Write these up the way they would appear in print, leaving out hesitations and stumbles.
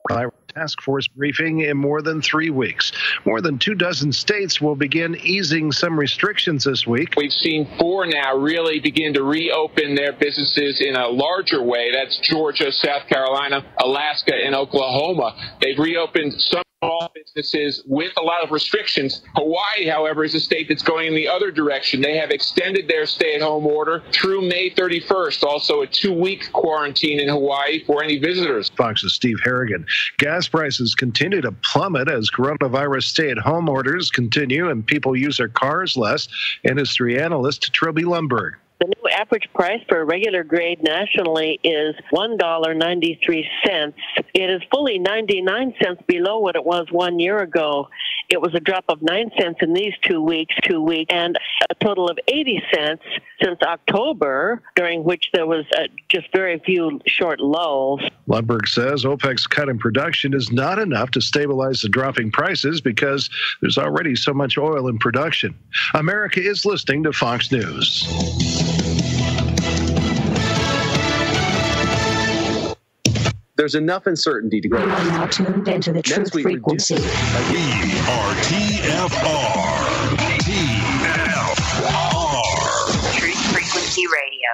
Task force briefing in more than 3 weeks. More than 24 states will begin easing some restrictions this week. We've seen 4 now really begin to reopen their businesses in a larger way. That's Georgia, South Carolina, Alaska, and Oklahoma. They've reopened some small businesses with a lot of restrictions. Hawaii, however, is a state that's going in the other direction. They have extended their stay-at-home order through May 31st. Also a 2-week quarantine in Hawaii for any visitors. Fox's Steve Harrigan. Gas prices continue to plummet as coronavirus stay-at-home orders continue and people use their cars less. Industry analyst Trilby Lundberg. The new average price for a regular grade nationally is $1.93. It is fully 99 cents below what it was 1 year ago. It was a drop of 9 cents in these 2 weeks, and a total of 80 cents since October, during which there was just very few short lulls. Lundberg says OPEC's cut in production is not enough to stabilize the dropping prices because there's already so much oil in production. America is listening to Fox News. There's enough uncertainty to go. You are now tuned into the truth frequency. We are TFR. TFR. Truth Frequency Radio.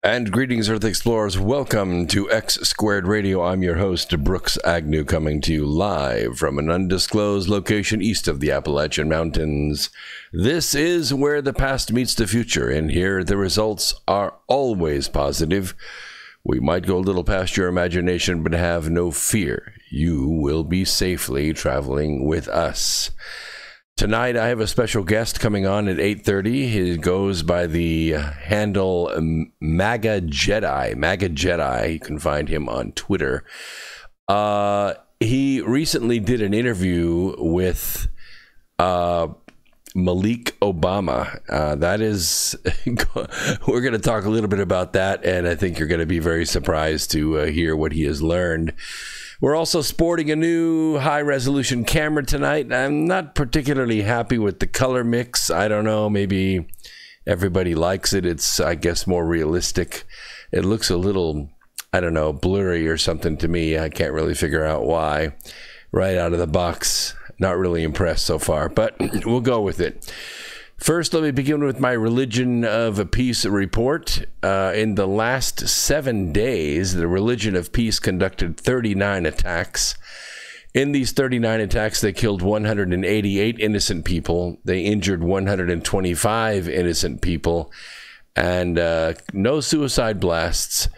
And greetings, Earth Explorers. Welcome to X Squared Radio. I'm your host, Brooks Agnew, coming to you live from an undisclosed location east of the Appalachian Mountains. This is where the past meets the future, and here the results are always positive. We might go a little past your imagination, but have no fear. You will be safely traveling with us. Tonight, I have a special guest coming on at 8:30. He goes by the handle MagaJedi. MagaJedi. You can find him on Twitter. He recently did an interview with Malik Obama. We're going to talk a little bit about that, and I think you're going to be very surprised to hear what he has learned. We're also sporting a new high-resolution camera tonight. I'm not particularly happy with the color mix. I don't know, maybe everybody likes it. It's, I guess, more realistic. It looks a little, I don't know, blurry or something to me. I can't really figure out why. Right out of the box, not really impressed so far, but we'll go with it. First, let me begin with my Religion of Peace report. In the last 7 days, the Religion of Peace conducted 39 attacks. In these 39 attacks, they killed 188 innocent people. They injured 125 innocent people. And no suicide blasts.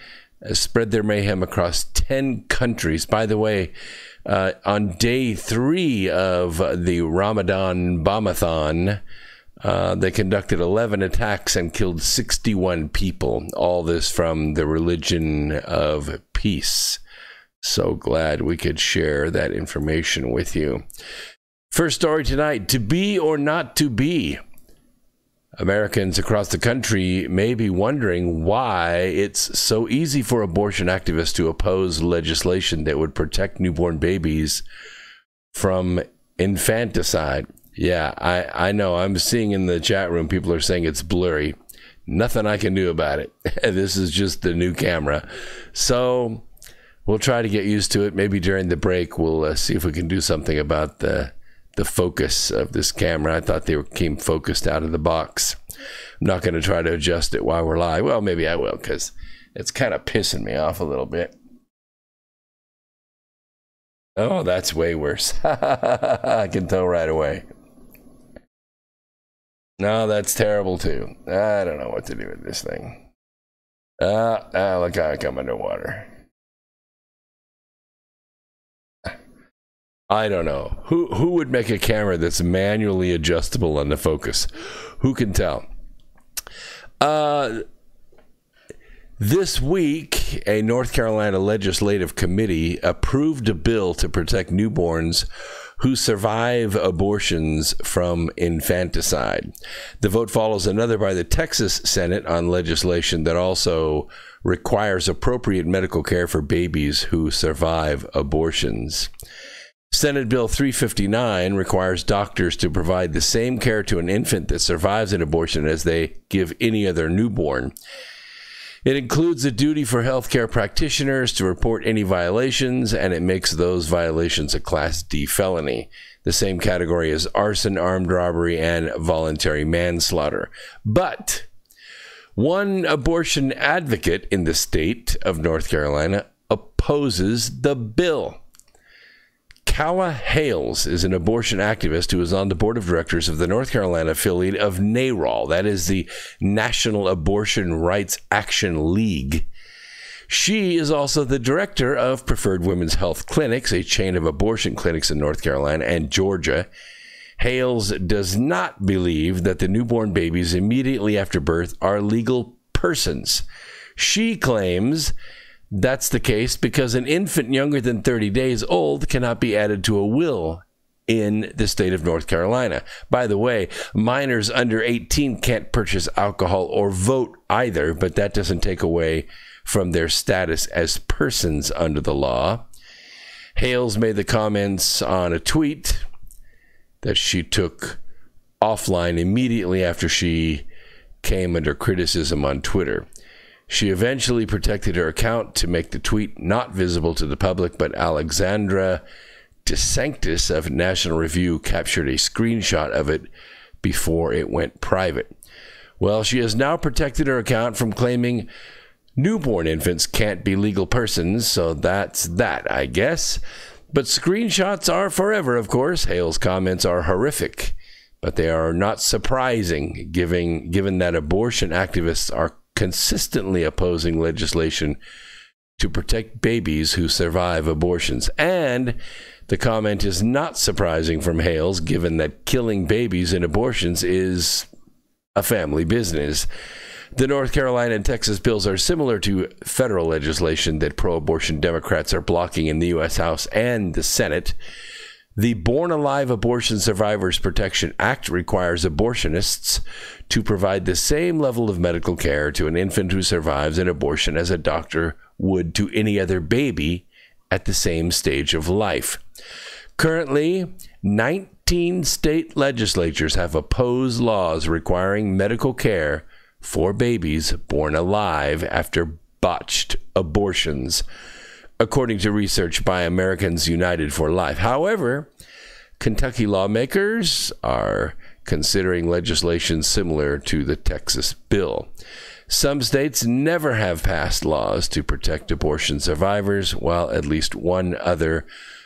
Spread their mayhem across 10 countries. By the way, on day 3 of the Ramadan Bombathon, they conducted 11 attacks and killed 61 people. All this from the Religion of Peace. So glad we could share that information with you. First story tonight, to be or not to be. Americans across the country may be wondering why it's so easy for abortion activists to oppose legislation that would protect newborn babies from infanticide. Yeah, I know. I'm seeing in the chat room people are saying it's blurry. Nothing I can do about it. This is just the new camera. So we'll try to get used to it. Maybe during the break we'll see if we can do something about the focus of this camera. I thought they came focused out of the box. I'm not going to try to adjust it while we're live. Well, maybe I will, because it's kind of pissing me off a little bit. Oh, that's way worse. I can tell right away. No, that's terrible too. I don't know what to do with this thing. Look how I come underwater. I don't know. Who would make a camera that's manually adjustable on the focus? Who can tell? This week, a North Carolina legislative committee approved a bill to protect newborns who survive abortions from infanticide. The vote follows another by the Texas Senate on legislation that also requires appropriate medical care for babies who survive abortions. Senate Bill 359 requires doctors to provide the same care to an infant that survives an abortion as they give any other newborn. It includes a duty for healthcare practitioners to report any violations, and it makes those violations a Class D felony, the same category as arson, armed robbery, and voluntary manslaughter. But one abortion advocate in the state of North Carolina opposes the bill. Calla Hales is an abortion activist who is on the board of directors of the North Carolina affiliate of NARAL, that is the National Abortion Rights Action League. She is also the director of Preferred Women's Health Clinics, a chain of abortion clinics in North Carolina and Georgia. Hales does not believe that the newborn babies immediately after birth are legal persons. She claims that's the case because an infant younger than 30 days old cannot be added to a will in the state of North Carolina. By the way, minors under 18 can't purchase alcohol or vote either, but that doesn't take away from their status as persons under the law. Hales made the comments on a tweet that she took offline immediately after she came under criticism on Twitter. She eventually protected her account to make the tweet not visible to the public, but Alexandra DeSanctis of National Review captured a screenshot of it before it went private. Well, she has now protected her account from claiming newborn infants can't be legal persons, so that's that, I guess. But screenshots are forever, of course. Hale's comments are horrific, but they are not surprising, given that abortion activists are consistently opposing legislation to protect babies who survive abortions. And the comment is not surprising from Hales, given that killing babies in abortions is a family business. The North Carolina and Texas bills are similar to federal legislation that pro-abortion Democrats are blocking in the U.S. House and the Senate. The Born Alive Abortion Survivors Protection Act requires abortionists to provide the same level of medical care to an infant who survives an abortion as a doctor would to any other baby at the same stage of life. Currently, 19 state legislatures have opposed laws requiring medical care for babies born alive after botched abortions, according to research by Americans United for Life. However, Kentucky lawmakers are considering legislation similar to the Texas bill. Some states never have passed laws to protect abortion survivors, while at least one other,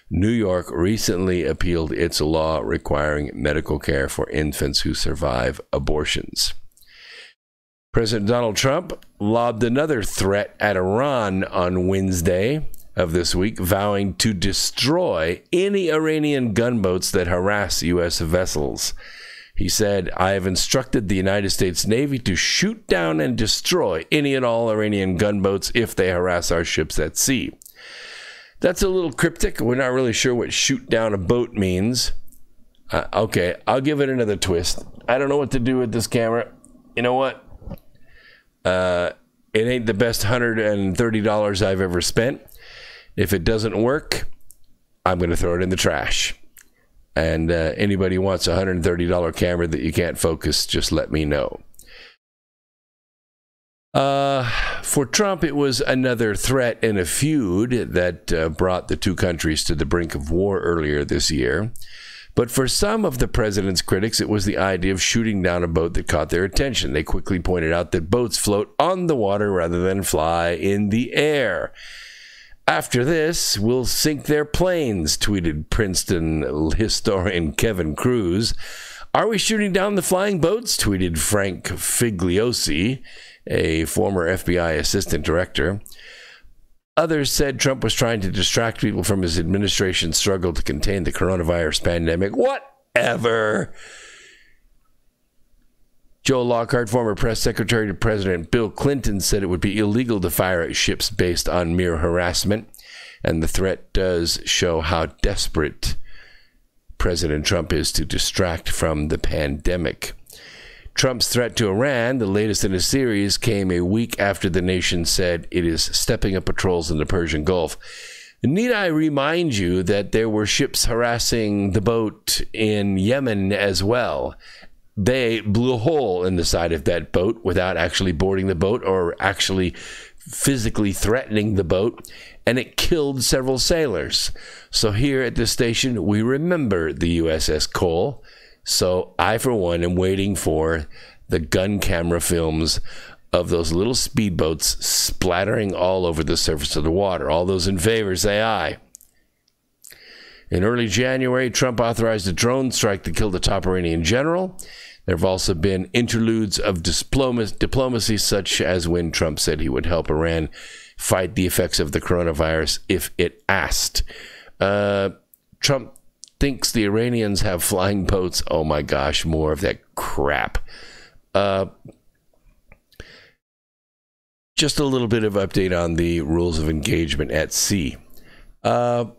New York, recently appealed its law requiring medical care for infants who survive abortions. President Donald Trump lobbed another threat at Iran on Wednesday of this week, vowing to destroy any Iranian gunboats that harass U.S. vessels. He said, "I have instructed the United States Navy to shoot down and destroy any and all Iranian gunboats if they harass our ships at sea." That's a little cryptic. We're not really sure what shoot down a boat means. Okay, I'll give it another twist. I don't know what to do with this camera. You know what? It ain't the best $130 I've ever spent. If it doesn't work, I'm going to throw it in the trash. And anybody who wants a $130 camera that you can't focus, just let me know. For Trump, it was another threat in a feud that brought the two countries to the brink of war earlier this year. But for some of the president's critics, it was the idea of shooting down a boat that caught their attention. They quickly pointed out that boats float on the water rather than fly in the air. "After this, we'll sink their planes," tweeted Princeton historian Kevin Cruz. Are we shooting down the flying boats? Tweeted Frank Figliosi, a former FBI assistant director. Others said Trump was trying to distract people from his administration's struggle to contain the coronavirus pandemic. Whatever. Joe Lockhart, former press secretary to President Bill Clinton, said it would be illegal to fire at ships based on mere harassment. And the threat does show how desperate President Trump is to distract from the pandemic. Trump's threat to Iran, the latest in a series, came a week after the nation said it is stepping up patrols in the Persian Gulf. Need I remind you that there were ships harassing the boat in Yemen as well? They blew a hole in the side of that boat without actually boarding the boat or actually physically threatening the boat, and it killed several sailors. So here at this station, we remember the USS Cole. So I, for one, am waiting for the gun camera films of those little speedboats splattering all over the surface of the water. All those in favor say aye. In early January, Trump authorized a drone strike that killed the top Iranian general. There have also been interludes of diplomacy, such as when Trump said he would help Iran fight the effects of the coronavirus if it asked. Trump thinks the Iranians have flying boats. Oh my gosh, more of that crap. Just a little bit of update on the rules of engagement at sea. I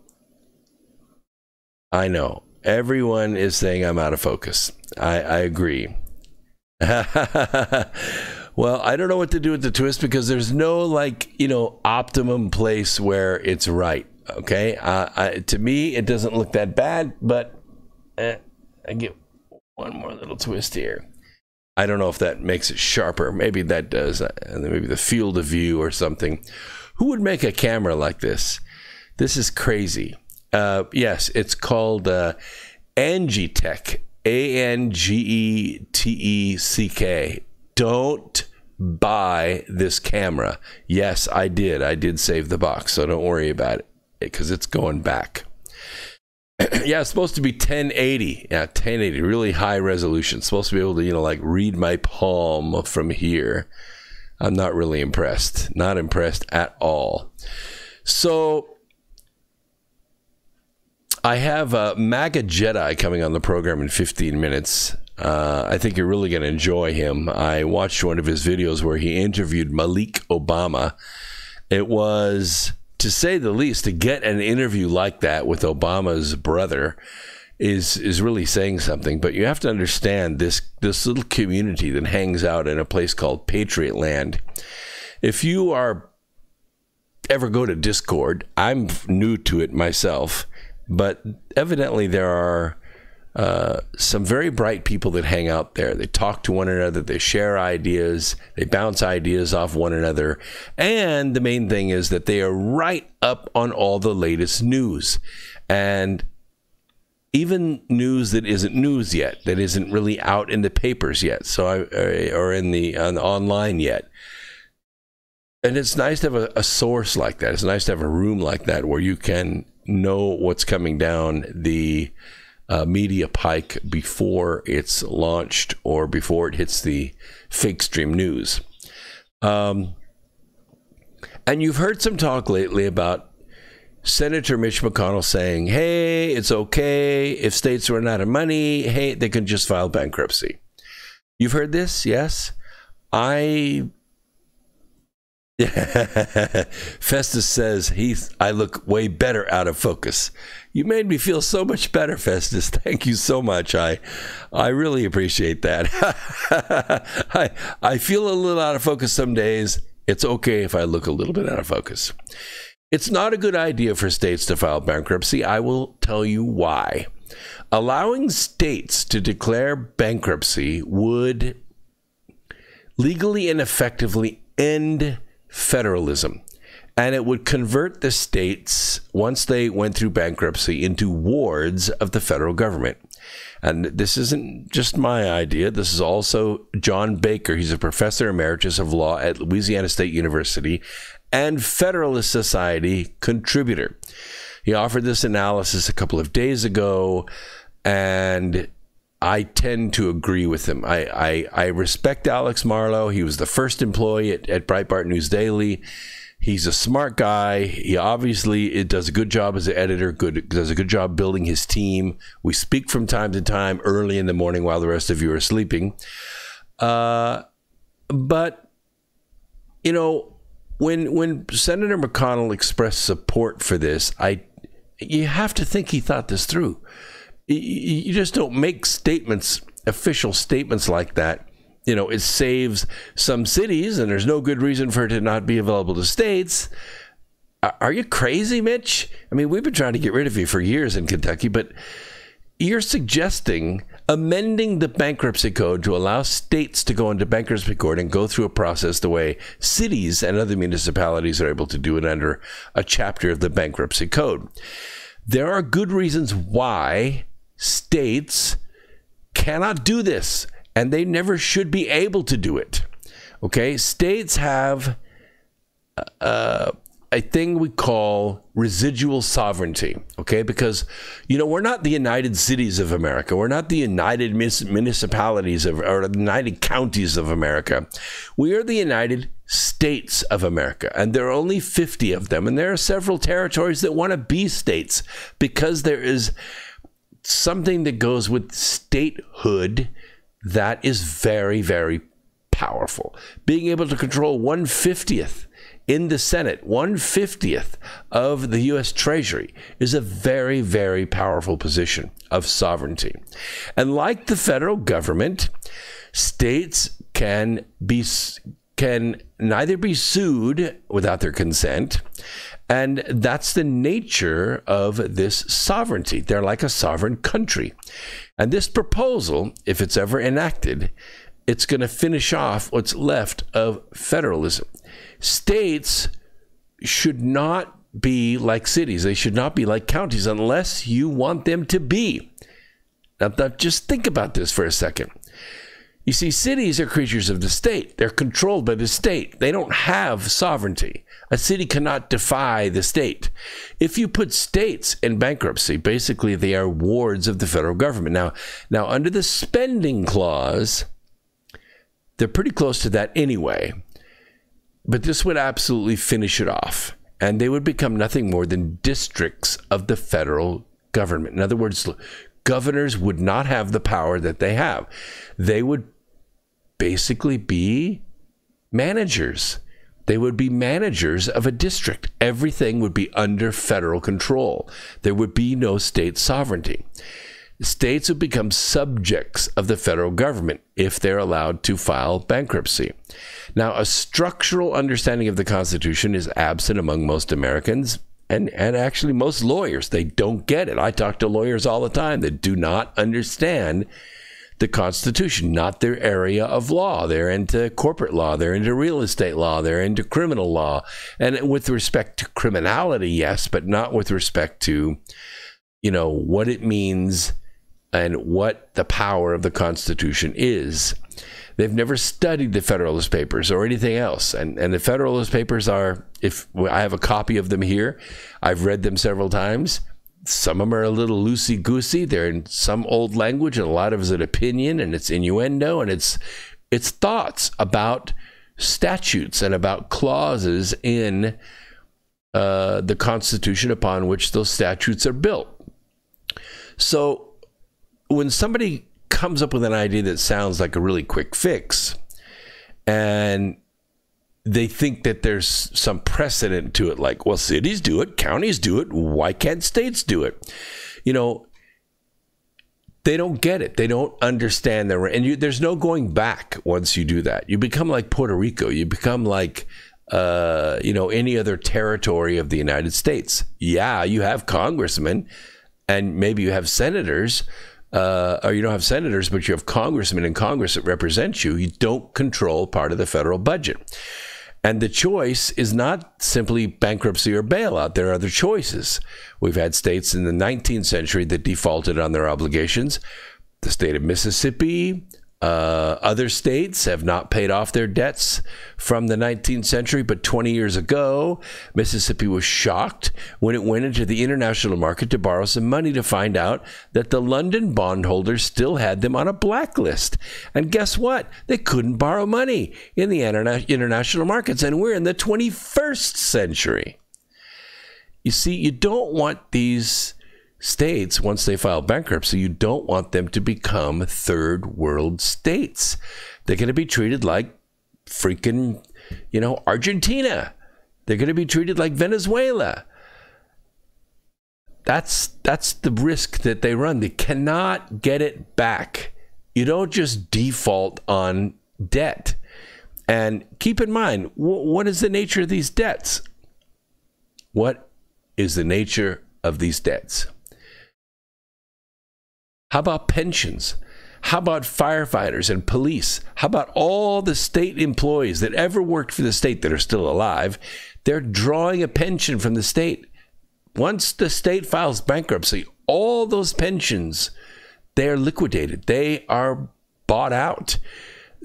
know. Everyone is saying I'm out of focus. I agree. Well, I don't know what to do with the twist because there's no, optimum place where it's right. Okay? To me, it doesn't look that bad, but I get one more little twist here. I don't know if that makes it sharper. Maybe that does. Maybe the field of view or something. Who would make a camera like this? This is crazy. Yes, it's called Angitech, Angeteck. Don't buy this camera. Yes, I did. I did save the box, so don't worry about it because it's going back. Yeah, it's supposed to be 1080. Yeah, 1080, really high resolution. It's supposed to be able to, read my palm from here. I'm not really impressed. Not impressed at all. So I have MagaJedi coming on the program in 15 minutes. I think you're really going to enjoy him. I watched one of his videos where he interviewed Malik Obama. It was, to say the least, to get an interview like that with Obama's brother is really saying something. But you have to understand this little community that hangs out in a place called Patriot Land. If you ever go to Discord, I'm new to it myself. But evidently there are some very bright people that hang out there. They talk to one another. They share ideas. They bounce ideas off one another. And the main thing is that they are right up on all the latest news. And even news that isn't news yet, that isn't really out in the papers yet, or on online yet. And it's nice to have a source like that. It's nice to have a room like that where you can know what's coming down the media pike before it's launched or before it hits the fake stream news. And you've heard some talk lately about Senator Mitch McConnell saying, hey, it's okay if states run out of money. Hey, they can just file bankruptcy. You've heard this? Yes? Festus says, Heath, I look way better out of focus. You made me feel so much better, Festus. Thank you so much. I really appreciate that. I feel a little out of focus some days. It's okay if I look a little bit out of focus. It's not a good idea for states to file bankruptcy. I will tell you why. Allowing states to declare bankruptcy would legally and effectively end federalism, and it would convert the states, once they went through bankruptcy, into wards of the federal government. And this isn't just my idea. This is also John Baker. He's a professor emeritus of law at Louisiana State University and Federalist Society contributor. He offered this analysis a couple of days ago, and I tend to agree with him. I respect Alex Marlow. He was the first employee at Breitbart News Daily. He's a smart guy. He obviously does a good job as an editor, does a good job building his team. We speak from time to time early in the morning while the rest of you are sleeping. But, you know, when Senator McConnell expressed support for this, you have to think he thought this through. You just don't make statements, official statements like that. You know, it saves some cities, and there's no good reason for it to not be available to states. Are you crazy, Mitch? I mean, we've been trying to get rid of you for years in Kentucky, but you're suggesting amending the bankruptcy code to allow states to go into bankruptcy court and go through a process the way cities and other municipalities are able to do it under a chapter of the bankruptcy code. There are good reasons why states cannot do this, and they never should be able to do it. Okay? States have a thing we call residual sovereignty, okay? Because, you know, we're not the United Cities of America. We're not the United Municipalities or the United Counties of America. We are the United States of America, and there are only 50 of them, and there are several territories that want to be states because there is something that goes with statehood that is very, very powerful. Being able to control 1/50th in the Senate, 1/50th of the U.S. Treasury is a very, very powerful position of sovereignty. And like the federal government, states can neither be sued without their consent, and that's the nature of this sovereignty. They're like a sovereign country. And this proposal, if it's ever enacted, it's going to finish off what's left of federalism. States should not be like cities. They should not be like counties unless you want them to be. Now, just think about this for a second. You see, cities are creatures of the state. They're controlled by the state. They don't have sovereignty. A city cannot defy the state. If you put states in bankruptcy, basically they are wards of the federal government. Now under the spending clause, they're pretty close to that anyway. But this would absolutely finish it off. And they would become nothing more than districts of the federal government. In other words, governors would not have the power that they have. They would basically be managers. They would be managers of a district. Everything would be under federal control. There would be no state sovereignty. States would become subjects of the federal government if they're allowed to file bankruptcy. Now, a structural understanding of the Constitution is absent among most Americans and actually most lawyers. They don't get it. I talk to lawyers all the time that do not understand the Constitution, not their area of law. They're into corporate law, they're into real estate law, they're into criminal law. And with respect to criminality, yes, but not with respect to, you know, what it means and what the power of the Constitution is. They've never studied the Federalist Papers or anything else. And the Federalist Papers are, if I have a copy of them here, I've read them several times. Some of them are a little loosey-goosey. They're in some old language, and a lot of it's an opinion, and it's innuendo, and it's thoughts about statutes and about clauses in the Constitution upon which those statutes are built. So when somebody comes up with an idea that sounds like a really quick fix, and they think that there's some precedent to it, like, well, cities do it, counties do it, why can't states do it? You know, they don't get it. They don't understand there's no going back once you do that. You become like Puerto Rico. You become like, any other territory of the United States. Yeah, you have congressmen, and maybe you have senators, or you don't have senators, but you have congressmen in Congress that represent you. You don't control part of the federal budget. And the choice is not simply bankruptcy or bailout. There are other choices. We've had states in the 19th century that defaulted on their obligations. The state of Mississippi, Other states have not paid off their debts from the 19th century, but 20 years ago, Mississippi was shocked when it went into the international market to borrow some money to find out that the London bondholders still had them on a blacklist. And guess what? They couldn't borrow money in the international markets, and we're in the 21st century. You see, you don't want these states, once they file bankruptcy, you don't want them to become third world states. They're going to be treated like freaking, Argentina. They're going to be treated like Venezuela. That's the risk that they run. They cannot get it back. You don't just default on debt. And keep in mind, what is the nature of these debts? What is the nature of these debts? How about pensions? How about firefighters and police? How about all the state employees that ever worked for the state that are still alive? They're drawing a pension from the state. Once the state files bankruptcy, all those pensions, they're liquidated. They are bought out.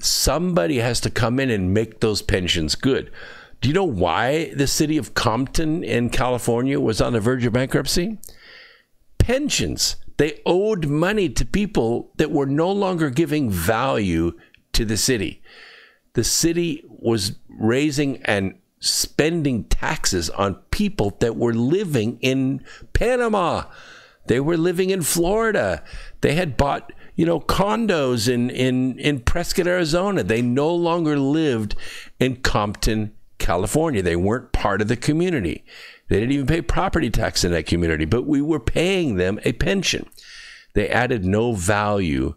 Somebody has to come in and make those pensions good. Do you know why the city of Compton in California was on the verge of bankruptcy? Pensions. They owed money to people that were no longer giving value to the city. The city was raising and spending taxes on people that were living in Panama. They were living in Florida. They had bought, condos in Prescott, Arizona. They no longer lived in Compton, California. They weren't part of the community. They didn't even pay property tax in that community, but we were paying them a pension. They added no value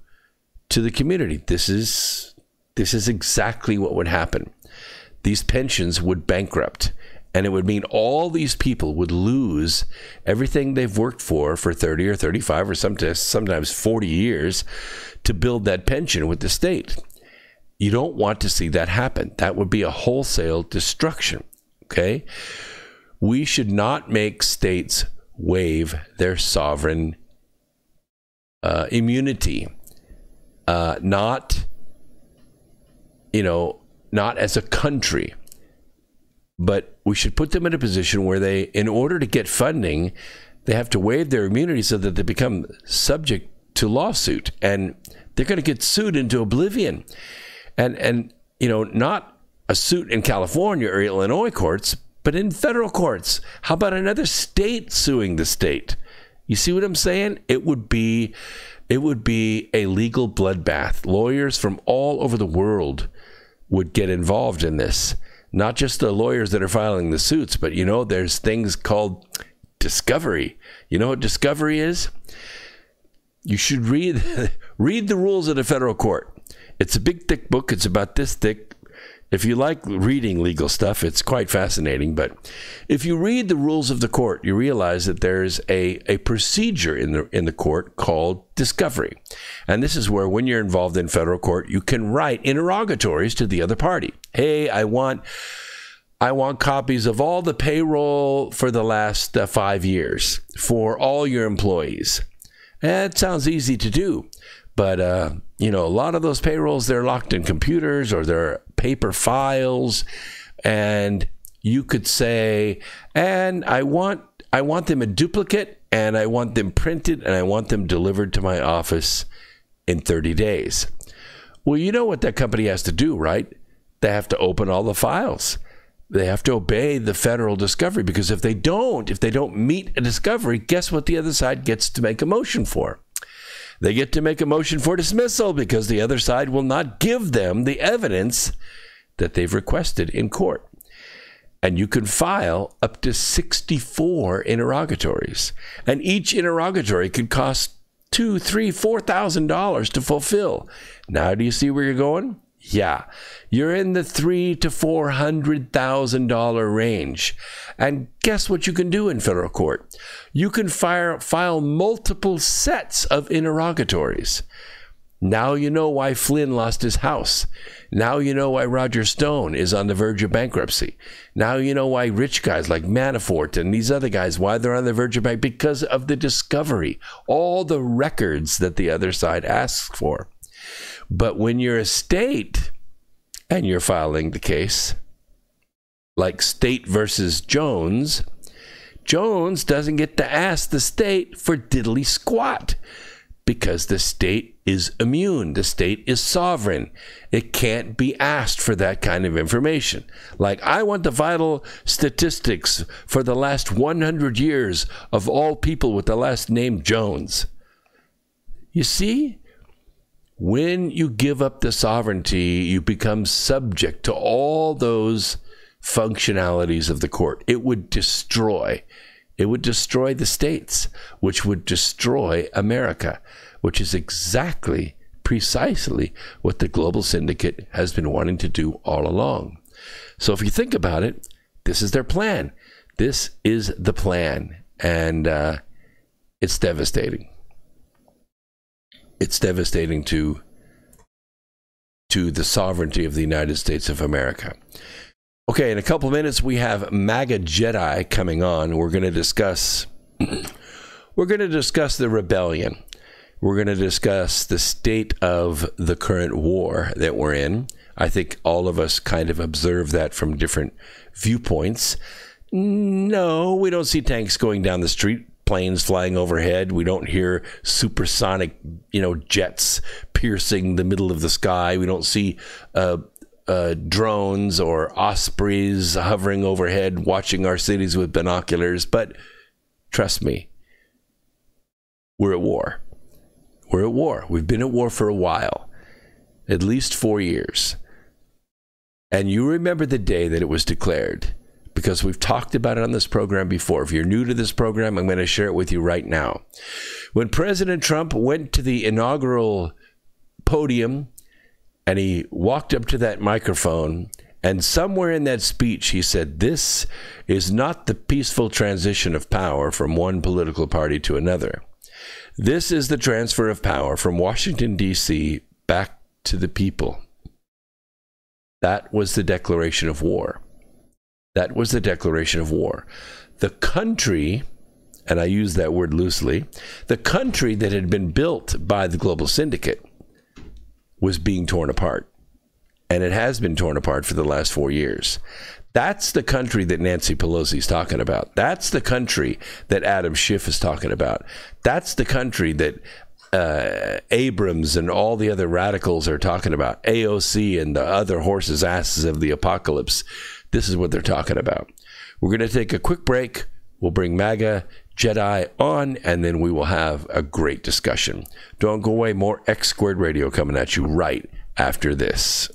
to the community. This is exactly what would happen. These pensions would bankrupt, and it would mean all these people would lose everything they've worked for 30 or 35 or sometimes 40 years to build that pension with the state. You don't want to see that happen. That would be a wholesale destruction, okay? We should not make states waive their sovereign immunity, not as a country, but we should put them in a position where they, in order to get funding, they have to waive their immunity so that they become subject to lawsuit, and they're going to get sued into oblivion, and not a suit in California or Illinois courts, but in federal courts. How about another state suing the state? You see what I'm saying? It would be a legal bloodbath. Lawyers from all over the world would get involved in this. Not just the lawyers that are filing the suits, but there's things called discovery. You know what discovery is? You should read the rules of the federal court. It's a big, thick book. It's about this thick. If you like reading legal stuff, it's quite fascinating. But if you read the rules of the court, you realize that there's a procedure in the court called discovery. And this is where, when you're involved in federal court, you can write interrogatories to the other party. Hey, I want copies of all the payroll for the last 5 years for all your employees. That sounds easy to do. But, a lot of those payrolls, they're locked in computers or they're paper files. And you could say, and I want them a duplicate, and I want them printed, and I want them delivered to my office in 30 days. Well, you know what that company has to do, right? They have to open all the files. They have to obey the federal discovery, because if they don't meet a discovery, guess what the other side gets to make a motion for? They get to make a motion for dismissal, because the other side will not give them the evidence that they've requested in court. And you can file up to 64 interrogatories. And each interrogatory could cost $2,000, $3,000, $4,000 to fulfill. Now, do you see where you're going? Yeah, you're in the $300,000 to $400,000 range. And guess what you can do in federal court? You can file multiple sets of interrogatories. Now you know why Flynn lost his house. Now you know why Roger Stone is on the verge of bankruptcy. Now you know why rich guys like Manafort and these other guys, why they're on the verge of bankruptcy, because of the discovery, all the records that the other side asks for. But when you're a state and you're filing the case, like State versus Jones, Jones doesn't get to ask the state for diddly squat because the state is immune. The state is sovereign. It can't be asked for that kind of information. Like, I want the vital statistics for the last 100 years of all people with the last name Jones. You see? When you give up the sovereignty, you become subject to all those functionalities of the court. It would destroy the states, which would destroy America, which is precisely what the global syndicate has been wanting to do all along. So if you think about it, this is their plan. This is the plan, and it's devastating. It's devastating to the sovereignty of the United States of America. Okay, in a couple of minutes, we have MagaJedi coming on. We're going to discuss the rebellion. We're going to discuss the state of the current war that we're in. I think all of us kind of observe that from different viewpoints. No, we don't see tanks going down the street, planes flying overhead. We don't hear supersonic, jets piercing the middle of the sky. We don't see drones or ospreys hovering overhead, watching our cities with binoculars. But trust me, we're at war. We're at war. We've been at war for a while, at least 4 years. And you remember the day that it was declared, because we've talked about it on this program before. If you're new to this program, I'm going to share it with you right now. When President Trump went to the inaugural podium and he walked up to that microphone, and somewhere in that speech he said, "This is not the peaceful transition of power from one political party to another. This is the transfer of power from Washington, D.C. back to the people." That was the declaration of war. That was the declaration of war. The country, and I use that word loosely, the country that had been built by the global syndicate was being torn apart. And it has been torn apart for the last 4 years. That's the country that Nancy Pelosi's talking about. That's the country that Adam Schiff is talking about. That's the country that Abrams and all the other radicals are talking about. AOC and the other horses' asses of the apocalypse. This is what they're talking about. We're going to take a quick break. We'll bring MagaJedi on, and then we will have a great discussion. Don't go away. More X Squared Radio coming at you right after this.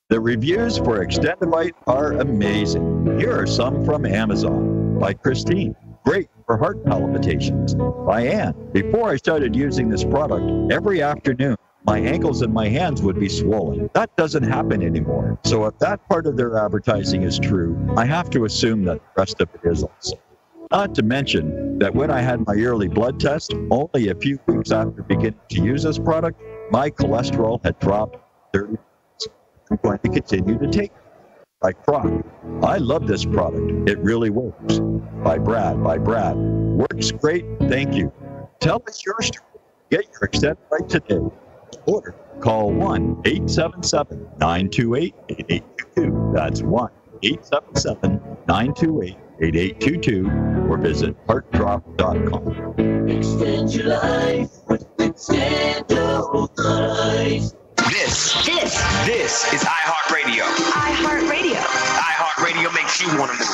The reviews for Extendivite are amazing. Here are some from Amazon. By Christine. Great for heart palpitations. By Ann. Before I started using this product, every afternoon, my ankles and my hands would be swollen. That doesn't happen anymore. So if that part of their advertising is true, I have to assume that the rest of it is also. Not to mention that when I had my yearly blood test, only a few weeks after beginning to use this product, my cholesterol had dropped 30%. I'm going to continue to take it. By Croc. I love this product. It really works. By Brad. Works great. Thank you. Tell us your story. Get your Extendivite today. Order. Call 1-877-928-8822. That's 1-877-928-8822. Or visit heartdrop.com. Extend your life with Extendivite. This is iHeartRadio. iHeartRadio. iHeartRadio makes you want to move.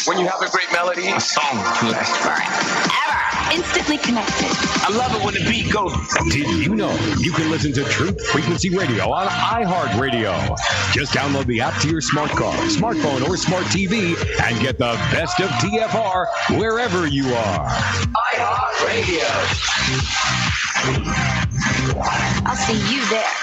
When you have a great melody, a song can last forever. Instantly connected. I love it when the beat goes. Did you know you can listen to Truth Frequency Radio on iHeartRadio? Just download the app to your smart car, smartphone, or smart TV and get the best of TFR wherever you are. iHeartRadio. I'll see you there.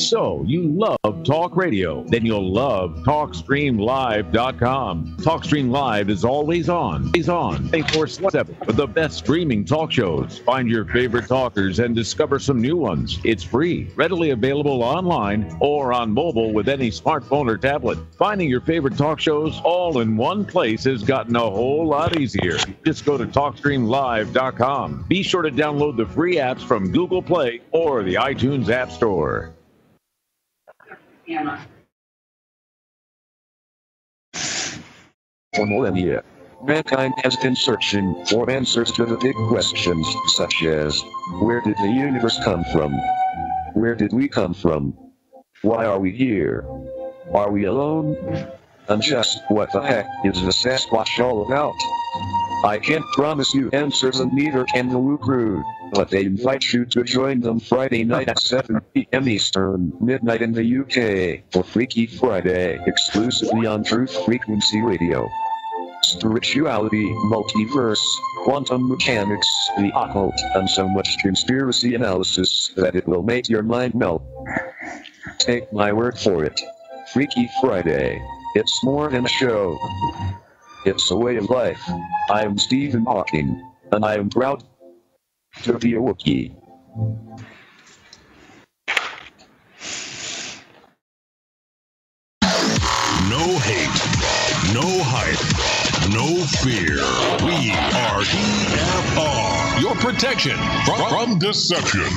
So, you love talk radio? Then you'll love TalkStreamLive.com. TalkStream Live is always on. 24/7 with the best streaming talk shows. Find your favorite talkers and discover some new ones. It's free, readily available online or on mobile with any smartphone or tablet. Finding your favorite talk shows all in one place has gotten a whole lot easier. Just go to TalkStreamLive.com. Be sure to download the free apps from Google Play or the iTunes App Store. For millennia, mankind has been searching for answers to the big questions such as, where did the universe come from? Where did we come from? Why are we here? Are we alone? And just what the heck is the Sasquatch all about? I can't promise you answers, and neither can the Woo Crew, but they invite you to join them Friday night at 7 p.m. Eastern, midnight in the UK, for Freaky Friday, exclusively on Truth Frequency Radio. Spirituality, multiverse, quantum mechanics, the occult, and so much conspiracy analysis that it will make your mind melt. Take my word for it. Freaky Friday. It's more than a show. It's a way of life. I am Stephen Hawking, and I am proud to be a Wookiee. No hate, no hype, no fear. We are TFR, your protection from deception.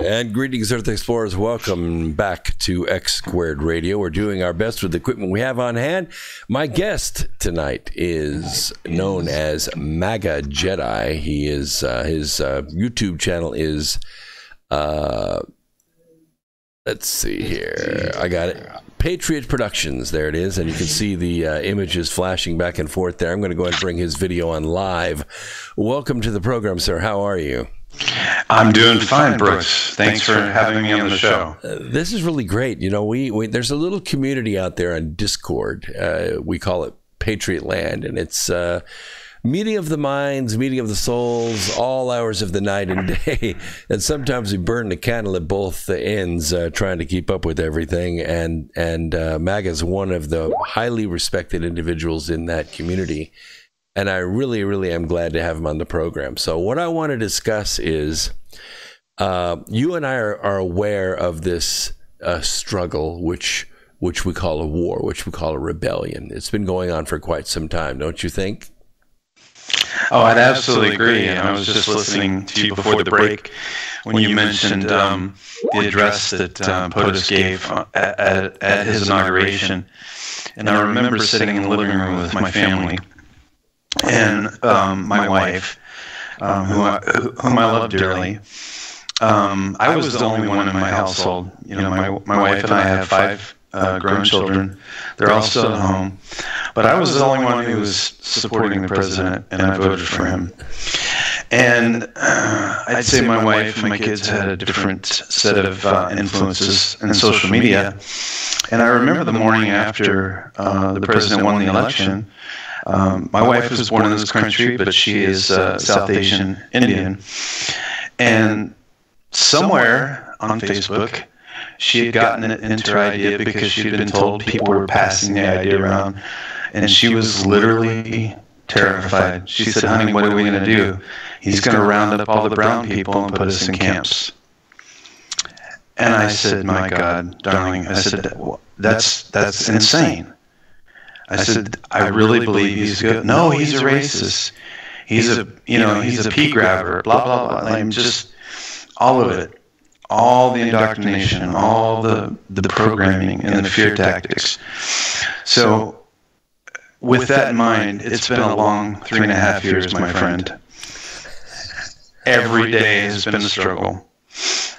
And greetings, Earth Explorers. Welcome back to X Squared Radio. We're doing our best with the equipment we have on hand. My guest tonight is known as MagaJedi. He is his YouTube channel is let's see here. I got it. Patriot Productions. There it is, and you can see the images flashing back and forth there. I'm going to go ahead and bring his video on live. Welcome to the program, sir. How are you? I'm doing fine, Brooks. Thanks for having me on the show. This is really great. You know, we there's a little community out there on Discord. We call it Patriot Land, and it's meeting of the minds, meeting of the souls, all hours of the night and day. And sometimes we burn the candle at both ends, trying to keep up with everything. And Maga's one of the highly respected individuals in that community. And I really, really am glad to have him on the program. So what I want to discuss is you and I are aware of this struggle, which we call a war, which we call a rebellion. It's been going on for quite some time, don't you think? Oh, I'd absolutely agree. And I was just listening to you before the break when you mentioned the address that POTUS gave at his inauguration. And I remember sitting in the living room with my family. And my wife, whom I love dearly, I was the only one in my household. You know, my wife and I have 5 grown children. They're all still at home. But I was the only one who was supporting the president, and I voted for him. And I'd say my wife and my kids had a different set of influences in social media. And I remember the morning after the president won the election. My wife was born in this country, but she is South Asian Indian. And somewhere on Facebook, she had gotten into her idea because she had been told people were passing the idea around. And she was literally terrified. She said, "Honey, what are we going to do? He's going to round up all the brown people and put us in camps." And I said, "My God, darling," I said, that's insane. I said, "I really believe he's good." "No, he's a racist. He's a pea grabber, blah, blah, blah." I'm just, all of it, all the indoctrination, all the programming and the fear tactics. So with that in mind, it's been a long 3.5 years, my friend. Every day has been a struggle.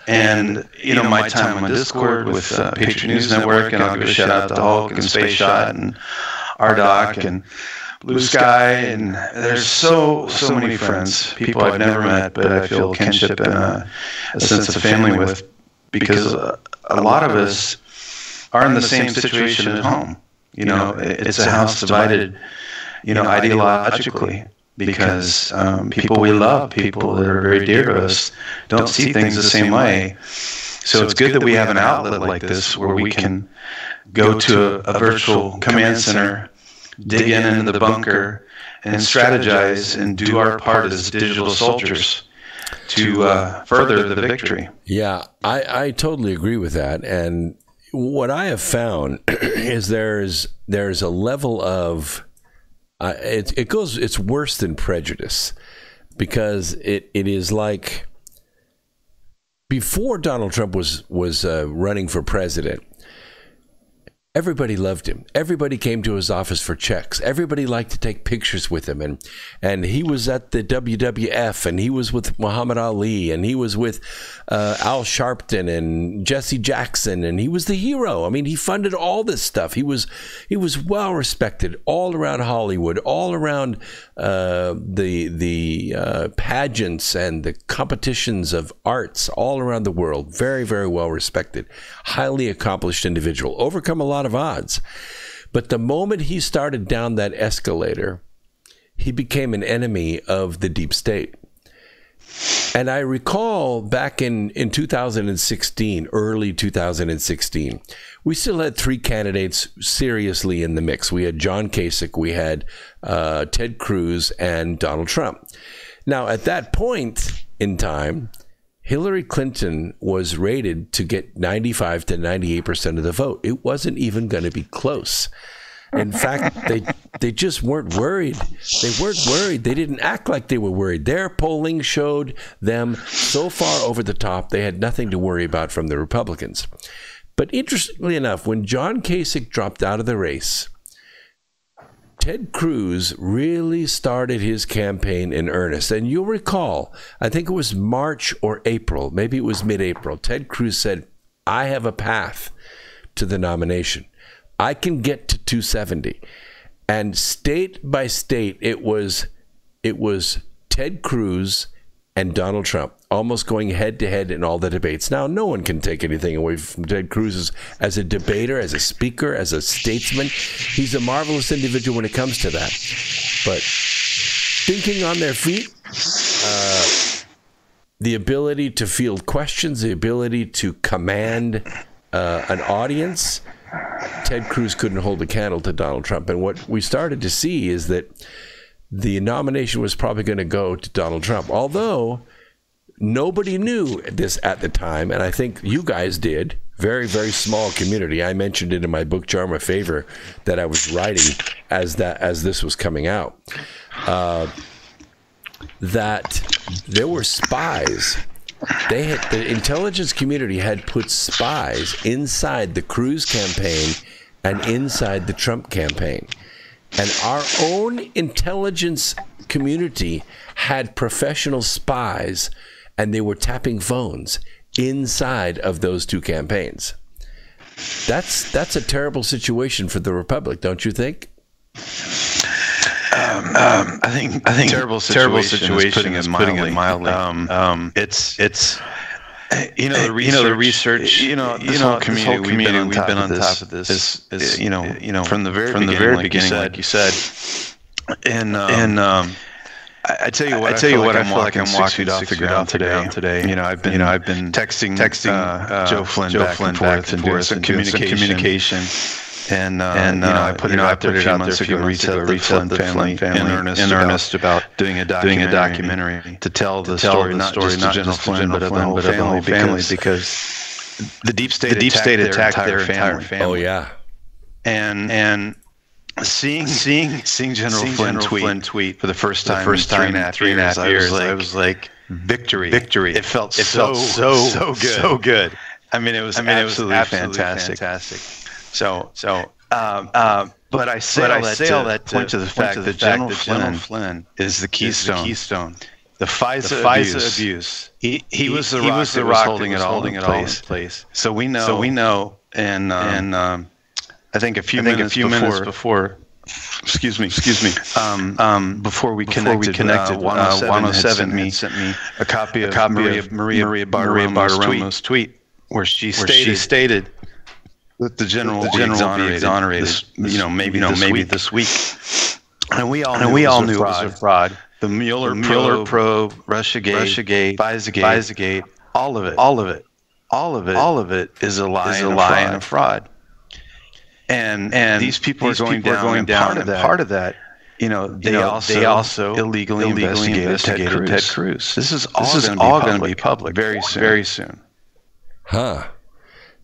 And, you know, my time on Discord with Patriot News Network, and I'll give a shout out to Hulk and Space Shot and RDoc and Blue Sky, and there's so many friends, people I've never met, but I feel kinship and a sense of family with, because a lot of us are in the same situation at home. You know, it's a house divided, you know, ideologically, because people we love, people that are very dear to us, don't see things the same way. So it's good that we have an outlet like this where we can go to a virtual command center, dig into the bunker, and strategize and do our part as digital soldiers to further the victory. Yeah, I totally agree with that. And what I have found is there's a level of it's worse than prejudice, because it is like before Donald Trump was running for president. Everybody loved him. Everybody came to his office for checks. Everybody liked to take pictures with him. And he was at the WWF, and he was with Muhammad Ali, and he was with Al Sharpton and Jesse Jackson, and he was the hero. I mean, he funded all this stuff. He was well respected all around Hollywood, all around the pageants and the competitions of arts all around the world. Very, very well respected. Highly accomplished individual. Overcome a lot of odds. But the moment he started down that escalator, he became an enemy of the deep state. And I recall back in 2016, early 2016, we still had three candidates seriously in the mix. We had John Kasich, we had Ted Cruz, and Donald Trump. Now, at that point in time, Hillary Clinton was rated to get 95 to 98% of the vote. It wasn't even going to be close. In fact, they just weren't worried. They weren't worried. They didn't act like they were worried. Their polling showed them so far over the top, they had nothing to worry about from the Republicans. But interestingly enough, when John Kasich dropped out of the race, Ted Cruz really started his campaign in earnest. And you'll recall, I think it was March or April, maybe it was mid-April, Ted Cruz said, I have a path to the nomination. I can get to 270. And state by state, it was Ted Cruz and Donald Trump almost going head-to-head in all the debates. Now, no one can take anything away from Ted Cruz as a debater, as a speaker, as a statesman. He's a marvelous individual when it comes to that. But thinking on their feet, the ability to field questions, the ability to command an audience, Ted Cruz couldn't hold a candle to Donald Trump. And what we started to see is that the nomination was probably going to go to Donald Trump, although nobody knew this at the time, and I think you guys did. Very, very small community. I mentioned it in my book, Charm of Favor, that I was writing as this was coming out, that there were spies. The intelligence community had put spies inside the Cruz campaign and inside the Trump campaign. And our own intelligence community had professional spies, and they were tapping phones inside of those two campaigns. That's a terrible situation for the Republic, don't you think? I think terrible situation is putting it mildly. It's the research, this whole community we've been on top of this is from the very beginning, like you said. And I tell you what, I feel like I'm walking 6 feet off the ground today. I've been texting Joe Flynn back and forth and doing some communication. And I put it out there a few months ago to reset the Flynn family in earnest about doing a documentary to tell the story, not just to General Flynn, but of the whole family, because the deep state attacked their entire family. Oh yeah, and seeing General Flynn tweet for the first time in 3.5 years, I was like, victory. It felt so good. I mean, it was absolutely fantastic. So But I say all that to point to the fact that General Flynn is the keystone. The FISA abuse. He was the rock that was holding it all in place. So we know, and I think a few minutes before. Excuse me. Before we connected, 107 sent me a copy of Maria Bartiromo's tweet, where she stated that the general will be exonerated. Maybe this week. And we all knew it was a fraud. The Mueller probe, Russiagate, FISAgate, all of it is a lie and a fraud. And these people are going down. And part of that, they also illegally investigated Ted Cruz. This is all going to be public very soon. Huh.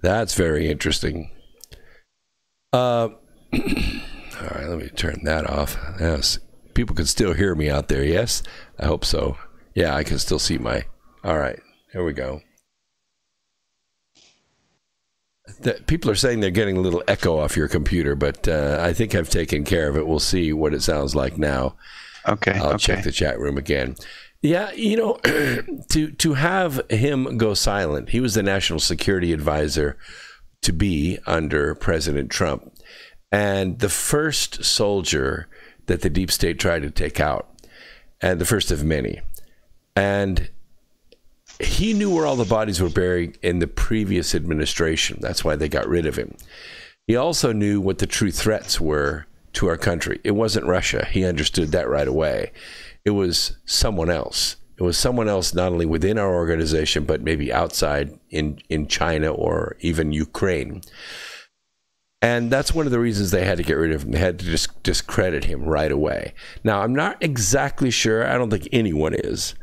That's very interesting. All right, let me turn that off. Yes. People can still hear me out there, yes? I hope so. Yeah, I can still see my... All right, here we go. People are saying they're getting a little echo off your computer, but I think I've taken care of it. We'll see what it sounds like now. Okay. I'll check the chat room again. Yeah, to have him go silent, he was the national security advisor to be under President Trump. And the first soldier that the deep state tried to take out, and the first of many. And he knew where all the bodies were buried in the previous administration. That's why they got rid of him. He also knew what the true threats were to our country. It wasn't Russia. He understood that right away. It was someone else. It was someone else not only within our organization, but maybe outside in China or even Ukraine. And that's one of the reasons they had to get rid of him. They had to discredit him right away. Now, I'm not exactly sure, I don't think anyone is,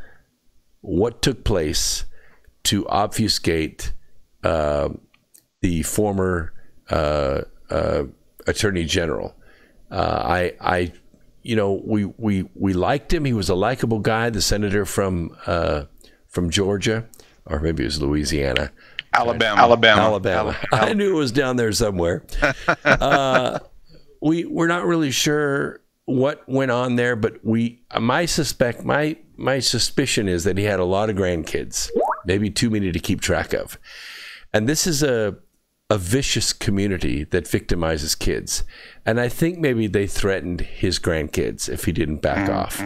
what took place to obfuscate the former Attorney General. We liked him. He was a likable guy, the senator from Georgia, or maybe it was Louisiana. Alabama. I knew it was down there somewhere. We're not really sure what went on there, but my suspicion is that he had a lot of grandkids, maybe too many to keep track of. And this is a vicious community that victimizes kids. And I think maybe they threatened his grandkids if he didn't back off.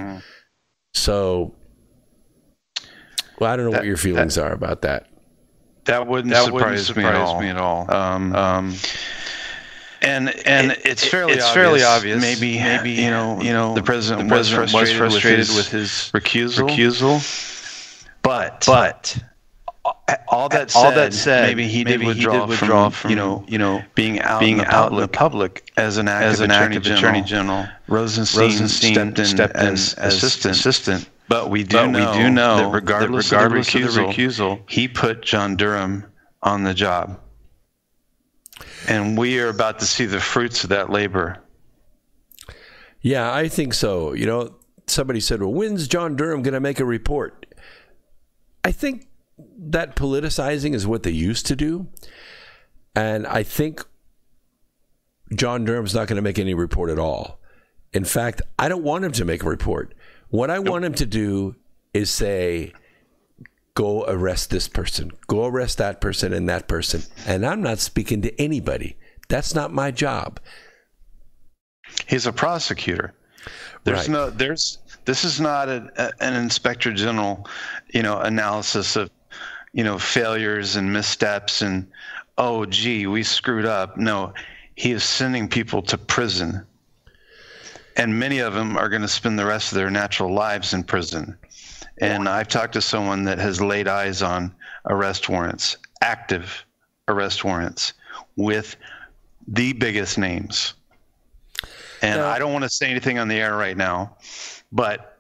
So, well, I don't know what your feelings are about that. That wouldn't surprise me at all. And it's fairly obvious. Maybe the president was frustrated with his recusal. But all that said, maybe he did withdraw from being out in the public as an active attorney general. Rosenstein stepped in as assistant. But we do know that regardless of the recusal, he put John Durham on the job. And we are about to see the fruits of that labor. Yeah, I think so. Somebody said, well, when's John Durham going to make a report? I think that politicizing is what they used to do. And I think John Durham's not going to make any report at all. In fact, I don't want him to make a report. What I want him to do is say, go arrest this person, go arrest that person and that person. And I'm not speaking to anybody. That's not my job. He's a prosecutor. This is not an inspector general, analysis of, failures and missteps and, oh, gee, we screwed up. No, he is sending people to prison. And many of them are going to spend the rest of their natural lives in prison. And I've talked to someone that has laid eyes on arrest warrants, active arrest warrants, with the biggest names. And I don't want to say anything on the air right now, but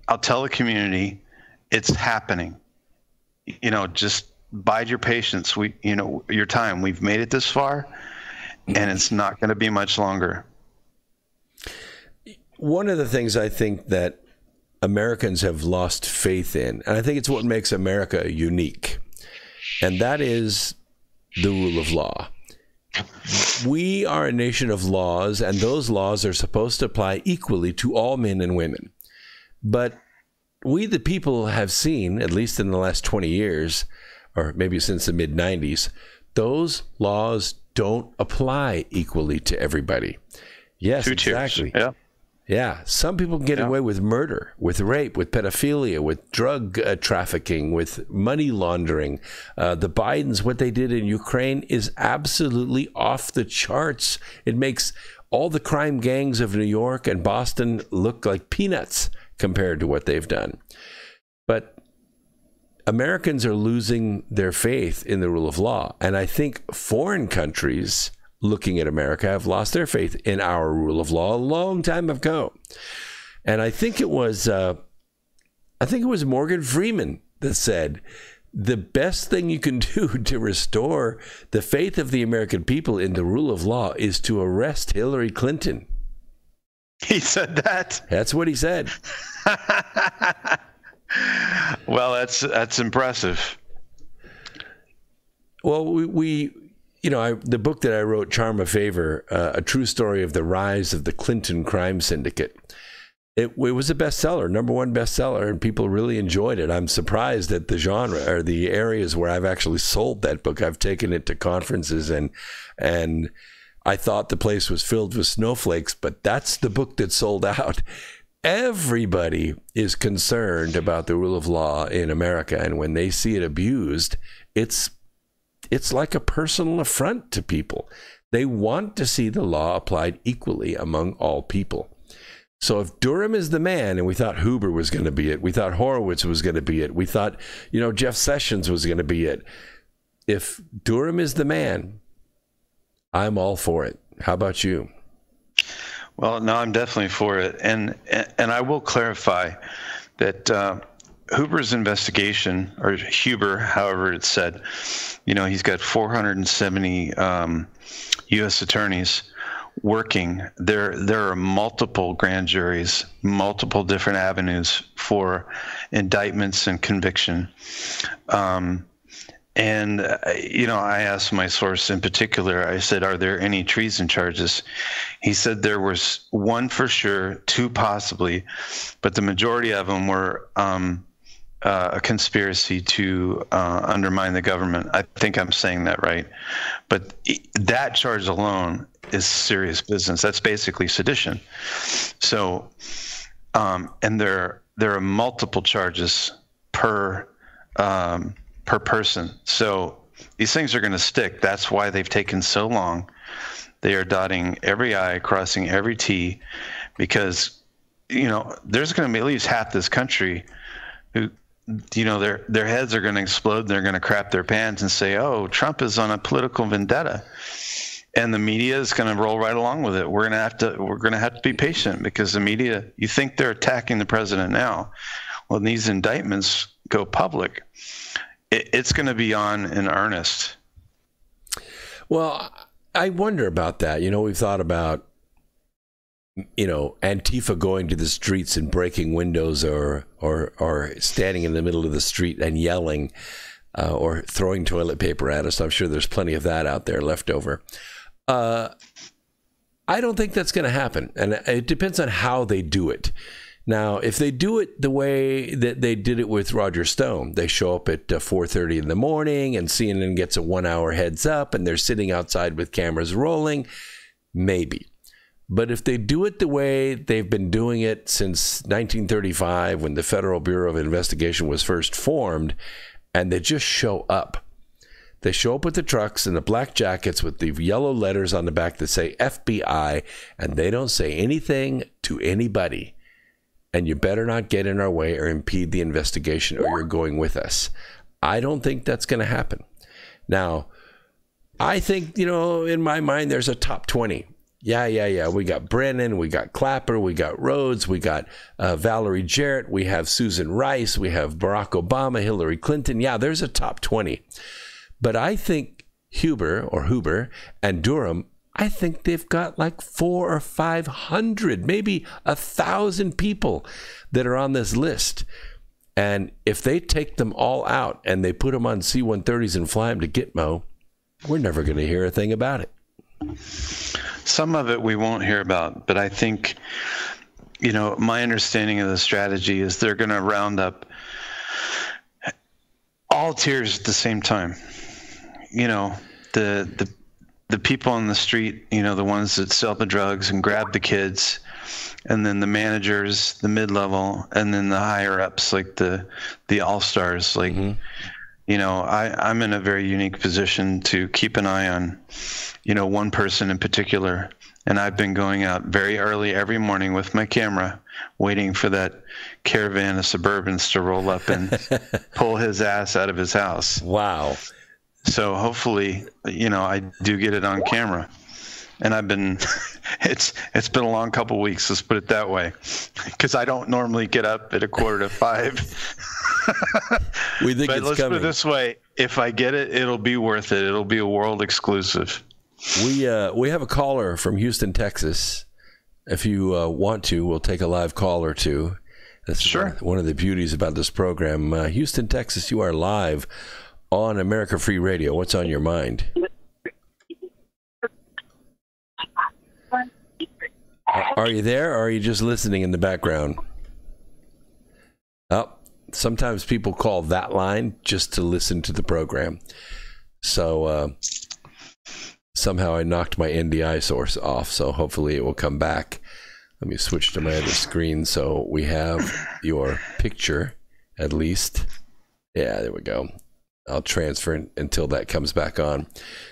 I'll tell the community it's happening. Just bide your patience. Your time. We've made it this far, and it's not going to be much longer. One of the things I think that Americans have lost faith in, and I think it's what makes America unique, and that is the rule of law. we are a nation of laws, and those laws are supposed to apply equally to all men and women. But we, the people, have seen, at least in the last 20 years, or maybe since the mid-90s, those laws don't apply equally to everybody. Yes, exactly. Yeah. Yeah, some people get away with murder, with rape, with pedophilia, with drug trafficking, with money laundering. The Bidens, what they did in Ukraine is absolutely off the charts. It makes all the crime gangs of New York and Boston look like peanuts compared to what they've done. But Americans are losing their faith in the rule of law. And I think foreign countries looking at America have lost their faith in our rule of law a long time ago. And I think it was Morgan Freeman that said, the best thing you can do to restore the faith of the American people in the rule of law is to arrest Hillary Clinton. He said that? That's what he said. Well, that's impressive. Well, the book that I wrote, Charm of Favor, a true story of the rise of the Clinton crime syndicate. It was a bestseller, #1 bestseller, and people really enjoyed it. I'm surprised at the genre or the areas where I've actually sold that book. I've taken it to conferences, and I thought the place was filled with snowflakes, but that's the book that sold out. Everybody is concerned about the rule of law in America, and when they see it abused, it's like a personal affront to people. They want to see the law applied equally among all people. So if Durham is the man, and we thought Huber was going to be it, we thought Horowitz was going to be it, we thought, Jeff Sessions was going to be it. If Durham is the man, I'm all for it. How about you? Well, no, I'm definitely for it. And I will clarify that Huber's investigation, or Huber, however it's said, he's got 470 U.S. attorneys working. There are multiple grand juries, multiple different avenues for indictments and conviction. I asked my source in particular, I said, are there any treason charges? He said there was one for sure, two possibly, but the majority of them were a conspiracy to undermine the government. I think I'm saying that right. But that charge alone is serious business. That's basically sedition. So, and there are multiple charges per person. So these things are going to stick. That's why they've taken so long. They are dotting every I, crossing every T, because, there's going to be at least half this country who, their heads are going to explode. They're going to crap their pants and say, oh, Trump is on a political vendetta. And the media is going to roll right along with it. We're going to have to be patient, because the media, you think they're attacking the president now. When these indictments go public, it's going to be on in earnest. Well, I wonder about that. We've thought about, Antifa going to the streets and breaking windows, or standing in the middle of the street and yelling, or throwing toilet paper at us. I'm sure there's plenty of that out there left over. I don't think that's going to happen. And it depends on how they do it. Now, if they do it the way that they did it with Roger Stone, they show up at 4:30 in the morning and CNN gets a 1 hour heads up and they're sitting outside with cameras rolling, maybe. But if they do it the way they've been doing it since 1935, when the Federal Bureau of Investigation was first formed, and they just show up. They show up with the trucks and the black jackets with the yellow letters on the back that say FBI, and they don't say anything to anybody. And you better not get in our way or impede the investigation, or you're going with us. I don't think that's going to happen. Now, I think, in my mind, there's a top 20. Yeah. We got Brennan, we got Clapper, we got Rhodes, we got Valerie Jarrett, we have Susan Rice, we have Barack Obama, Hillary Clinton. Yeah, there's a top 20. But I think Huber and Durham, I think they've got like 400 or 500, maybe 1,000 people that are on this list. And if they take them all out and they put them on C-130s and fly them to Gitmo, we're never going to hear a thing about it. Some of it we won't hear about, but I think, my understanding of the strategy is they're going to round up all tiers at the same time. The people on the street, the ones that sell the drugs and grab the kids, and then the managers, the mid-level, and then the higher ups, like the all-stars. Like, I'm in a very unique position to keep an eye on, one person in particular. And I've been going out very early every morning with my camera, waiting for that caravan of Suburbans to roll up and pull his ass out of his house. Wow. So hopefully, I do get it on camera. And I've been, it's been a long couple of weeks, let's put it that way, because I don't normally get up at 4:45. We think but it's let's coming. Put it this way, if I get it, it'll be worth it. It'll be a world exclusive. We have a caller from Houston, Texas. If you want to, we'll take a live call or two. That's sure. One of the beauties about this program. Houston, Texas, you are live on America Free Radio. What's on your mind? Are you there, or are you just listening in the background? Oh, sometimes people call that line just to listen to the program. So somehow I knocked my NDI source off, so hopefully it will come back. Let me switch to my other screen so we have your picture at least. Yeah, there we go. I'll transfer it until that comes back on.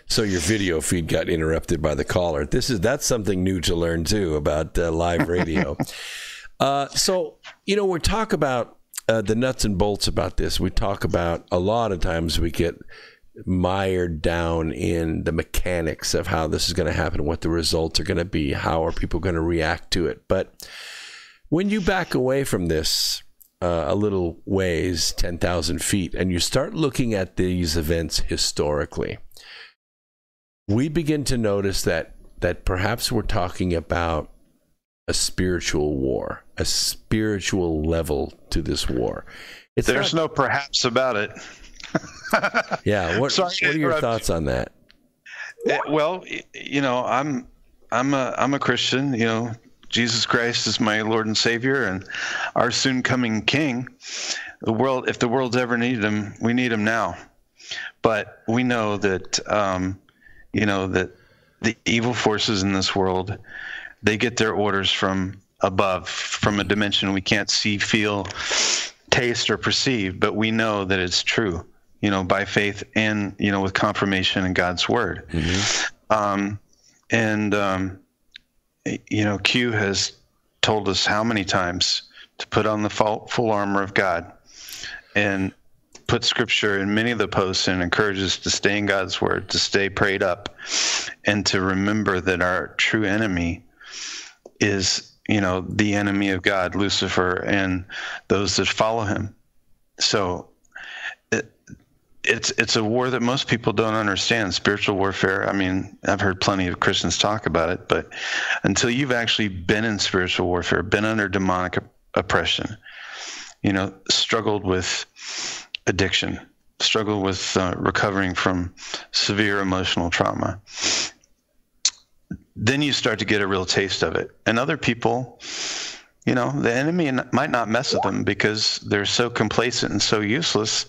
So your video feed got interrupted by the caller. That's something new to learn too about live radio. So, we talk about the nuts and bolts about this. We talk about a lot of times we get mired down in the mechanics of how this is going to happen, what the results are going to be, how are people going to react to it. But when you back away from this a little ways, 10,000 feet, and you start looking at these events historically, we begin to notice that perhaps we're talking about a spiritual war, a spiritual level to this war. There's no perhaps about it. Yeah. What are your thoughts on that? Well, I'm a Christian. Jesus Christ is my Lord and Savior, and our soon coming King. If the world's ever needed him, we need him now. But we know that that the evil forces in this world, they get their orders from above, from a dimension we can't see, feel, taste, or perceive. But we know that it's true. By faith and, with confirmation in God's word. Mm-hmm. Q has told us how many times to put on the full armor of God and put scripture in many of the posts and encourages us to stay in God's word, to stay prayed up, and to remember that our true enemy is, the enemy of God, Lucifer, and those that follow him. So, it's a war that most people don't understand, spiritual warfare. I mean, I've heard plenty of Christians talk about it, but until you've actually been in spiritual warfare, been under demonic oppression, struggled with addiction, struggled with recovering from severe emotional trauma, then you start to get a real taste of it. And other people, the enemy might not mess with them because they're so complacent and so useless,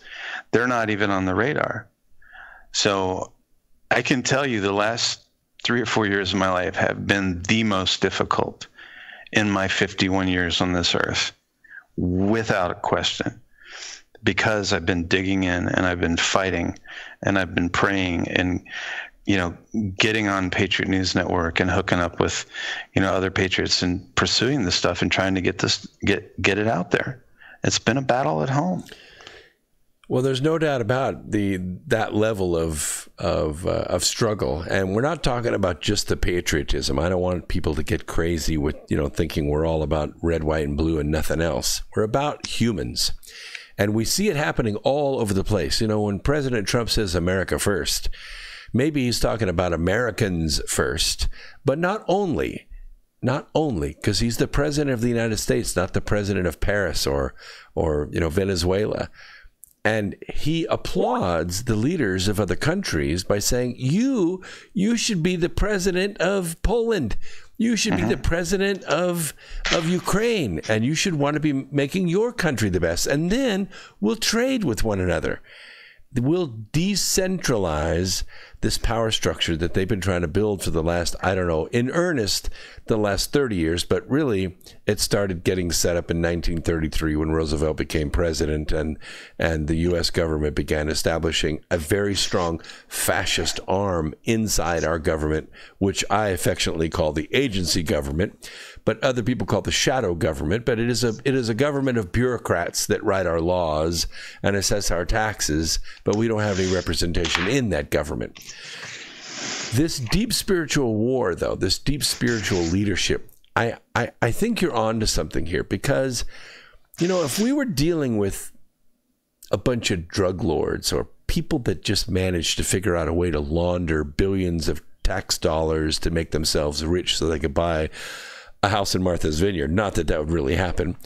they're not even on the radar. So I can tell you the last 3 or 4 years of my life have been the most difficult in my 51 years on this earth, without a question, because I've been digging in and I've been fighting and I've been praying and, getting on Patriot News Network and hooking up with, other patriots and pursuing this stuff and trying to get it out there. It's been a battle at home. Well, there's no doubt about that level of struggle, and we're not talking about just the patriotism. I don't want people to get crazy with thinking we're all about red, white, and blue and nothing else. We're about humans, and we see it happening all over the place. When President Trump says America first, maybe he's talking about Americans first, but not only, because he's the president of the United States, not the president of Paris or Venezuela. And he applauds the leaders of other countries by saying, you should be the president of Poland. You should be the president of Ukraine. And you should want to be making your country the best. And then we'll trade with one another. We'll decentralize this power structure that they've been trying to build for the last, I don't know, in earnest, the last 30 years. But really, it started getting set up in 1933 when Roosevelt became president, and the U.S. government began establishing a very strong fascist arm inside our government, which I affectionately call the agency government, but other people call it the shadow government. But it is a government of bureaucrats that write our laws and assess our taxes, but we don't have any representation in that government. This deep spiritual war, though, this deep spiritual leadership, I think you're on to something here, because, you know, if we were dealing with a bunch of drug lords or people that just managed to figure out a way to launder billions of tax dollars to make themselves rich so they could buy a house in Martha's Vineyard, not that that would really happen,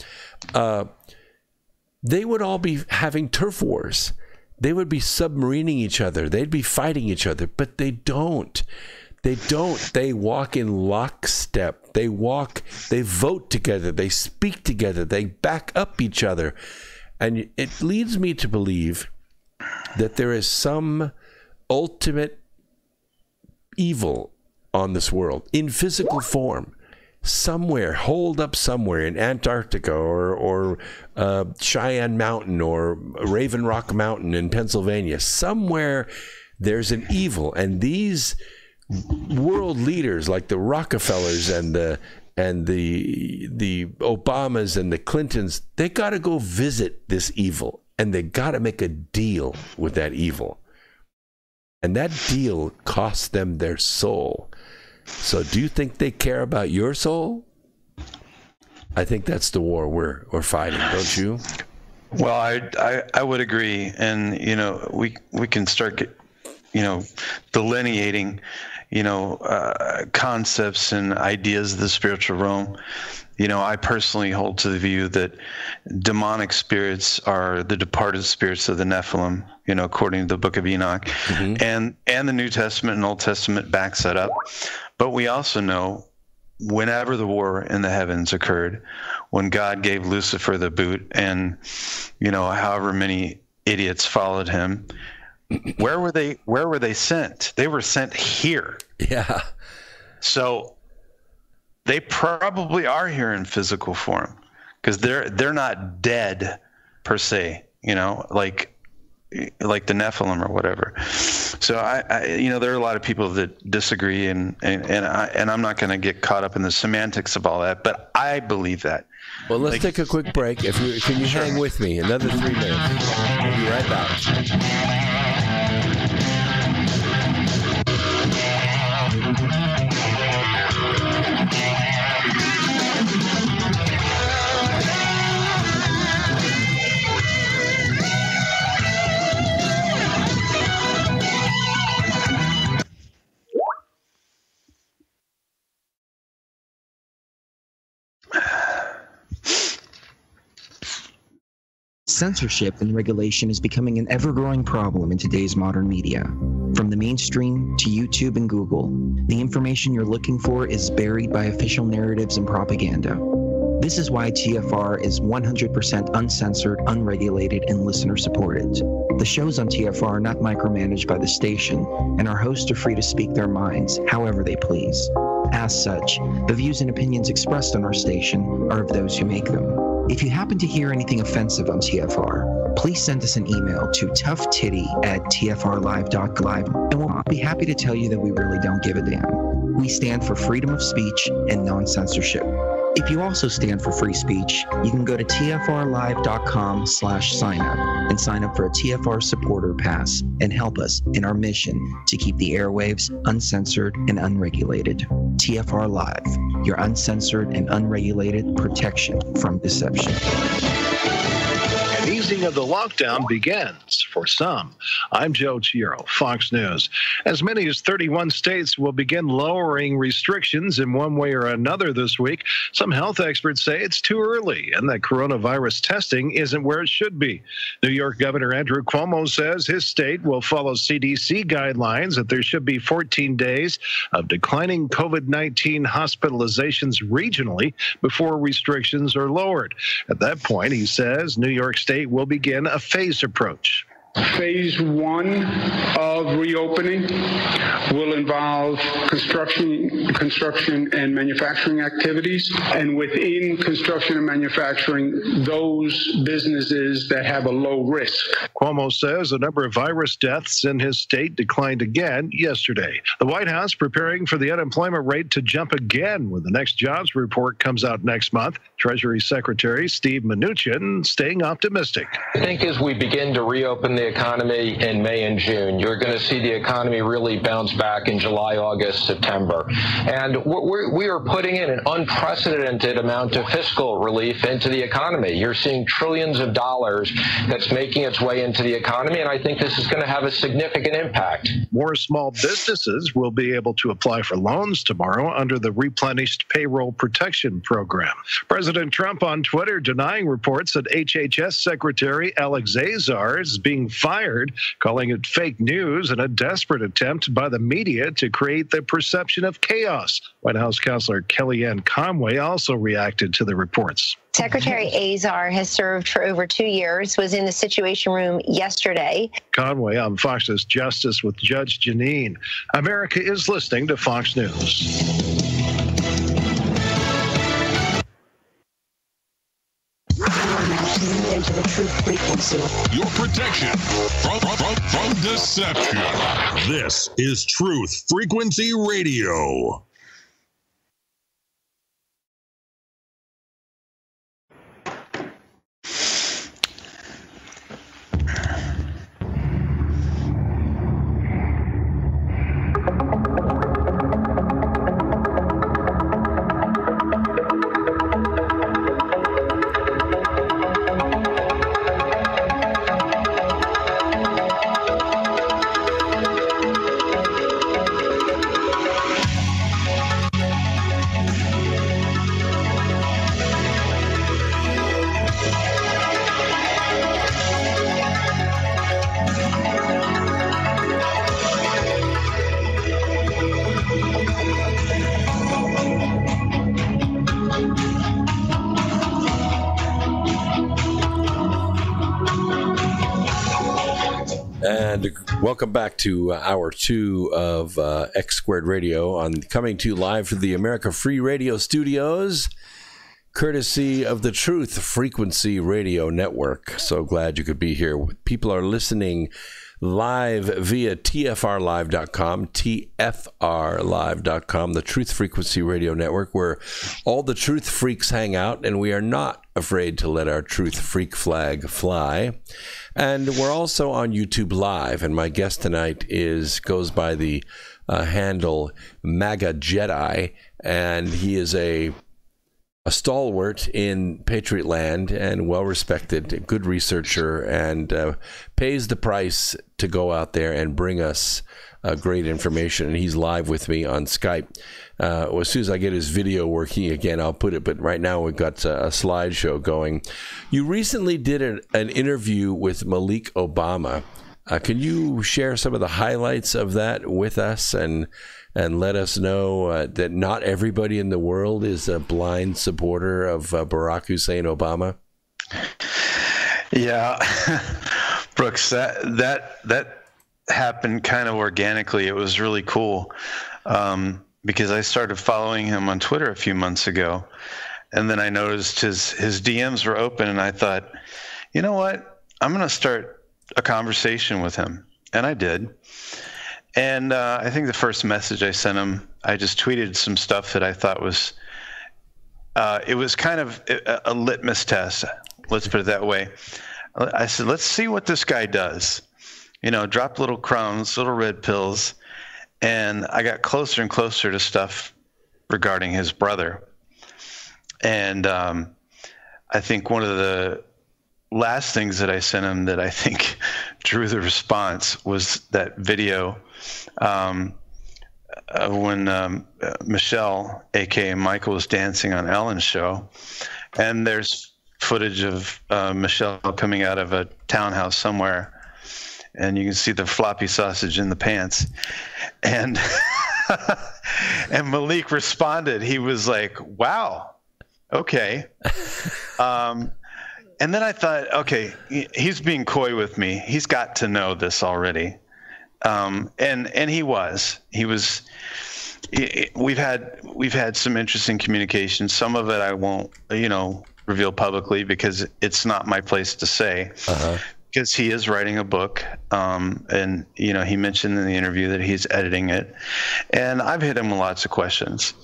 they would all be having turf wars. They would be submarining each other. They'd be fighting each other, but they don't. They don't. They walk in lockstep. They vote together. They speak together. They back up each other. And it leads me to believe that there is some ultimate evil on this world in physical form, somewhere, holed up somewhere in Antarctica or Cheyenne Mountain or Raven Rock Mountain in Pennsylvania. Somewhere there's an evil, and these world leaders like the Rockefellers and the Obamas and the Clintons, they got to go visit this evil, and they got to make a deal with that evil. And that deal costs them their soul. So do you think they care about your soul? I think that's the war we're fighting, don't you? Well, I would agree. And, you know, we can start, delineating, concepts and ideas of the spiritual realm. You know, I personally hold to the view that demonic spirits are the departed spirits of the Nephilim, according to the book of Enoch. Mm-hmm. And the New Testament and Old Testament backs that up. But we also know whenever the war in the heavens occurred, when God gave Lucifer the boot and, however many idiots followed him, where were they sent? They were sent here. Yeah. So they probably are here in physical form, because they're not dead per se, like the Nephilim or whatever. So I there are a lot of people that disagree, and I'm not going to get caught up in the semantics of all that, but I believe that. Well, let's take a quick break. Can you hang with me another 3 minutes? We'll be right back. Censorship and regulation is becoming an ever-growing problem in today's modern media. From the mainstream to YouTube and Google, the information you're looking for is buried by official narratives and propaganda. This is why TFR is 100% uncensored, unregulated, and listener-supported. The shows on TFR are not micromanaged by the station, and our hosts are free to speak their minds however they please. As such, the views and opinions expressed on our station are of those who make them. If you happen to hear anything offensive on TFR, please send us an email to toughtitty@tfrlive.live, and we'll be happy to tell you that we really don't give a damn. We stand for freedom of speech and non-censorship. If you also stand for free speech, you can go to tfrlive.com/signup and sign up for a TFR supporter pass and help us in our mission to keep the airwaves uncensored and unregulated. TFR Live, your uncensored and unregulated protection from deception. An easing of the lockdown begins for some. I'm Joe Chiaro, Fox News. As many as 31 states will begin lowering restrictions in one way or another this week. Some health experts say it's too early and that coronavirus testing isn't where it should be. New York Governor Andrew Cuomo says his state will follow CDC guidelines that there should be 14 days of declining COVID-19 hospitalizations regionally before restrictions are lowered. At that point, he says New York State will begin a phased approach. Phase one of reopening will involve construction and manufacturing activities, and within construction and manufacturing, those businesses that have a low risk. Cuomo says the number of virus deaths in his state declined again yesterday. The White House preparing for the unemployment rate to jump again when the next jobs report comes out next month. Treasury Secretary Steve Mnuchin staying optimistic. I think as we begin to reopen the economy in May and June, you're going to see the economy really bounce back in July, August, September. And we are putting in an unprecedented amount of fiscal relief into the economy. You're seeing trillions of dollars that's making its way into the economy, and I think this is going to have a significant impact. More small businesses will be able to apply for loans tomorrow under the replenished payroll protection program. President Trump on Twitter denying reports that HHS Secretary Alex Azar is being fired, calling it fake news and a desperate attempt by the media to create the perception of chaos. White House Counselor Kellyanne Conway also reacted to the reports. Secretary Azar has served for over 2 years, was in the Situation Room yesterday. Conway on Fox's Justice with Judge Janine. America is listening to Fox News. Into the truth frequency. Your protection from deception. This is Truth Frequency Radio. And welcome back to hour 2 of X Squared Radio, coming to you live from the America Free Radio studios, courtesy of the Truth Frequency Radio Network. So glad you could be here. People are listening live via tfrlive.com, tfrlive.com, the Truth Frequency Radio Network, where all the truth freaks hang out, and we are not afraid to let our truth freak flag fly. And we're also on YouTube Live, and my guest tonight goes by the handle MagaJedi, and he is a stalwart in Patriot Land and well-respected, good researcher, and pays the price to go out there and bring us great information. And he's live with me on Skype. Well, as soon as I get his video working again, I'll put it. But right now we've got a slideshow going. You recently did an interview with Malik Obama. Can you share some of the highlights of that with us and let us know that not everybody in the world is a blind supporter of Barack Hussein Obama? Yeah, Brooks, that happened kind of organically. It was really cool because I started following him on Twitter a few months ago, and then I noticed his DMs were open, and I thought, you know what? I'm going to start a conversation with him, and I did. And I think the first message I sent him, I just tweeted some stuff that I thought was, it was kind of a litmus test. Let's put it that way. I said, let's see what this guy does. You know, drop little crumbs, little red pills. And I got closer and closer to stuff regarding his brother. And I think one of the last things that I sent him that I think drew the response was that video when Michelle, a.k.a. Michael, was dancing on Ellen's show. And there's footage of Michelle coming out of a townhouse somewhere, and you can see the floppy sausage in the pants. And and Malik responded. He was like, wow, okay. And then I thought, okay, he's being coy with me. He's got to know this already. And he was. We've had some interesting communication. Some of it I won't, reveal publicly because it's not my place to say. Because he is writing a book, and he mentioned in the interview that he's editing it, and I've hit him with lots of questions.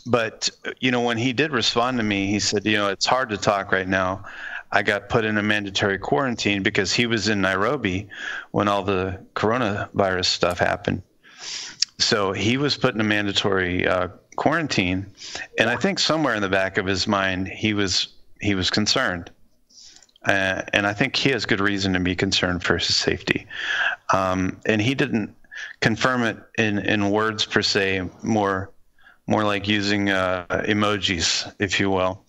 But when he did respond to me, he said, it's hard to talk right now. I got put in a mandatory quarantine because he was in Nairobi when all the coronavirus stuff happened. So he was put in a mandatory quarantine, and I think somewhere in the back of his mind, he was concerned. And I think he has good reason to be concerned for his safety. And he didn't confirm it in words per se, more like using emojis, if you will.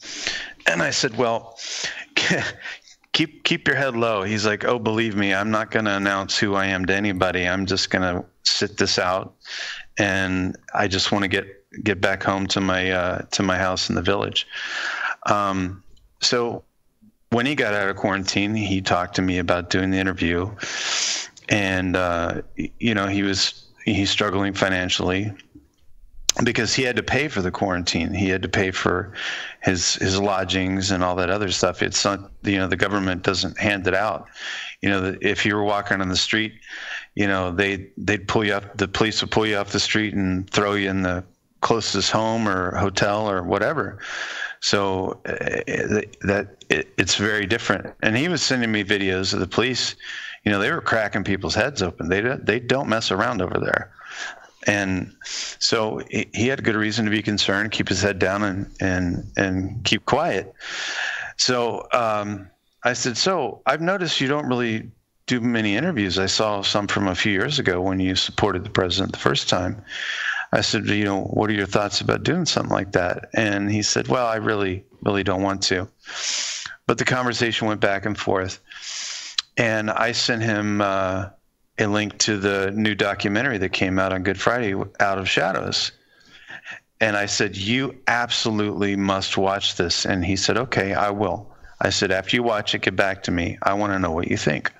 And I said, well, keep your head low. He's like, oh, believe me, I'm not going to announce who I am to anybody. I'm just going to sit this out. And I just want to get back home to my house in the village. So when he got out of quarantine, he talked to me about doing the interview, and he's struggling financially because he had to pay for the quarantine. He had to pay for his lodgings and all that other stuff. It's not, the government doesn't hand it out. If you were walking on the street, they'd pull you up. The police would pull you off the street and throw you in the closest home or hotel or whatever. So it's very different. And he was sending me videos of the police. They were cracking people's heads open. They don't mess around over there. And so he had good reason to be concerned, keep his head down and keep quiet. So I said, so I've noticed you don't really do many interviews. I saw some from a few years ago when you supported the president the first time. I said, what are your thoughts about doing something like that? And he said, well, I really, really don't want to. But the conversation went back and forth. And I sent him a link to the new documentary that came out on Good Friday, Out of Shadows. And I said, you absolutely must watch this. And he said, okay, I will. I said, after you watch it, get back to me. I want to know what you think.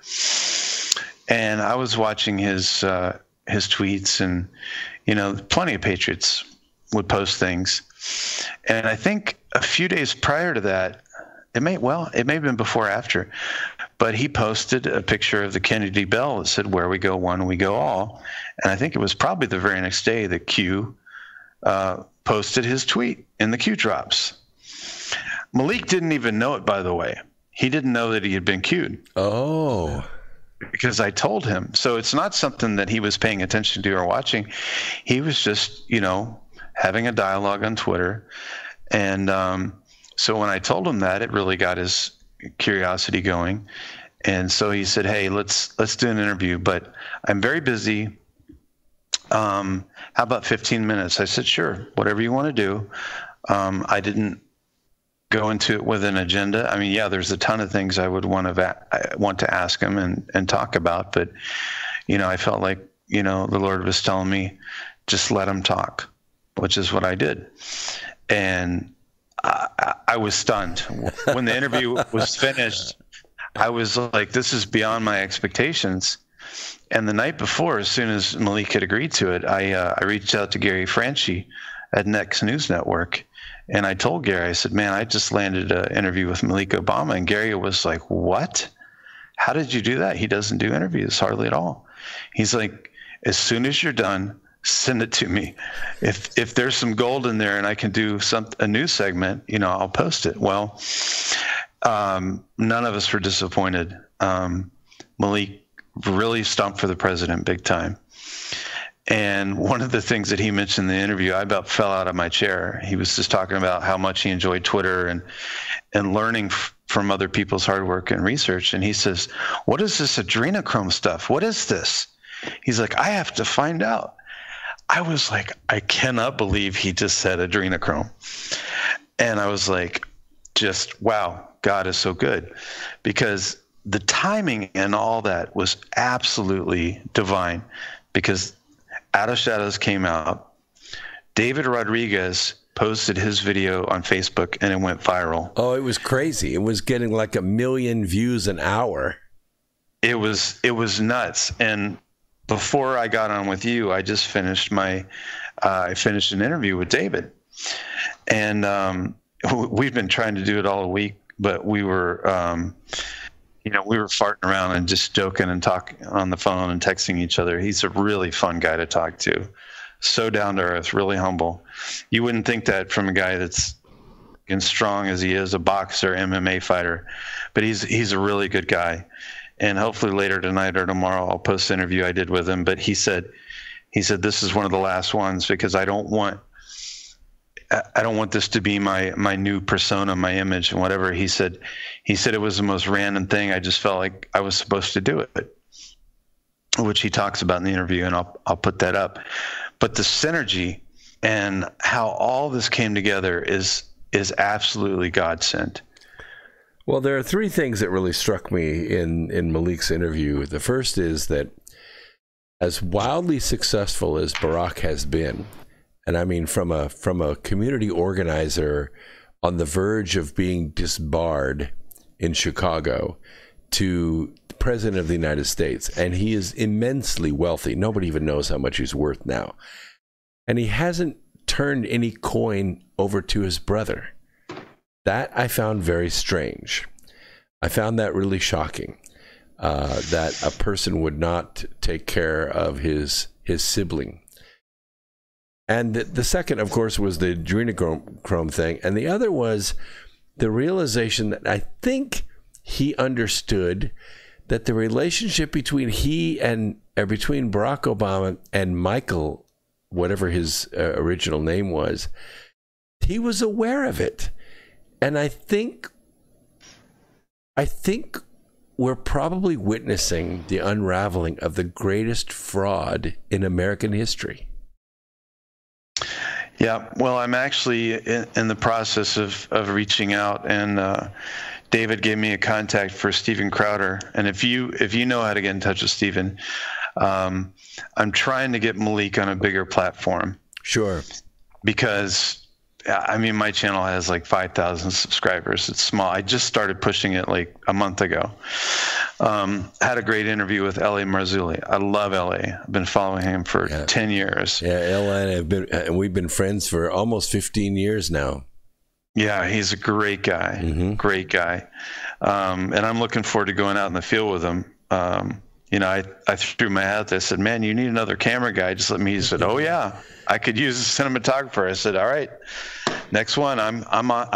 And I was watching his tweets, and plenty of patriots would post things. And I think a few days prior to that, it may have been before or after, but he posted a picture of the Kennedy Bell that said, where we go one, we go all. And I think it was probably the very next day that Q posted his tweet in the Q drops. Malik didn't even know it, by the way. He didn't know that he had been Q'd. Oh. Because I told him. So it's not something that he was paying attention to or watching. He was just, having a dialogue on Twitter. And so when I told him that, it really got his curiosity going. And so he said, hey, let's do an interview, but I'm very busy. How about 15 minutes? I said, sure, whatever you want to do. I didn't go into it with an agenda. I mean, yeah, there's a ton of things I would want to ask him and talk about, but I felt like the Lord was telling me, just let him talk, which is what I did. And I was stunned when the interview was finished. I was like, this is beyond my expectations. And the night before, as soon as Malik had agreed to it, I reached out to Gary Franchi at Next News Network. And I told Gary, I said, man, I just landed an interview with Malik Obama. And Gary was like, what? How did you do that? He doesn't do interviews hardly at all. He's like, as soon as you're done, send it to me. If there's some gold in there and I can do a news segment, I'll post it. Well, none of us were disappointed. Malik really stumped for the president big time. And one of the things that he mentioned in the interview, I about fell out of my chair. He was just talking about how much he enjoyed Twitter and learning from other people's hard work and research. And he says, what is this adrenochrome stuff? What is this? He's like, I have to find out. I was like, I cannot believe he just said adrenochrome. And I was like, just, wow, God is so good. Because the timing and all that was absolutely divine. Because Out of Shadows came out. David Rodriguez posted his video on Facebook, and it went viral. Oh, it was crazy. It was getting like 1 million views an hour. It was nuts. And before I got on with you, I just finished I finished an interview with David. And we've been trying to do it all week, but we were, we were farting around and just joking and talking on the phone and texting each other. He's a really fun guy to talk to. So down to earth, really humble. You wouldn't think that from a guy that's as strong as he is, a boxer, MMA fighter, but he's a really good guy. And hopefully later tonight or tomorrow, I'll post the interview I did with him. But he said this is one of the last ones because I don't want this to be my new persona, my image, and whatever. He said it was the most random thing. I just felt like I was supposed to do it, which he talks about in the interview, and I'll put that up. But the synergy and how all this came together is absolutely God sent. Well, there are 3 things that really struck me in Malik's interview. The first is that as wildly successful as Barack has been, and I mean from a community organizer on the verge of being disbarred in Chicago to the President of the United States, and he is immensely wealthy. Nobody even knows how much he's worth now. And he hasn't turned any coin over to his brother. That I found very strange. I found that really shocking, that a person would not take care of his sibling. And the second, of course, was the adrenochrome thing. And the other was the realization that I think he understood that the relationship between between Barack Obama and Michael, whatever his original name was, he was aware of it. And I think we're probably witnessing the unraveling of the greatest fraud in American history. Yeah, well, I'm actually in the process of reaching out, and David gave me a contact for Steven Crowder. And if you know how to get in touch with Steven, I'm trying to get Malik on a bigger platform. Sure. Because I mean, my channel has like 5,000 subscribers. It's small. I just started pushing it like a month ago. Had a great interview with L.A. Marzulli. I love L.A. I've been following him for 10 years. Yeah, L.A. and we've been friends for almost 15 years now. Yeah, he's a great guy. Mm-hmm. Great guy. And I'm looking forward to going out in the field with him. I threw my hat. I said, man, you need another camera guy. Just let me. He said, oh, yeah, I could use a cinematographer. I said, all right, next one. I'm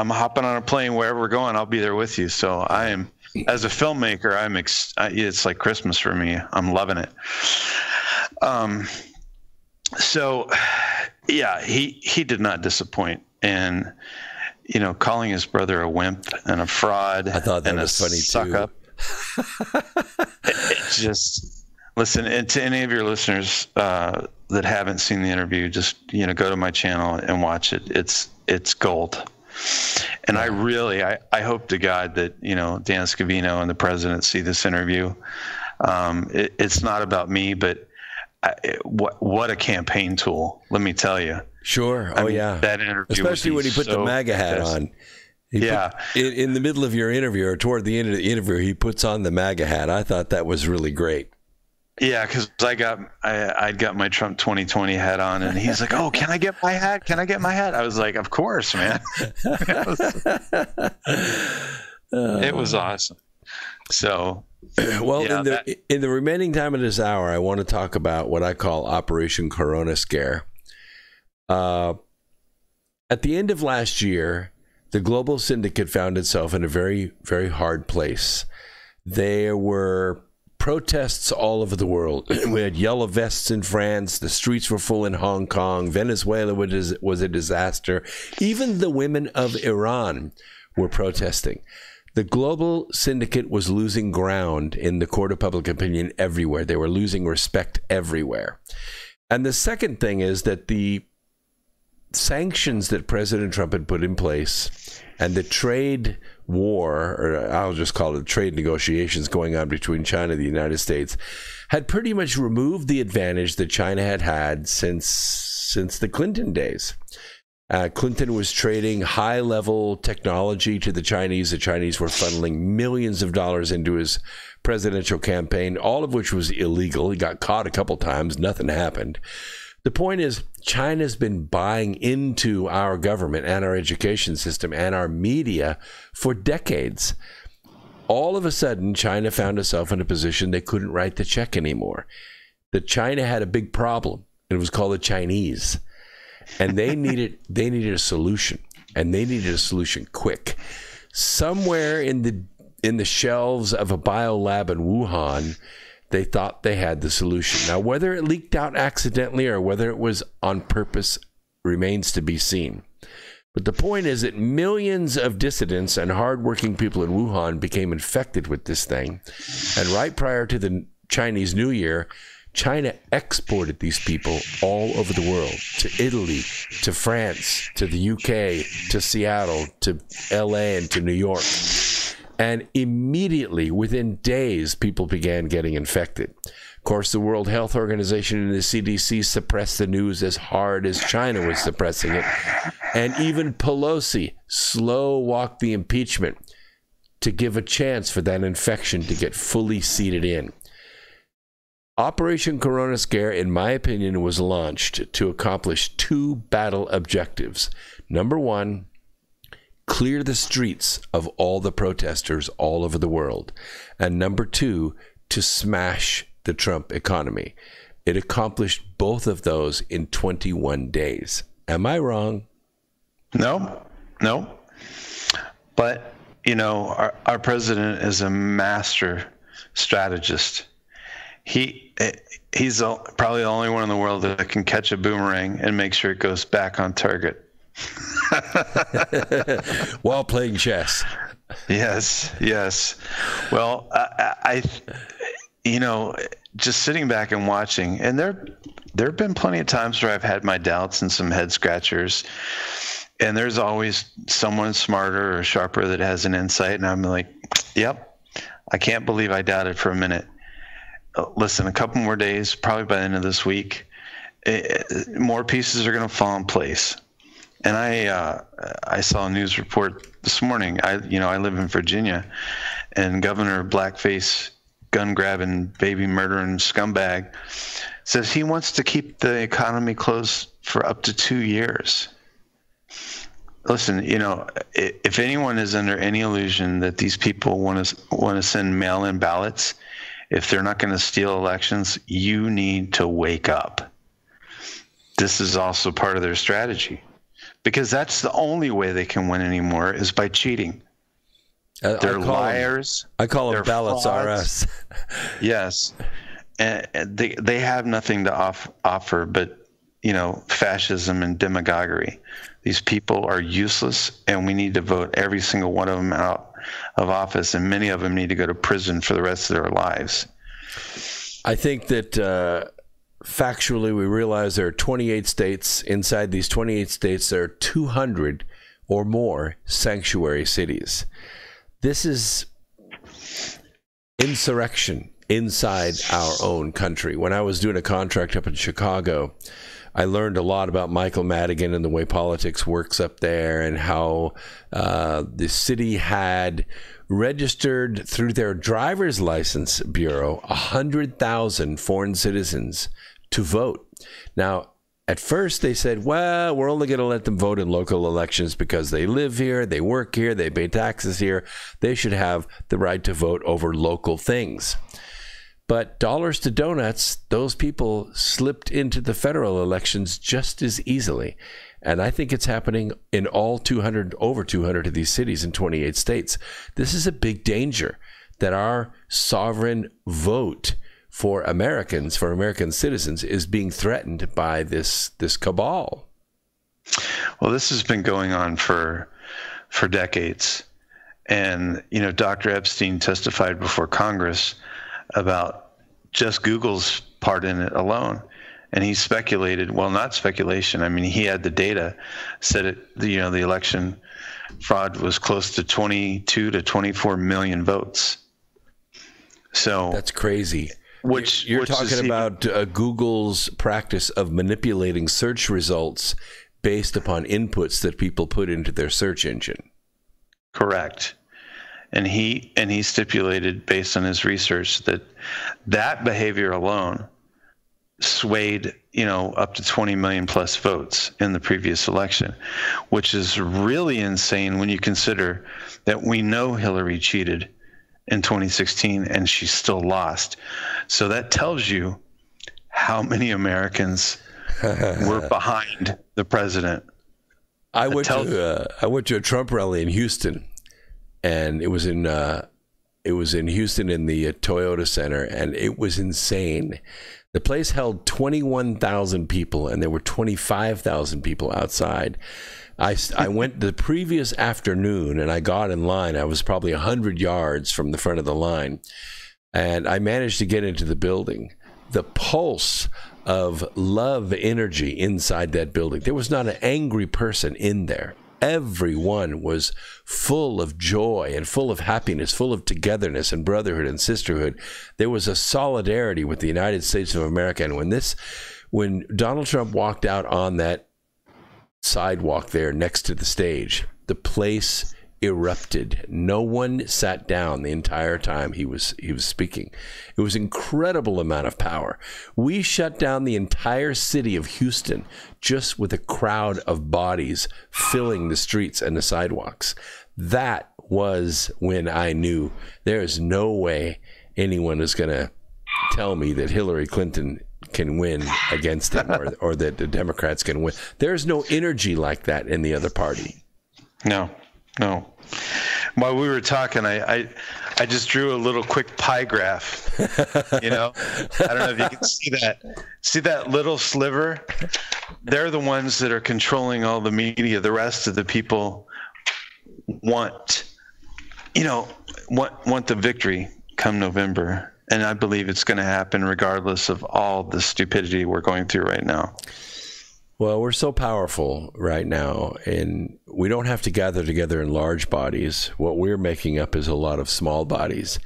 hopping on a plane wherever we're going. I'll be there with you. So I am, as a filmmaker, it's like Christmas for me. I'm loving it. So, yeah, he did not disappoint. And, calling his brother a wimp and a fraud. I thought that was funny too. Up. Just listen, and to any of your listeners that haven't seen the interview, just go to my channel and watch it. It's gold. And I hope to God that Dan Scavino and the president see this interview. It's not about me, but what a campaign tool, let me tell you. Sure. I mean, that interview, especially when he put the MAGA hat on. In the middle of your interview, or toward the end of the interview, he puts on the MAGA hat. I thought that was really great. Yeah, because I got my Trump 2020 hat on, and he's like, "Oh, can I get my hat? Can I get my hat?" I was like, "Of course, man." It was awesome. So, well, yeah, in the remaining time of this hour, I want to talk about what I call Operation Corona Scare. At the end of last year, the global syndicate found itself in a very, very hard place. There were protests all over the world. We had yellow vests in France. The streets were full in Hong Kong. Venezuela was a disaster. Even the women of Iran were protesting. The global syndicate was losing ground in the court of public opinion everywhere. They were losing respect everywhere. And the second thing is that the sanctions that President Trump had put in place and the trade war, or I'll just call it trade negotiations going on between China and the United States, had pretty much removed the advantage that China had had since the Clinton days. Clinton was trading high-level technology to the Chinese. The Chinese were funneling millions of dollars into his presidential campaign, all of which was illegal. He got caught a couple times. Nothing happened. The point is, China's been buying into our government and our education system and our media for decades. All of a sudden, China found itself in a position they couldn't write the check anymore. That China had a big problem. It was called the Chinese. And they needed a solution, and they needed a solution quick. Somewhere in the shelves of a biolab in Wuhan, they thought they had the solution. Now, whether it leaked out accidentally or whether it was on purpose remains to be seen. But the point is that millions of dissidents and hardworking people in Wuhan became infected with this thing. And right prior to the Chinese New Year, China exported these people all over the world, to Italy, to France, to the UK, to Seattle, to LA, and to New York. And immediately, within days, people began getting infected. Of course, the World Health Organization and the CDC suppressed the news as hard as China was suppressing it. And even Pelosi slow-walked the impeachment to give a chance for that infection to get fully seeded in. Operation Corona Scare, in my opinion, was launched to accomplish two battle objectives. Number one, clear the streets of all the protesters all over the world. And number two, to smash the Trump economy. It accomplished both of those in 21 days. Am I wrong? No. But, our president is a master strategist. He's probably the only one in the world that can catch a boomerang and make sure it goes back on target. While playing chess. Yes. Well, I just sitting back and watching, and there have been plenty of times where I've had my doubts and some head scratchers, and there's always someone smarter or sharper that has an insight, and I'm like, yep, I can't believe I doubted for a minute. Listen, a couple more days, probably by the end of this week, more pieces are going to fall in place. And I saw a news report this morning. I live in Virginia, and Governor Blackface, gun-grabbing, baby-murdering scumbag says he wants to keep the economy closed for up to 2 years. Listen, if anyone is under any illusion that these people want to send mail-in ballots, if they're not going to steal elections, you need to wake up. This is also part of their strategy, because that's the only way they can win anymore is by cheating. They're liars. I call them ballots RS. Yes. And they have nothing to offer but, fascism and demagoguery. These people are useless, and we need to vote every single one of them out of office, and many of them need to go to prison for the rest of their lives. I think that factually we realize there are 28 states. Inside these 28 states, there are 200 or more sanctuary cities. This is insurrection inside our own country. When I was doing a contract up in Chicago, I learned a lot about Michael Madigan and the way politics works up there, and how the city had registered through their driver's license bureau 100,000 foreign citizens to vote. Now, at first they said, well, we're only going to let them vote in local elections because they live here, they work here, they pay taxes here. They should have the right to vote over local things. But dollars to donuts, those people slipped into the federal elections just as easily. And I think it's happening in all over 200 of these cities in 28 states. This is a big danger, that our sovereign vote for Americans, for American citizens, is being threatened by this cabal. Well, this has been going on for decades. And, Dr. Epstein testified before Congress about just Google's part in it alone. And he speculated, well, not speculation. I mean, he had the data, said the election fraud was close to 22 to 24 million votes. So that's crazy. Which you're talking about Google's practice of manipulating search results based upon inputs that people put into their search engine. Correct. And he stipulated, based on his research, that behavior alone swayed, up to 20 million plus votes in the previous election, which is really insane when you consider that we know Hillary cheated in 2016 and she still lost. So that tells you how many Americans were behind the president. I went to a Trump rally in Houston, and it was in Houston in the Toyota Center, and it was insane. The place held 21,000 people, and there were 25,000 people outside. I went the previous afternoon, and I got in line. I was probably 100 yards from the front of the line, and I managed to get into the building. The pulse of love energy inside that building. There was not an angry person in there. Everyone was full of joy and full of happiness, full of togetherness and brotherhood and sisterhood. There was a solidarity with the United States of America. And when Donald Trump walked out on that sidewalk there next to the stage, the place erupted. No one sat down the entire time he was speaking. It was an incredible amount of power. We shut down the entire city of Houston just with a crowd of bodies filling the streets and the sidewalks. That was when I knew there is no way anyone is going to tell me that Hillary Clinton can win against him or that the Democrats can win. There's no energy like that in the other party. No. While we were talking, I just drew a little quick pie graph. I don't know if you can see that. See that little sliver? They're the ones that are controlling all the media. The rest of the people want the victory come November. And I believe it's going to happen regardless of all the stupidity we're going through right now. Well, we're so powerful right now, and we don't have to gather together in large bodies. What we're making up is a lot of small bodies.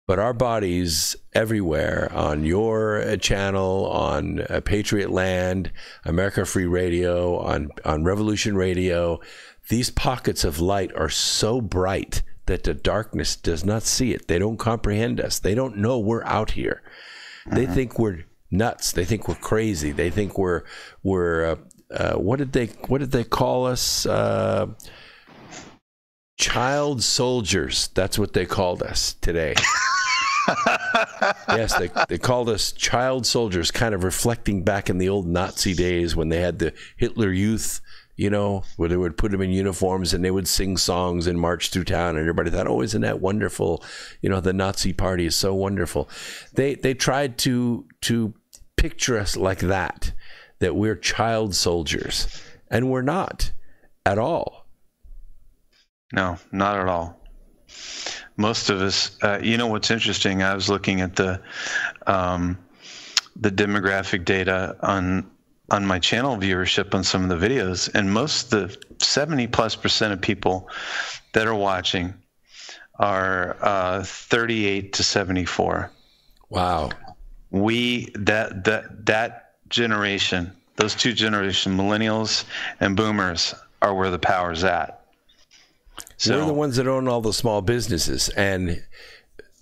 But our bodies everywhere, on your channel, on Patriot Land, America Free Radio, on Revolution Radio, these pockets of light are so bright that the darkness does not see it. They don't comprehend us. They don't know we're out here. They think we're nuts. They think we're crazy. They think we're what did they call us? Child soldiers. That's what they called us today. Yes, they called us child soldiers, kind of reflecting back in the old Nazi days when they had the Hitler Youth, where they would put them in uniforms and they would sing songs and march through town, and everybody thought, oh, isn't that wonderful? The Nazi party is so wonderful. They tried to picture us like that we're child soldiers, and we're not at all. No, not at all. Most of us, what's interesting, I was looking at the demographic data on my channel viewership on some of the videos, and most of the 70+% of people that are watching are 38 to 74. Wow. That generation, those two generations, millennials and boomers, are where the power's at. So, we're the ones that own all the small businesses, and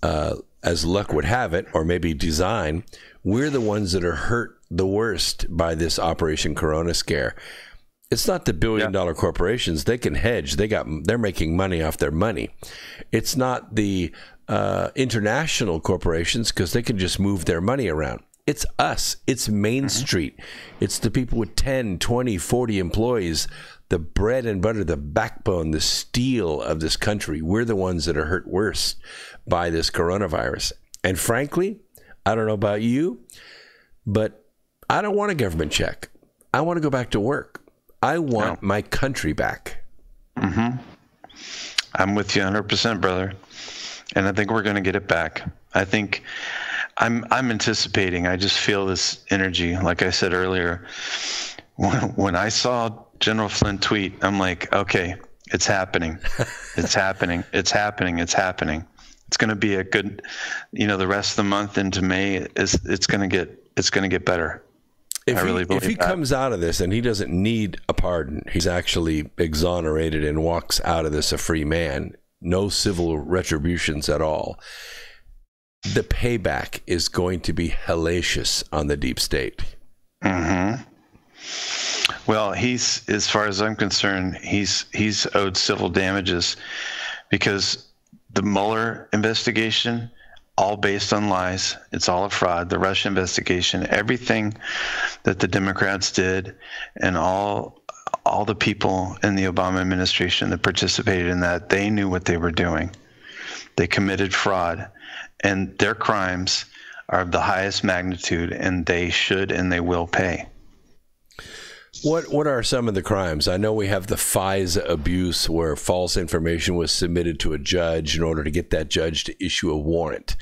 as luck would have it, or maybe design, we're the ones that are hurt the worst by this Operation Corona scare. It's not the billion-dollar corporations. They can hedge. They're making money off their money. It's not the international corporations, because they can just move their money around. It's us. It's Main Street. It's the people with 10, 20, 40 employees, the bread and butter, the backbone, the steel of this country. We're the ones that are hurt worst by this coronavirus. And frankly, I don't know about you, but I don't want a government check. I want to go back to work. I want my country back. I'm with you 100%, brother. And I think we're going to get it back. I think I'm anticipating. I just feel this energy. Like I said earlier, when I saw General Flynn tweet, I'm like, okay, it's happening. It's happening. It's happening. It's happening. It's going to be a good, the rest of the month into May it's going to get better. If he comes out of this and he doesn't need a pardon, he's actually exonerated and walks out of this a free man, no civil retributions at all, the payback is going to be hellacious on the deep state. Mm-hmm. Well, he's, as far as I'm concerned, he's owed civil damages because the Mueller investigation, all based on lies. It's all a fraud. The Russia investigation, everything that the Democrats did, and all the people in the Obama administration that participated in that, they knew what they were doing. They committed fraud, and their crimes are of the highest magnitude, and they should and they will pay. What are some of the crimes? I know we have the FISA abuse where false information was submitted to a judge in order to get that judge to issue a warrant.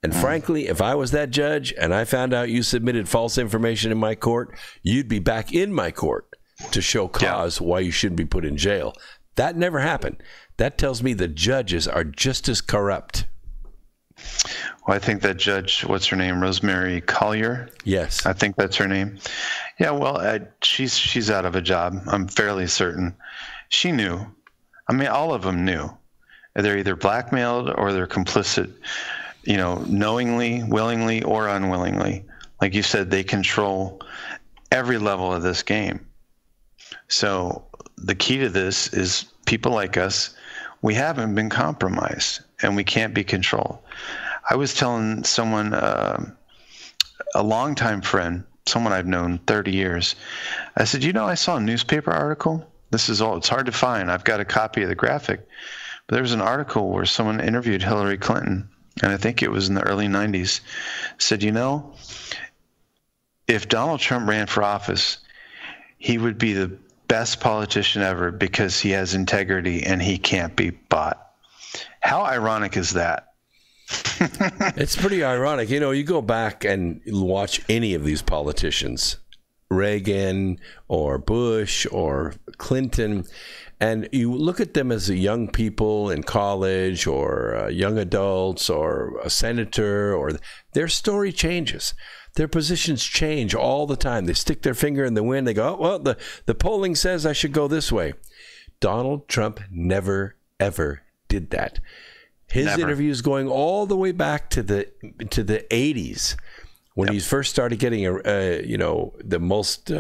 And frankly, if I was that judge and I found out you submitted false information in my court, you'd be back in my court to show cause why you shouldn't be put in jail. That never happened. That tells me the judges are just as corrupt. Well, I think that judge, what's her name, Rosemary Collyer? Yes. I think that's her name. Yeah, well, she's out of a job. I'm fairly certain. She knew. I mean, all of them knew. They're either blackmailed or they're complicit, knowingly, willingly, or unwillingly. Like you said, they control every level of this game. So the key to this is people like us, we haven't been compromised and we can't be controlled. I was telling someone, a longtime friend, someone I've known 30 years, I said, I saw a newspaper article. It's hard to find. I've got a copy of the graphic. But there was an article where someone interviewed Hillary Clinton, and I think it was in the early 90s, said, if Donald Trump ran for office, he would be the best politician ever because he has integrity and he can't be bought. How ironic is that? It's pretty ironic. You go back and watch any of these politicians, Reagan or Bush or Clinton, and you look at them as young people in college or young adults or a senator, or their story changes. Their positions change all the time. They stick their finger in the wind. They go, well, the polling says I should go this way. Donald Trump never, ever did that. His interviews going all the way back to the 80s when he first started getting the most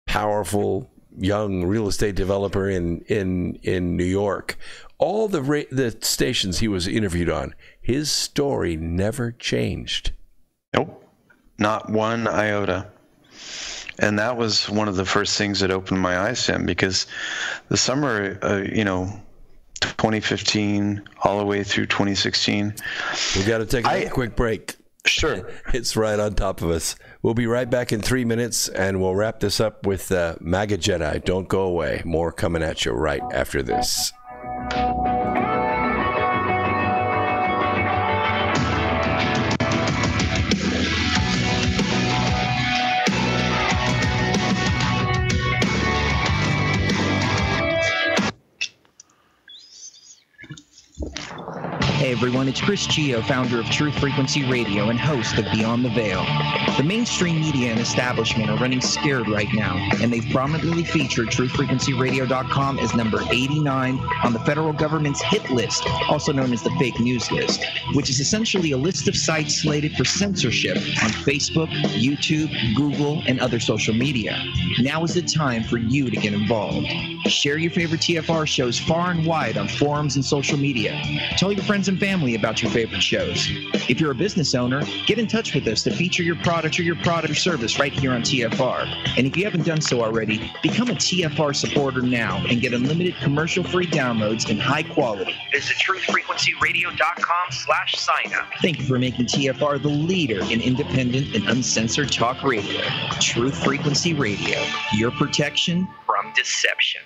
powerful young real estate developer in New York. All the stations he was interviewed on, his story never changed. Nope, not one iota. And that was one of the first things that opened my eyes to him, because the summer, 2015 all the way through 2016. We got to take a quick break. Sure. It's right on top of us. We'll be right back in 3 minutes, and we'll wrap this up with MagaJedi. Don't go away. More coming at you right after this. Hey everyone, it's Chris Gio, founder of Truth Frequency Radio and host of Beyond the Veil. The mainstream media and establishment are running scared right now, and they've prominently featured TruthFrequencyRadio.com as number 89 on the federal government's hit list, also known as the fake news list, which is essentially a list of sites slated for censorship on Facebook, YouTube, Google, and other social media. Now is the time for you to get involved. Share your favorite TFR shows far and wide on forums and social media. Tell your friends and family about your favorite shows. If you're a business owner, get in touch with us to feature your product or service right here on TFR. And if you haven't done so already, become a TFR supporter now and get unlimited commercial-free downloads in high quality. Visit truthfrequencyradio.com/sign-up. Thank you for making TFR the leader in independent and uncensored talk radio. Truth Frequency Radio, your protection from deception.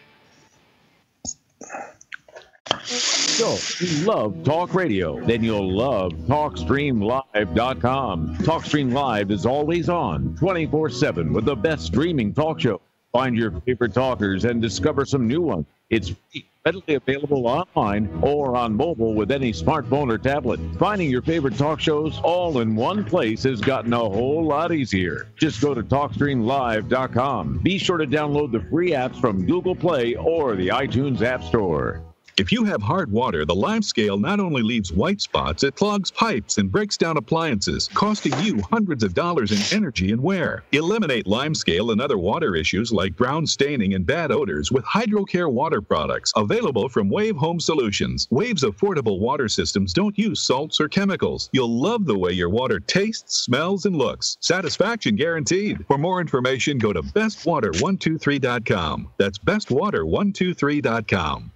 So, if you love talk radio, then you'll love TalkStreamLive.com. TalkStream Live is always on, 24/7, with the best streaming talk show. Find your favorite talkers and discover some new ones. It's free, readily available online or on mobile with any smartphone or tablet. Finding your favorite talk shows all in one place has gotten a whole lot easier. Just go to TalkStreamLive.com. Be sure to download the free apps from Google Play or the iTunes App Store. If you have hard water, the Live Scale not only leaves white spots, it clogs pipes and breaks down appliances, costing you hundreds of dollars in energy and wear. Eliminate Lime Scale and other water issues like brown staining and bad odors with HydroCare water products, available from Wave Home Solutions. Wave's affordable water systems don't use salts or chemicals. You'll love the way your water tastes, smells, and looks. Satisfaction guaranteed. For more information, go to bestwater123.com. That's bestwater123.com.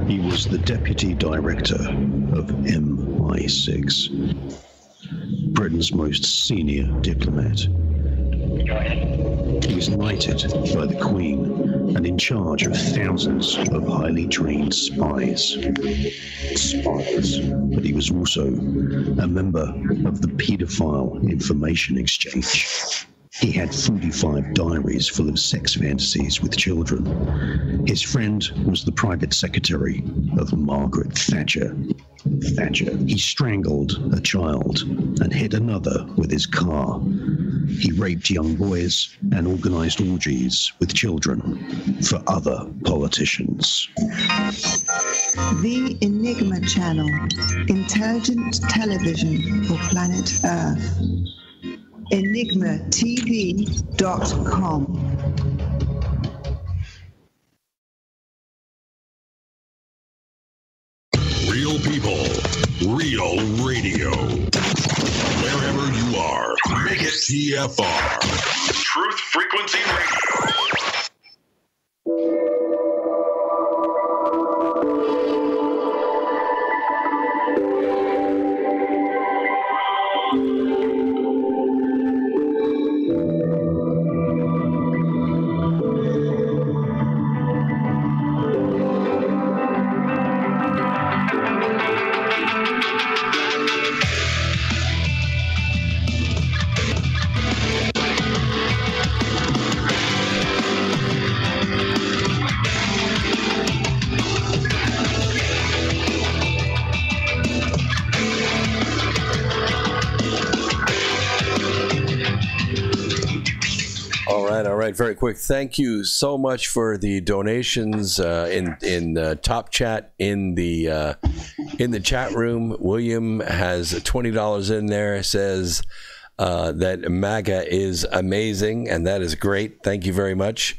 He was the deputy director of MI6, Britain's most senior diplomat. He was knighted by the Queen and in charge of thousands of highly trained spies. But he was also a member of the paedophile information exchange. He had 45 diaries full of sex fantasies with children. His friend was the private secretary of Margaret Thatcher. He strangled a child and hit another with his car. He raped young boys and organized orgies with children for other politicians. The Enigma Channel, intelligent television for planet Earth. EnigmaTV.com. Real people, real radio. Wherever you are, make it TFR. Truth Frequency Radio. All right, very quick. Thank you so much for the donations in Top Chat in the chat room. William has $20 in there. Says that MAGA is amazing, and that is great. Thank you very much.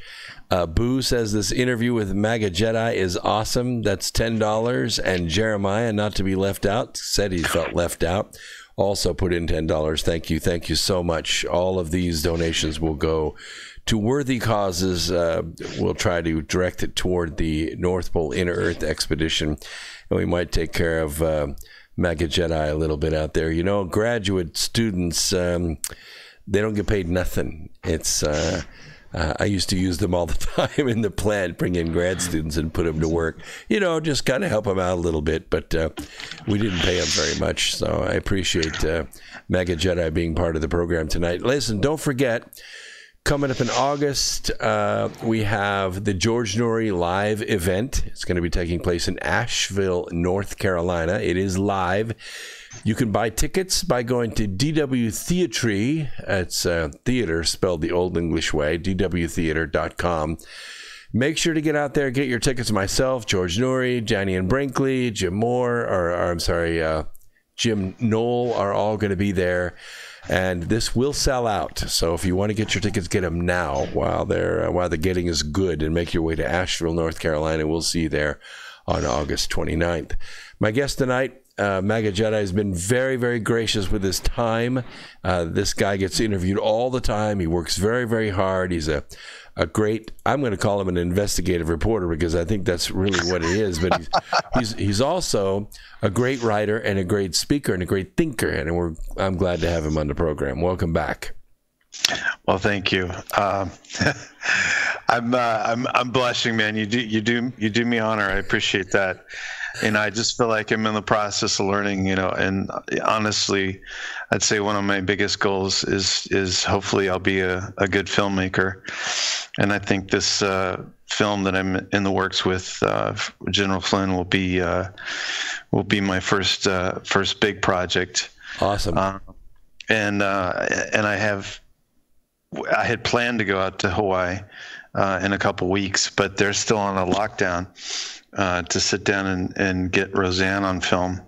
Boo says this interview with MagaJedi is awesome. That's $10. And Jeremiah, not to be left out, said he felt left out. Also put in $10. Thank you. Thank you so much. All of these donations will go to worthy causes. We'll try to direct it toward the North Pole Inner Earth expedition. And we might take care of MagaJedi a little bit out there. You know, graduate students, they don't get paid nothing. It's... I used to use them all the time in the plant, bring in grad students and put them to work, you know, just kind of help them out a little bit. But we didn't pay them very much. So I appreciate MagaJedi being part of the program tonight. Listen, don't forget, coming up in August, we have the George Norrie live event. It's going to be taking place in Asheville, North Carolina. It is live. You can buy tickets by going to DW Theatre. It's theater spelled the old English way, dwtheater.com. Make sure to get out there, get your tickets. Myself, George Norrie, Janie and Brinkley, Jim Moore, Jim Knoll are all going to be there. And this will sell out. So if you want to get your tickets, get them now while the getting is good, and make your way to Asheville, North Carolina. We'll see you there on August 29th. My guest tonight, MagaJedi, has been very, very gracious with his time. This guy gets interviewed all the time. He works very, very hard. He's a great, I'm going to call him an investigative reporter, because I think that's really what he is. But he's also a great writer and a great speaker and a great thinker. And I'm glad to have him on the program. Welcome back. Well, thank you. I I'm blushing, man. You do me honor. I appreciate that. And I just feel like I'm in the process of learning, and honestly, I'd say one of my biggest goals is hopefully I'll be a good filmmaker. And I think this film that I'm in the works with General Flynn will be my first big project. Awesome. And I had planned to go out to Hawaii in a couple weeks, but they're still on a lockdown to sit down and get Roseanne on film.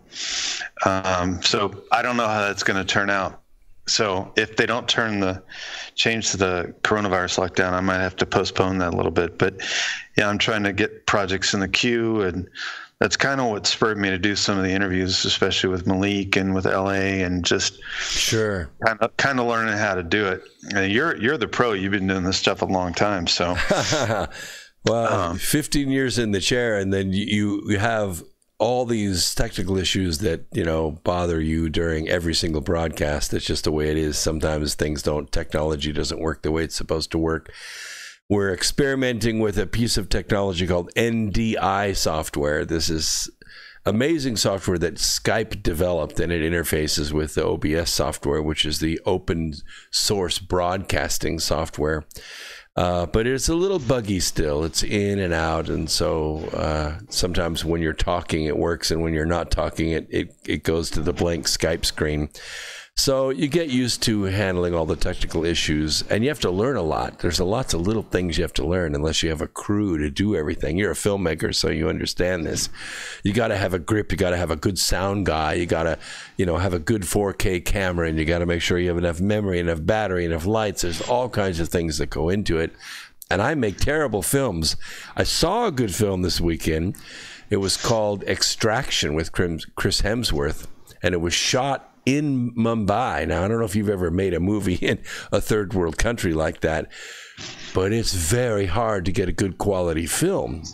So I don't know how that's going to turn out. So if they don't change to the coronavirus lockdown, I might have to postpone that a little bit. But yeah, I'm trying to get projects in the queue, and that's kind of what spurred me to do some of the interviews, especially with Malik and with LA, and just kind of learning how to do it. And you're the pro. You've been doing this stuff a long time, so. Well, 15 years in the chair, and then you have all these technical issues that, bother you during every single broadcast. It's just the way it is. Sometimes technology doesn't work the way it's supposed to work. We're experimenting with a piece of technology called NDI software. This is amazing software that Skype developed, and it interfaces with the OBS software, which is the open source broadcasting software. But it's a little buggy still. It's in and out, and so sometimes when you're talking it works, and when you're not talking it goes to the blank Skype screen. So you get used to handling all the technical issues, and you have to learn a lot. There's lots of little things you have to learn unless you have a crew to do everything. You're a filmmaker, so you understand this. You got to have a grip. You got to have a good sound guy. You got to, have a good 4K camera, and you got to make sure you have enough memory, enough battery, enough lights. There's all kinds of things that go into it. And I make terrible films. I saw a good film this weekend. It was called Extraction with Chris Hemsworth, and it was shot in Mumbai. Now, I don't know if you've ever made a movie in a third world country like that, but it's very hard to get a good quality film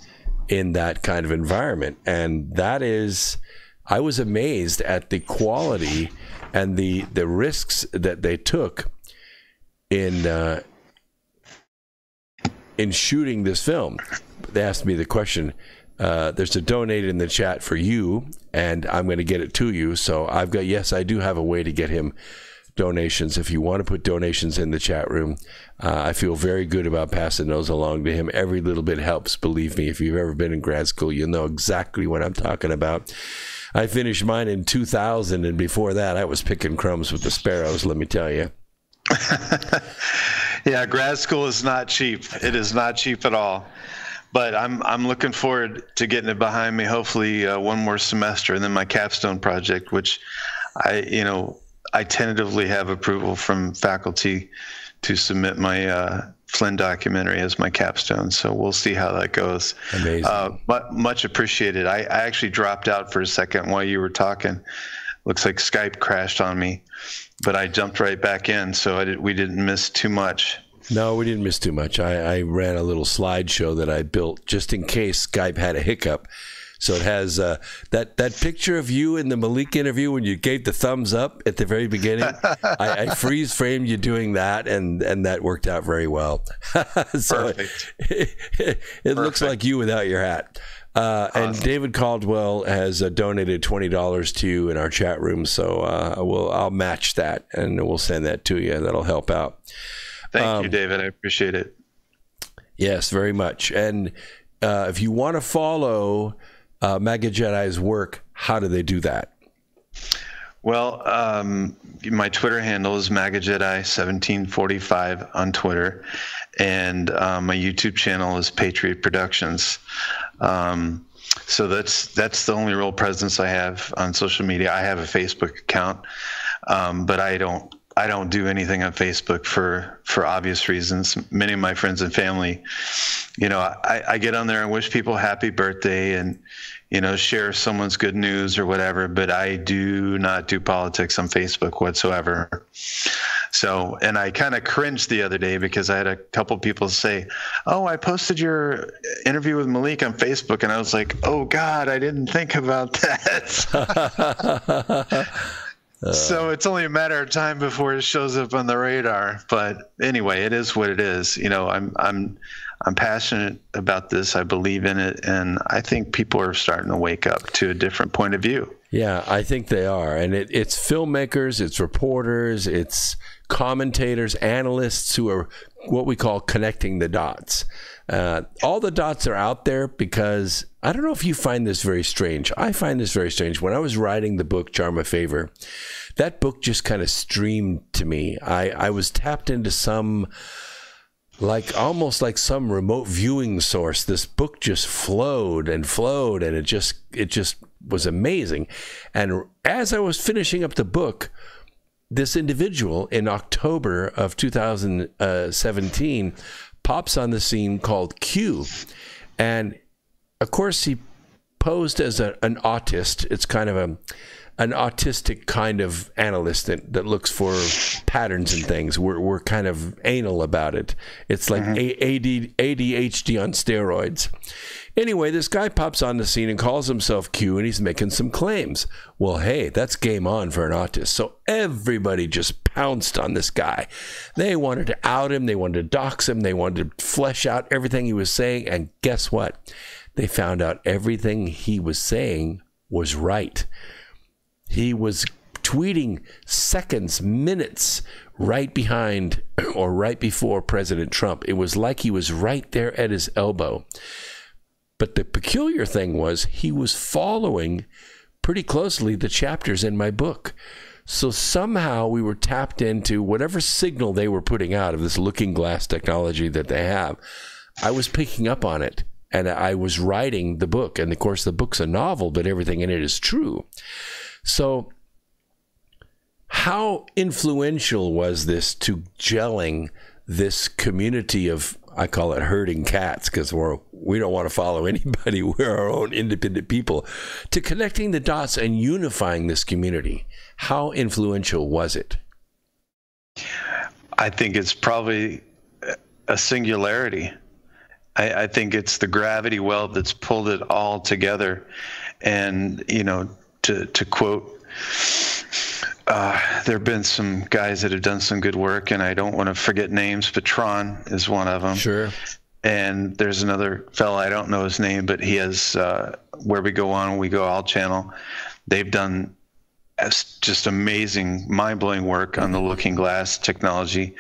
in that kind of environment. And I was amazed at the quality and the risks that they took in shooting this film. They asked me the question, there's a donate in the chat for you, and I'm going to get it to you. So I do have a way to get him donations. If you want to put donations in the chat room, I feel very good about passing those along to him. Every little bit helps. Believe me, if you've ever been in grad school, you'll know exactly what I'm talking about. I finished mine in 2000, and before that, I was picking crumbs with the sparrows, let me tell you. Yeah, grad school is not cheap. It is not cheap at all. But I'm looking forward to getting it behind me. Hopefully, one more semester, and then my capstone project, which I tentatively have approval from faculty to submit my Flynn documentary as my capstone. So we'll see how that goes. Amazing. But much appreciated. I actually dropped out for a second while you were talking. Looks like Skype crashed on me, but I jumped right back in, so we didn't miss too much. No, we didn't miss too much. I ran a little slideshow that I built just in case Skype had a hiccup. So it has that picture of you in the Malik interview when you gave the thumbs up at the very beginning. I freeze framed you doing that, and that worked out very well. So perfect. It looks like you without your hat. Awesome. And David Caldwell has donated $20 to you in our chat room, so I'll match that, and we'll send that to you. That'll help out. Thank you, David. I appreciate it. Yes, very much. And if you want to follow MagaJedi's work, how do they do that? Well, my Twitter handle is MagaJedi1745 on Twitter, and my YouTube channel is Patriot Productions. So that's the only real presence I have on social media. I have a Facebook account, but I don't do anything on Facebook for obvious reasons. Many of my friends and family, I get on there and wish people happy birthday and, share someone's good news or whatever, but I do not do politics on Facebook whatsoever. So, and I kind of cringed the other day because I had a couple people say, "Oh, I posted your interview with Malik on Facebook," and I was like, "Oh God, I didn't think about that." So it's only a matter of time before it shows up on the radar. But anyway, it is what it is. I'm passionate about this. I believe in it, and I think people are starting to wake up to a different point of view. Yeah, I think they are. And it's filmmakers, it's reporters, it's commentators, analysts who are what we call connecting the dots. All the dots are out there because I don't know if you find this very strange. I find this very strange. When I was writing the book, Charm of Favor, that book just kind of streamed to me. I was tapped into some, almost like some remote viewing source. This book just flowed, and it just was amazing. And as I was finishing up the book, this individual in October of 2017 pops on the scene called Q. And of course, he posed as an autist. It's kind of an autistic kind of analyst that looks for patterns and things. We're kind of anal about it. It's like ADHD on steroids. Anyway, this guy pops on the scene and calls himself Q, and he's making some claims. Well, hey, that's game on for an autist. So everybody just pounced on this guy. They wanted to out him. They wanted to dox him. They wanted to flesh out everything he was saying. And guess what? They found out everything he was saying was right. He was tweeting seconds, minutes right behind or right before President Trump. It was like he was right there at his elbow. But the peculiar thing was he was following pretty closely the chapters in my book. So somehow we were tapped into whatever signal they were putting out of this looking glass technology that they have. I was picking up on it, and I was writing the book. And of course, the book's a novel, but everything in it is true. So how influential was this to gelling this community of, I call it herding cats, because we don't want to follow anybody. We're our own independent people, to connecting the dots and unifying this community? How influential was it? I think it's probably a singularity. I think it's the gravity well that's pulled it all together. And, to quote, there have been some guys that have done some good work, and I don't want to forget names, but Tron is one of them. Sure. And there's another fellow, I don't know his name, but he has Where We Go On, We Go All channel. They've done just amazing, mind-blowing work on the looking glass technology.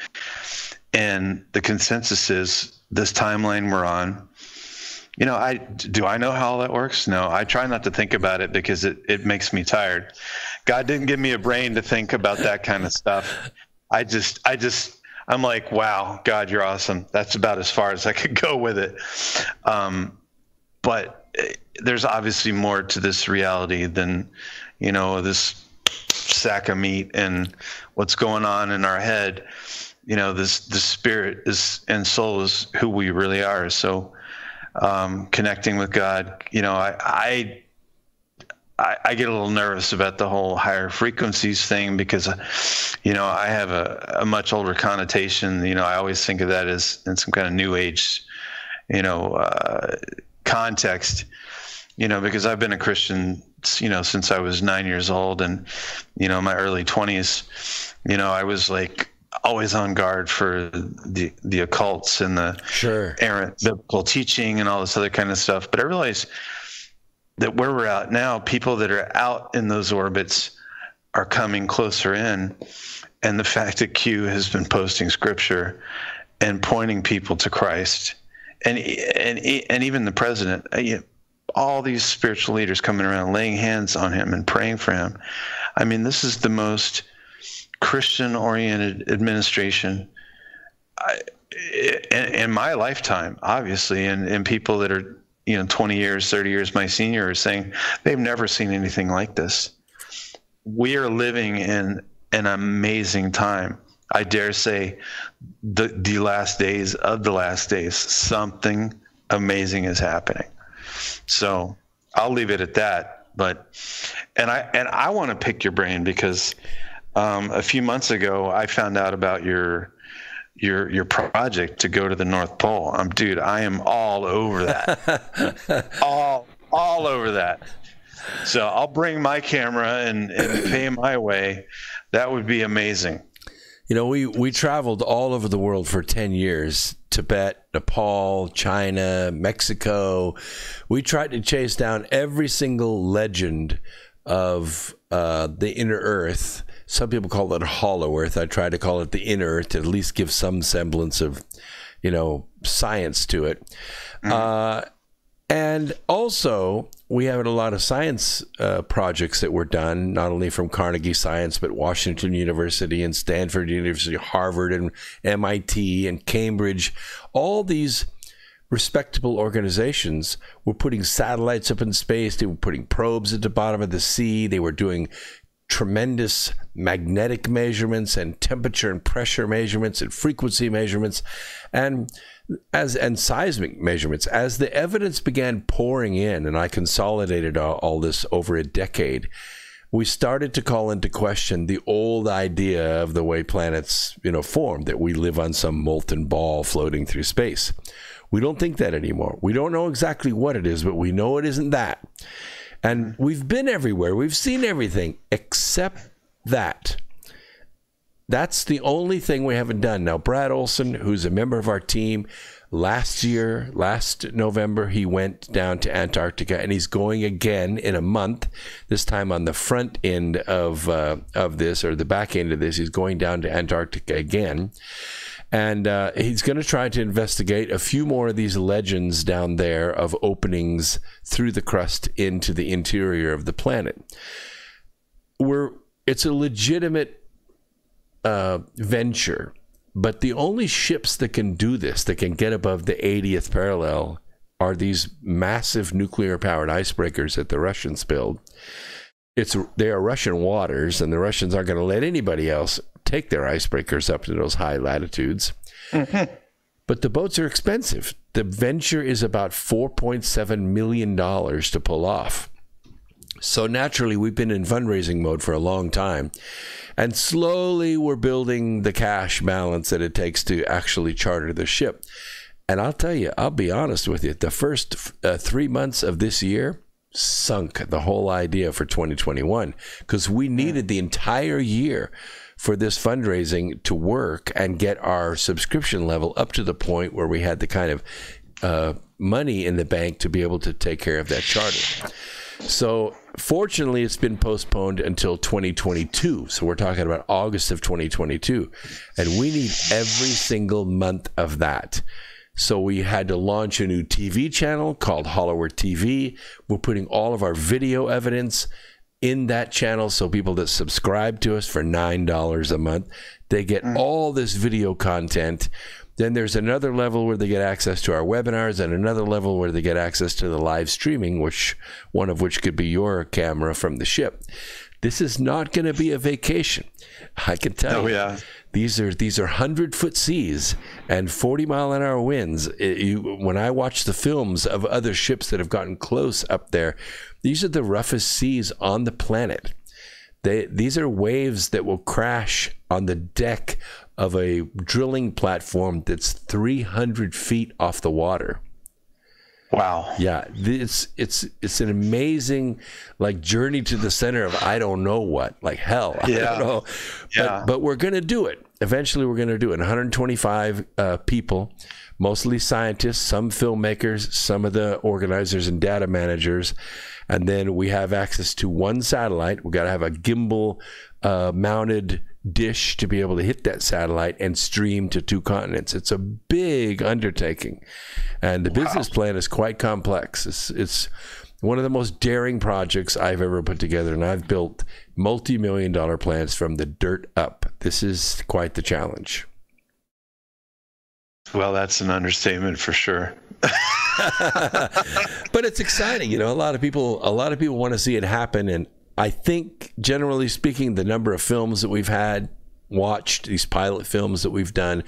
And the consensus is this timeline we're on. Do I know how all that works? No, I try not to think about it because it makes me tired. God didn't give me a brain to think about that kind of stuff. I'm like, wow, God, you're awesome. That's about as far as I could go with it. But there's obviously more to this reality than, this sack of meat and what's going on in our head. This spirit and soul is who we really are. So, connecting with God, I get a little nervous about the whole higher frequencies thing because, I have a much older connotation. I always think of that as in some kind of new age, context, because I've been a Christian, since I was 9 years old, and, my early 20s, I was like always on guard for the occults and the errant biblical teaching and all this other kind of stuff. But I realize that where we're at now, people that are out in those orbits are coming closer in. And the fact that Q has been posting scripture and pointing people to Christ, and even the president, all these spiritual leaders coming around, laying hands on him and praying for him. I mean, this is the most Christian-oriented administration in my lifetime, obviously, and people that are 20 years, 30 years my senior are saying they've never seen anything like this. We are living in an amazing time. I dare say the last days of the last days, something amazing is happening. So I'll leave it at that. But I want to pick your brain because a few months ago I found out about your project to go to the North Pole. Dude, I am all over that. all over that. So I'll bring my camera and pay my way. That would be amazing. You know, we traveled all over the world for 10 years. Tibet, Nepal, China, Mexico. We tried to chase down every single legend of the inner earth. Some people call it hollow earth. I try to call it the inner earth to at least give some semblance of, you know, science to it. And also, we have a lot of science projects that were done, not only from Carnegie Science, but Washington University and Stanford University, Harvard and MIT and Cambridge. All these respectable organizations were putting satellites up in space. They were putting probes at the bottom of the sea. They were doing tremendous magnetic measurements and temperature and pressure measurements and frequency measurements and seismic measurements. As the evidence began pouring in, and I consolidated all this over a decade, we started to call into question the old idea of the way planets, you know, form, that we live on some molten ball floating through space. We don't think that anymore. We don't know exactly what it is, but we know it isn't that. And we've been everywhere. We've seen everything except that. That's the only thing we haven't done. Now, Brad Olson, who's a member of our team, last November, he went down to Antarctica, and he's going again in a month, this time on the front end of this, or the back end of this. He's going down to Antarctica again. And he's going to try to investigate a few more of these legends down there of openings through the crust into the interior of the planet. It's a legitimate venture, but the only ships that can do this, that can get above the 80th parallel, are these massive nuclear-powered icebreakers that the Russians build. They are Russian waters, and the Russians aren't going to let anybody else take their icebreakers up to those high latitudes. But the boats are expensive. The venture is about $4.7 million to pull off. So naturally, we've been in fundraising mode for a long time, and slowly we're building the cash balance that it takes to actually charter the ship. And I'll tell you, I'll be honest with you, the first 3 months of this year sunk the whole idea for 2021, because we needed the entire year for this fundraising to work and get our subscription level up to the point where we had the kind of money in the bank to be able to take care of that charter. So fortunately, it's been postponed until 2022. So we're talking about August of 2022. And we need every single month of that. So we had to launch a new TV channel called Hollow Earth TV. We're putting all of our video evidence in that channel, so people that subscribe to us for $9 a month, they get all this video content. Then there's another level where they get access to our webinars, and another level where they get access to the live streaming, one of which could be your camera from the ship. This is not going to be a vacation, I can tell you. Yeah. These are 100-foot seas and 40-mile-an-hour winds. When I watch the films of other ships that have gotten close up there, these are the roughest seas on the planet. These are waves that will crash on the deck of a drilling platform that's 300 feet off the water. Wow. Yeah, it's an amazing journey to the center of I don't know what, like hell. I don't know. Yeah. But we're going to do it. Eventually we're going to do it. 125 people, mostly scientists, some filmmakers, some of the organizers and data managers. And then we have access to one satellite. We've got to have a gimbal mounted dish to be able to hit that satellite and stream to 2 continents. It's a big undertaking, and the business plan is quite complex. It's one of the most daring projects I've ever put together, and I've built multi-million-dollar plans from the dirt up. This is quite the challenge. Well, that's an understatement for sure. But it's exciting, a lot of people want to see it happen. And I think, generally speaking, the number of films that we've watched, these pilot films that we've done,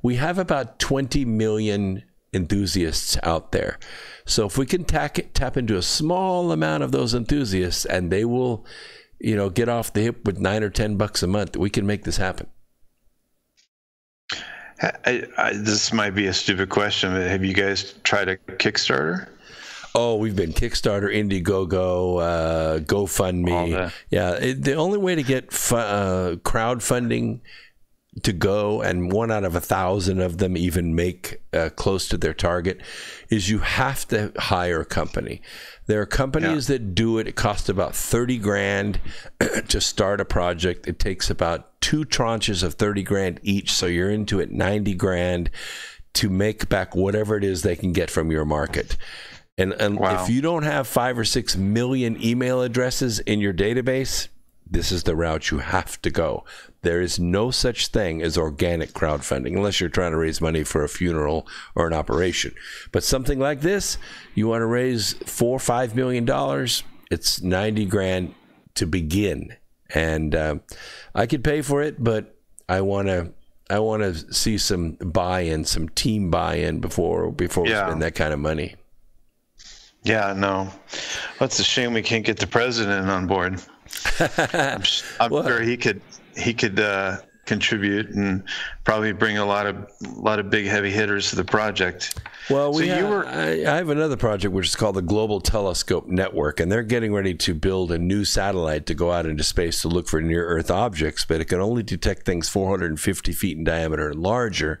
we have about 20 million enthusiasts out there. So if we can tap into a small amount of those enthusiasts, and they will, get off the hip with $9 or $10 a month, we can make this happen. This might be a stupid question, but have you guys tried a Kickstarter? Oh, we've been Kickstarter, Indiegogo, GoFundMe. Yeah, the only way to get crowdfunding to go, and 1 out of 1,000 of them even make close to their target, is you have to hire a company. There are companies that do it. It costs about 30 grand to start a project. It takes about 2 tranches of 30 grand each, so you're into it 90 grand to make back whatever it is they can get from your market. And if you don't have 5 or 6 million email addresses in your database, this is the route you have to go. There is no such thing as organic crowdfunding unless you're trying to raise money for a funeral or an operation. But something like this, you want to raise $4 or $5 million, it's 90 grand to begin. And I could pay for it, but I want to see some buy-in, some team buy-in before we spend that kind of money. Yeah, no. That's a shame we can't get the president on board. I'm sure he could contribute and probably bring a lot of big heavy hitters to the project. Well, I have another project which is called the Global Telescope Network, and they're getting ready to build a new satellite to go out into space to look for near-Earth objects, but it can only detect things 450 feet in diameter and larger.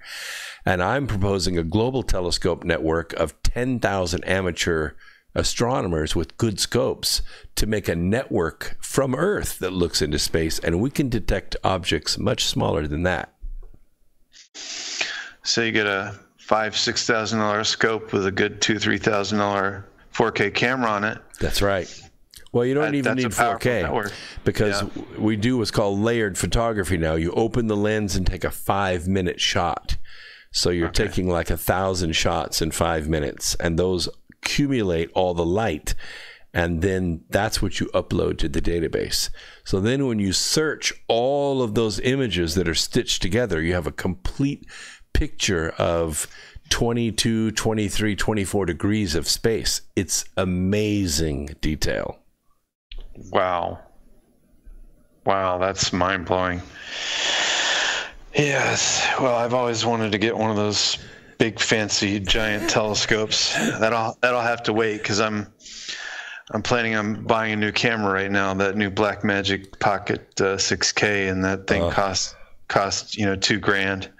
And I'm proposing a global telescope network of 10,000 amateur astronomers with good scopes to make a network from Earth that looks into space, and we can detect objects much smaller than that. So you get a $5,000-$6,000 scope with a good $2,000-$3,000 4K camera on it. That's right. Well, you don't even need 4K because we do what's called layered photography now. You open the lens and take a 5-minute shot. So you're taking like 1,000 shots in 5 minutes, and those accumulate all the light, and then that's what you upload to the database. So then when you search all of those images that are stitched together, you have a complete picture of 22, 23, 24 degrees of space. It's amazing detail. Wow, that's mind-blowing. Yes, well, I've always wanted to get one of those big fancy giant telescopes. That'll have to wait because I'm planning on buying a new camera right now, that new Blackmagic Pocket 6K, and that thing costs $2 grand.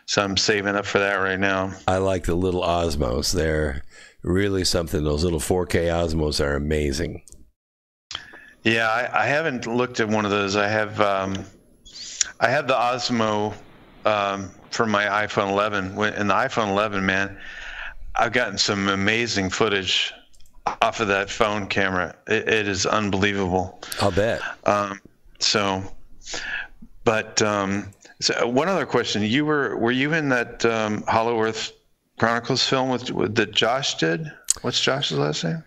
So I'm saving up for that right now. I like the little Osmos. They're really something. Those little 4K Osmos are amazing. Yeah, I haven't looked at one of those. I have the Osmo for my iPhone 11. In the iPhone 11, man, I've gotten some amazing footage off of that phone camera. It is unbelievable. I'll bet. So one other question: were you in that Hollow Earth Chronicles film with that Josh did? What's Josh's last name?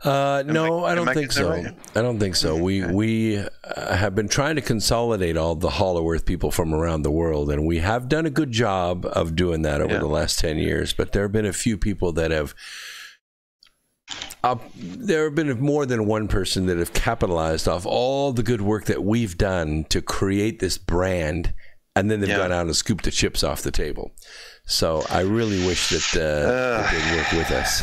No, I don't think so. Right? I don't think so. We have been trying to consolidate all the Hollow Earth people from around the world, and we have done a good job of doing that over the last 10 years. But there have been a few people that have. There have been more than one person that have capitalized off all the good work that we've done to create this brand, and then they've gone out and scooped the chips off the table. So I really wish that they'd work with us.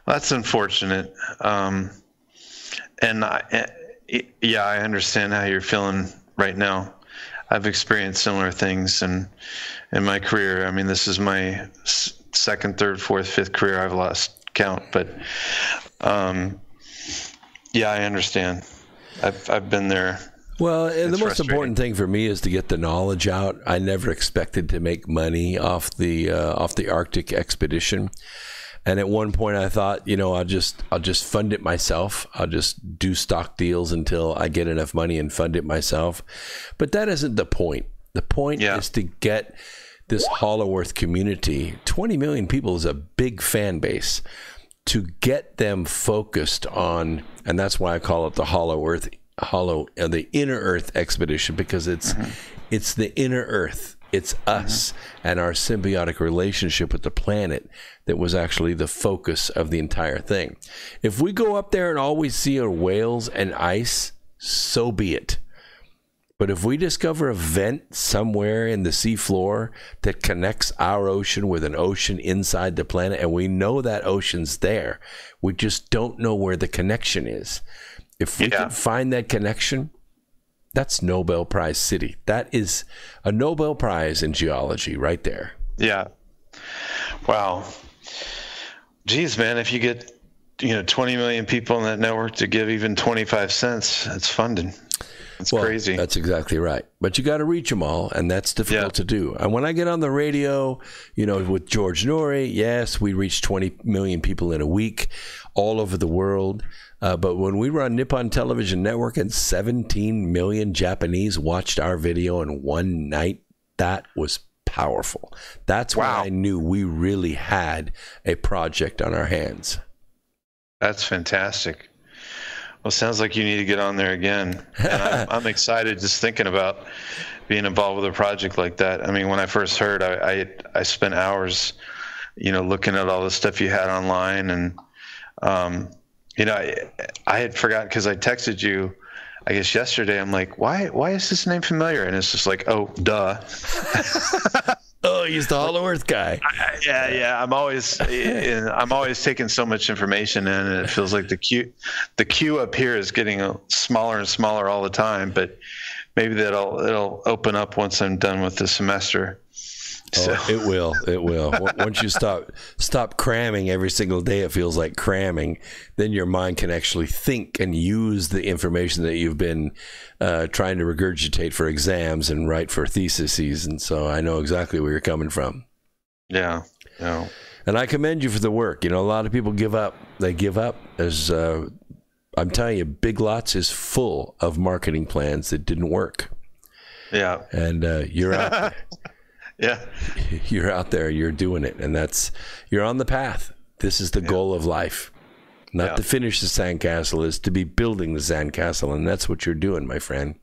Well, that's unfortunate. And I understand how you're feeling right now. I've experienced similar things in my career. I mean, this is my second, third, fourth, fifth career. I've lost count, but I understand. I've been there. Well, the most important thing for me is to get the knowledge out. I never expected to make money off the Arctic expedition. And at one point I thought, I'll just fund it myself. I'll just do stock deals until I get enough money and fund it myself. But that isn't the point. The point is to get this Hollow Earth community, 20 million people is a big fan base, to get them focused on, and that's why I call it the the Inner Earth expedition, because it's the inner Earth. It's us and our symbiotic relationship with the planet that was actually the focus of the entire thing. If we go up there and all we see are whales and ice, so be it. But if we discover a vent somewhere in the seafloor that connects our ocean with an ocean inside the planet, and we know that ocean's there, we just don't know where the connection is. If we can find that connection, That's Nobel Prize City. That is a Nobel Prize in geology right there. Yeah. Wow. Geez, man, if you get 20 million people in that network to give even 25 cents, it's funding. It's crazy. That's exactly right. But you got to reach them all, and that's difficult to do. And when I get on the radio, with George Norrie, yes, we reach 20 million people in a week all over the world. But when we were on Nippon Television Network and 17 million Japanese watched our video in one night, that was powerful. That's when I knew we really had a project on our hands. That's fantastic. Well, sounds like you need to get on there again. And I'm excited just thinking about being involved with a project like that. I mean, when I first heard, I spent hours, looking at all the stuff you had online. And, I had forgotten because I texted you, I guess, yesterday. I'm like, why is this name familiar? And it's just like, oh, duh. Oh, he's the Hollow Earth guy. Yeah. I'm always taking so much information in, and it feels like the queue up here is getting smaller and smaller all the time. But maybe it'll open up once I'm done with the semester. So. Oh, it will. Once you stop cramming every single day, it feels like cramming. Then your mind can actually think and use the information that you've been trying to regurgitate for exams and write for theses. And so I know exactly where you're coming from. Yeah. And I commend you for the work. A lot of people give up. They give up. I'm telling you, Big Lots is full of marketing plans that didn't work. Yeah. And you're out. Yeah, you're out there, you're doing it, and you're on the path. This is the goal of life. Not to finish the sandcastle, is to be building the sandcastle, and that's what you're doing, my friend.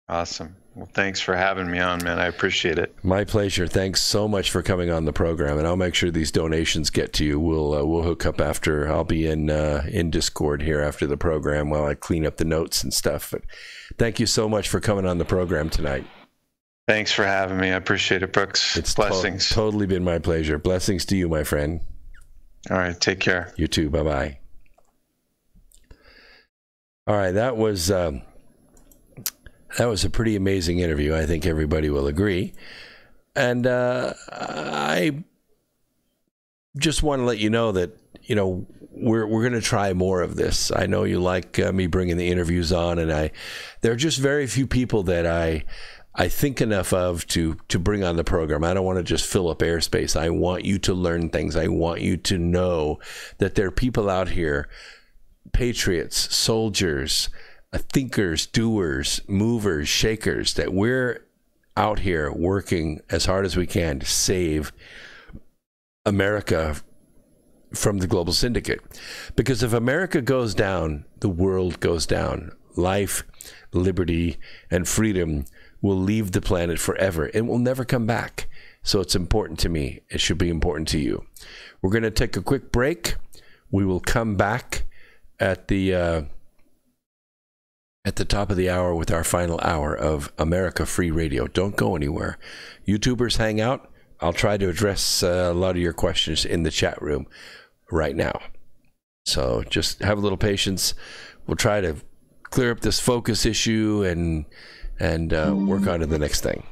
Awesome. Well, thanks for having me on, man. I appreciate it. My pleasure. Thanks so much for coming on the program, and I'll make sure these donations get to you. We'll hook up after. I'll be in Discord here after the program while I clean up the notes and stuff. But thank you so much for coming on the program tonight. Thanks for having me. I appreciate it, Brooks. It's blessings. Totally been my pleasure. Blessings to you, my friend. All right. Take care. You too. Bye-bye. All right. That was a pretty amazing interview. I think everybody will agree. And I just want to let you know that, we're going to try more of this. I know you like me bringing the interviews on, and there are just very few people that I think enough of to bring on the program. I don't want to just fill up airspace. I want you to learn things. I want you to know that there are people out here, patriots, soldiers, thinkers, doers, movers, shakers, that we're out here working as hard as we can to save America from the global syndicate. Because if America goes down, the world goes down. Life, liberty, and freedom will leave the planet forever and will never come back. So it's important to me. It should be important to you. We're going to take a quick break. We will come back at the top of the hour with our final hour of America Free Radio. Don't go anywhere. YouTubers, hang out. I'll try to address a lot of your questions in the chat room right now. So just have a little patience. We'll try to clear up this focus issue and work on to the next thing.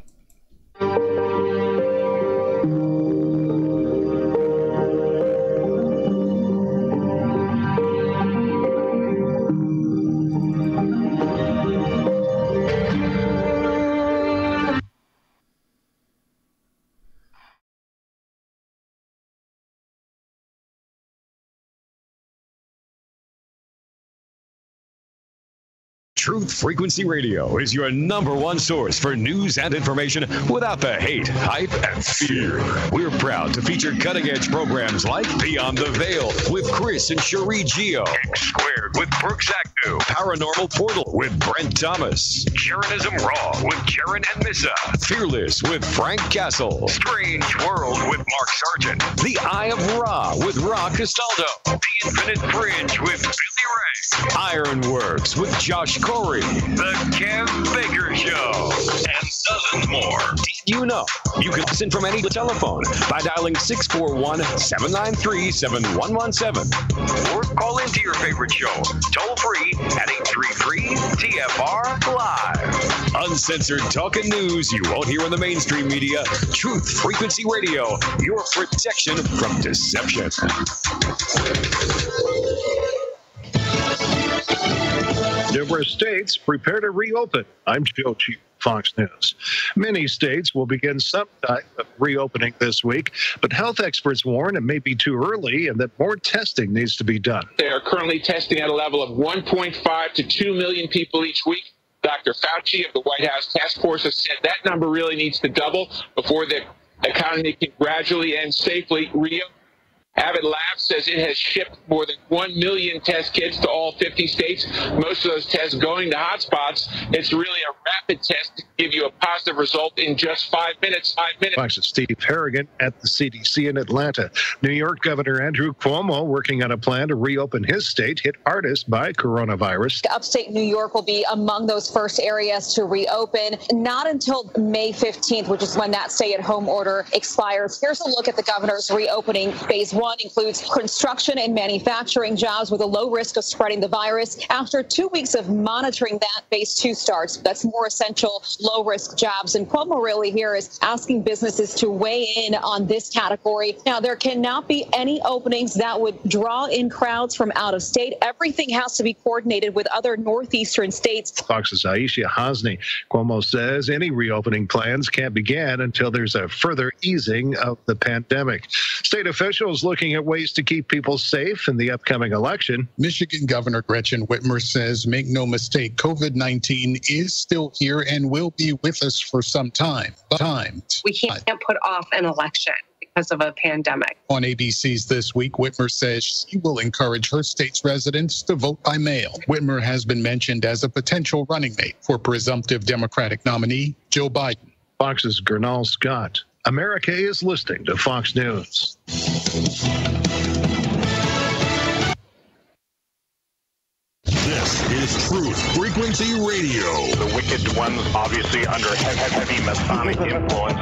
Truth Frequency Radio is your #1 source for news and information without the hate, hype, and fear. We're proud to feature cutting-edge programs like Beyond the Veil with Chris and Cherie Geo, X Squared with Brooks Agnew, Paranormal Portal with Brent Thomas, Karenism Raw with Karen and Missa, Fearless with Frank Castle, Strange World with Mark Sargent, The Eye of Ra with Ra Castaldo, The Infinite Fringe with Billy Ray, Ironworks with Josh Corey, The Kev Baker Show, and dozens more. You know, you can listen from any telephone by dialing 641-793-7117. Or call into your favorite show, toll free at 833-TFR-LIVE. Uncensored talk and news you won't hear in the mainstream media. Truth Frequency Radio, your protection from deception. Numerous states prepare to reopen. I'm Joe Chief, Fox News. Many states will begin some type of reopening this week, but health experts warn it may be too early and that more testing needs to be done. They are currently testing at a level of 1.5 to 2 million people each week. Dr. Fauci of the White House Task Force has said that number really needs to double before the economy can gradually and safely reopen. Abbott Labs says it has shipped more than 1 million test kits to all 50 states. Most of those tests going to hotspots. It's really a rapid test to give you a positive result in just 5 minutes. Fox's Steve Harrigan at the CDC in Atlanta. New York Governor Andrew Cuomo working on a plan to reopen his state hit hardest by coronavirus. Upstate New York will be among those first areas to reopen, not until May 15th, which is when that stay-at-home order expires. Here's a look at the governor's reopening. Phase 1 includes construction and manufacturing jobs with a low risk of spreading the virus. After 2 weeks of monitoring that, phase 2 starts. That's more essential, low-risk jobs. And Cuomo really here is asking businesses to weigh in on this category. Now, there cannot be any openings that would draw in crowds from out of state. Everything has to be coordinated with other northeastern states. Fox's Aisha Hasni. Cuomo says any reopening plans can't begin until there's a further easing of the pandemic. State officials looking at ways to keep people safe in the upcoming election. Michigan Governor Gretchen Whitmer says, make no mistake, COVID-19 is still here and will be with us for some time. We can't put off an election because of a pandemic. On ABC's This Week, Whitmer says she will encourage her state's residents to vote by mail. Whitmer has been mentioned as a potential running mate for presumptive Democratic nominee Joe Biden. Fox's Gernal Scott. America is listening to Fox News. This is Truth Frequency Radio. The wicked ones obviously under heavy Masonic influence.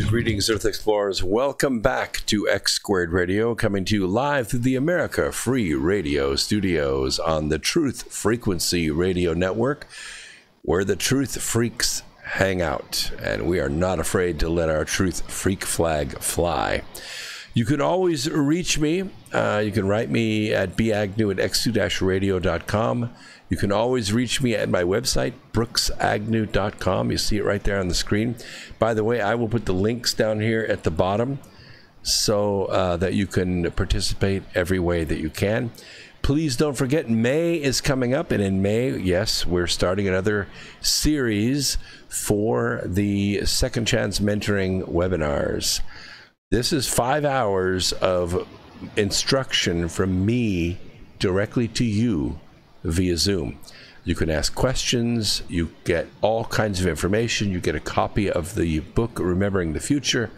Greetings, Earth Explorers. Welcome back to X Squared Radio, coming to you live through the America Free Radio studios on the Truth Frequency Radio Network, where the Truth Freaks hang out. And we are not afraid to let our Truth Freak flag fly. You can always reach me. You can write me at bagnew@x2-radio.com. You can always reach me at my website, brooksagnew.com. You see it right there on the screen. By the way, I will put the links down here at the bottom so that you can participate every way that you can. Please don't forget, May is coming up. And in May, yes, we're starting another series for the Second Chance Mentoring webinars. This is 5 hours of instruction from me directly to you via Zoom. You can ask questions, you get all kinds of information, you get a copy of the book Remembering the Future,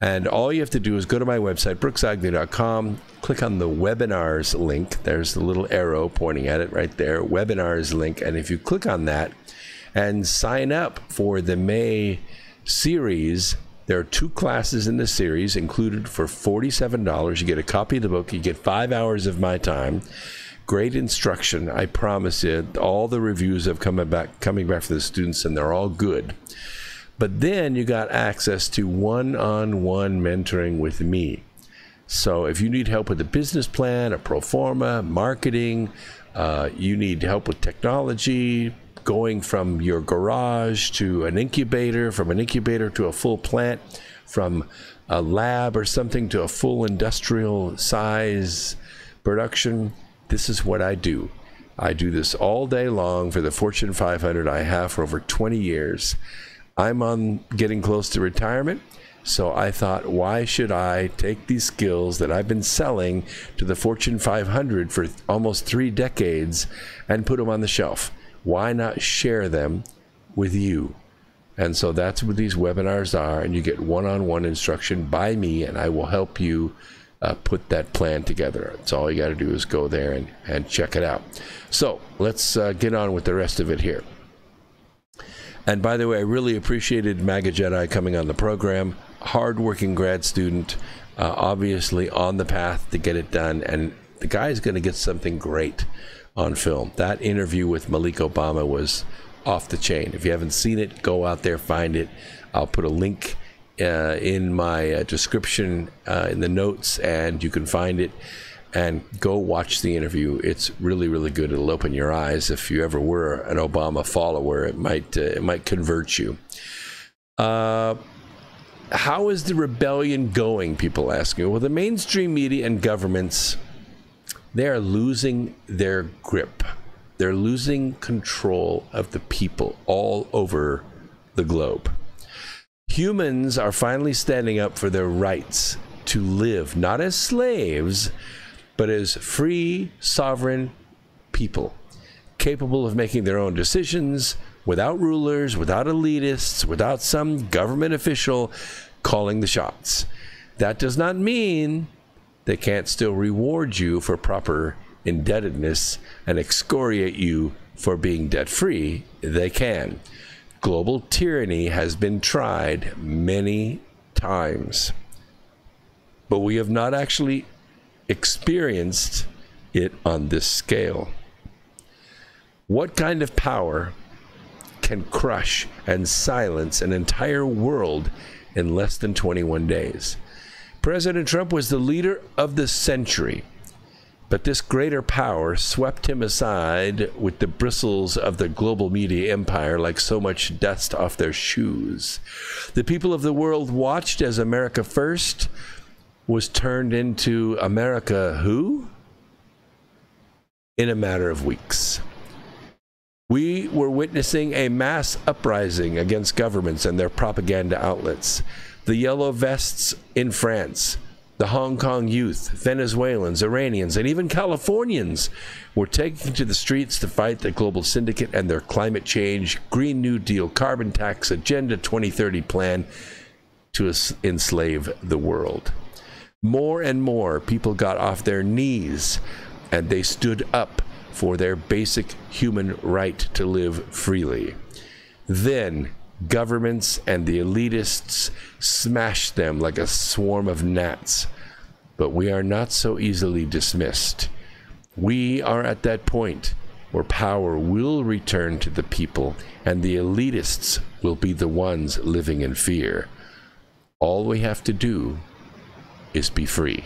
and all you have to do is go to my website, brooksagnew.com, click on the webinars link. There's the little arrow pointing at it right there, webinars link, and if you click on that and sign up for the May series, there are 2 classes in the series included for $47. You get a copy of the book, you get 5 hours of my time. Great instruction, I promise you. All the reviews have coming back from the students, and they're all good. But then you got access to one-on-one mentoring with me. So if you need help with a business plan, a pro forma, marketing, you need help with technology, going from your garage to an incubator, from an incubator to a full plant, from a lab or something to a full industrial size production, this is what I do. I do this all day long for the Fortune 500. I have for over 20 years. I'm on getting close to retirement, so I thought, why should I take these skills that I've been selling to the Fortune 500 for almost 3 decades and put them on the shelf? Why not share them with you? And so that's what these webinars are, and you get one-on-one instruction by me, and I will help you put that plan together. That's all you got to do is go there and check it out. So let's get on with the rest of it here. And by the way, I really appreciated MagaJedi coming on the program. Hardworking grad student, obviously on the path to get it done, and the guy's going to get something great on film. That interview with Malik Obama was off the chain. If you haven't seen it, go out there, find it. I'll put a link in my description in the notes, and you can find it and go watch the interview. It's really, really good. It'll open your eyes. If you ever were an Obama follower, it might convert you. How is the rebellion going? People ask me. Well, the mainstream media and governments, they are losing their grip. They're losing control of the people all over the globe. Humans are finally standing up for their rights to live, not as slaves, but as free, sovereign people, capable of making their own decisions without rulers, without elitists, without some government official calling the shots. That does not mean they can't still reward you for proper indebtedness and excoriate you for being debt-free. They can. Global tyranny has been tried many times, but we have not actually experienced it on this scale. What kind of power can crush and silence an entire world in less than 21 days? President Trump was the leader of the century, but this greater power swept him aside with the bristles of the global media empire like so much dust off their shoes. The people of the world watched as America First was turned into America Who? In a matter of weeks. We were witnessing a mass uprising against governments and their propaganda outlets. The yellow vests in France, the Hong Kong youth, Venezuelans, Iranians, and even Californians were taking to the streets to fight the global syndicate and their climate change, Green New Deal, carbon tax, Agenda 2030 plan to enslave the world. More and more people got off their knees and they stood up for their basic human right to live freely. Then governments and the elitists smashed them like a swarm of gnats. But we are not so easily dismissed. We are at that point where power will return to the people and the elitists will be the ones living in fear. All we have to do is be free.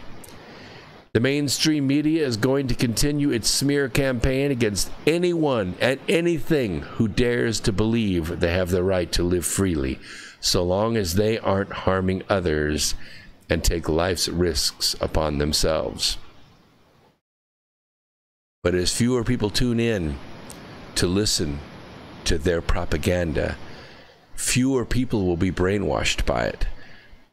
The mainstream media is going to continue its smear campaign against anyone and anything who dares to believe they have the right to live freely, so long as they aren't harming others and take life's risks upon themselves. But as fewer people tune in to listen to their propaganda, fewer people will be brainwashed by it.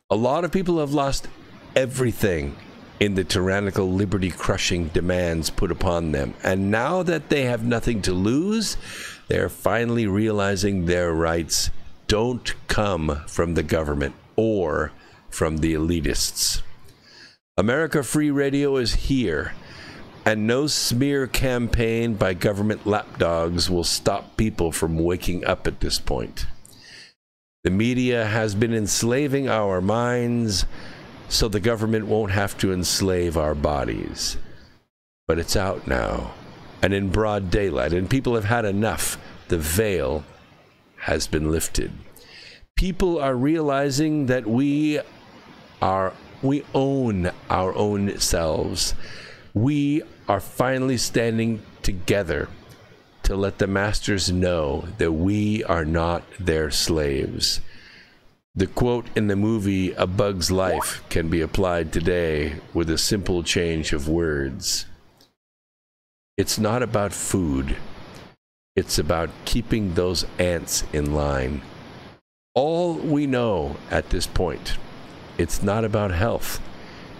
A lot of people have lost everything in the tyrannical liberty-crushing demands put upon them. And now that they have nothing to lose, they're finally realizing their rights don't come from the government or from the elitists. America Free Radio is here, and no smear campaign by government lapdogs will stop people from waking up at this point. The media has been enslaving our minds, so the government won't have to enslave our bodies. But it's out now, and in broad daylight, and people have had enough. The veil has been lifted. People are realizing that we are We own our own selves. We are finally standing together to let the masters know that we are not their slaves. The quote in the movie A Bug's Life can be applied today with a simple change of words. It's not about food. It's about keeping those ants in line. All we know at this point, it's not about health.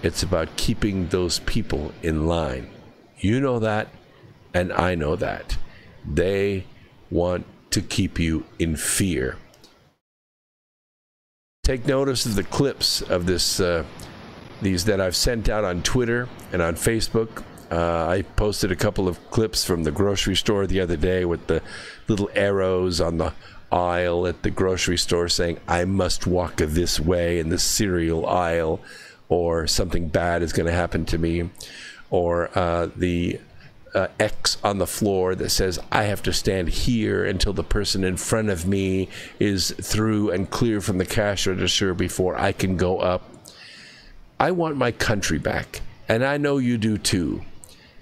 It's about keeping those people in line. You know that, and I know that. They want to keep you in fear. Take notice of the clips of these that I've sent out on Twitter and on Facebook. I posted a couple of clips from the grocery store the other day with the little arrows on the aisle at the grocery store saying, I must walk this way in the cereal aisle, or something bad is going to happen to me, or the X on the floor that says I have to stand here until the person in front of me is through and clear from the cash register before I can go up. I want my country back, and I know you do too.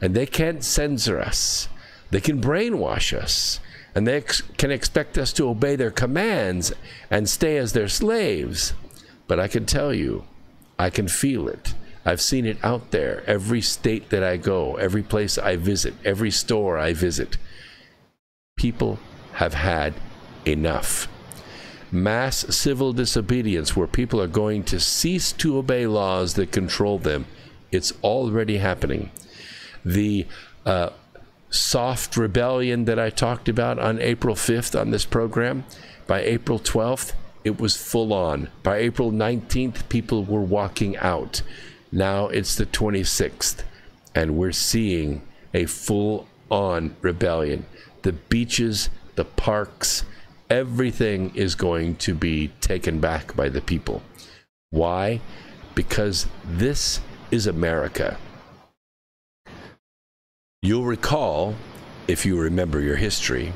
And they can't censor us. They can brainwash us, and they can expect us to obey their commands and stay as their slaves. But I can tell you, I can feel it. I've seen it out there. Every state that I go, every place I visit, every store I visit, people have had enough. Mass civil disobedience, where people are going to cease to obey laws that control them. It's already happening. The soft rebellion that I talked about on April 5th on this program, by April 12th, it was full on. By April 19th, people were walking out. Now it's the 26th, and we're seeing a full-on rebellion. The beaches, the parks, everything is going to be taken back by the people. Why? Because this is America. You'll recall, if you remember your history,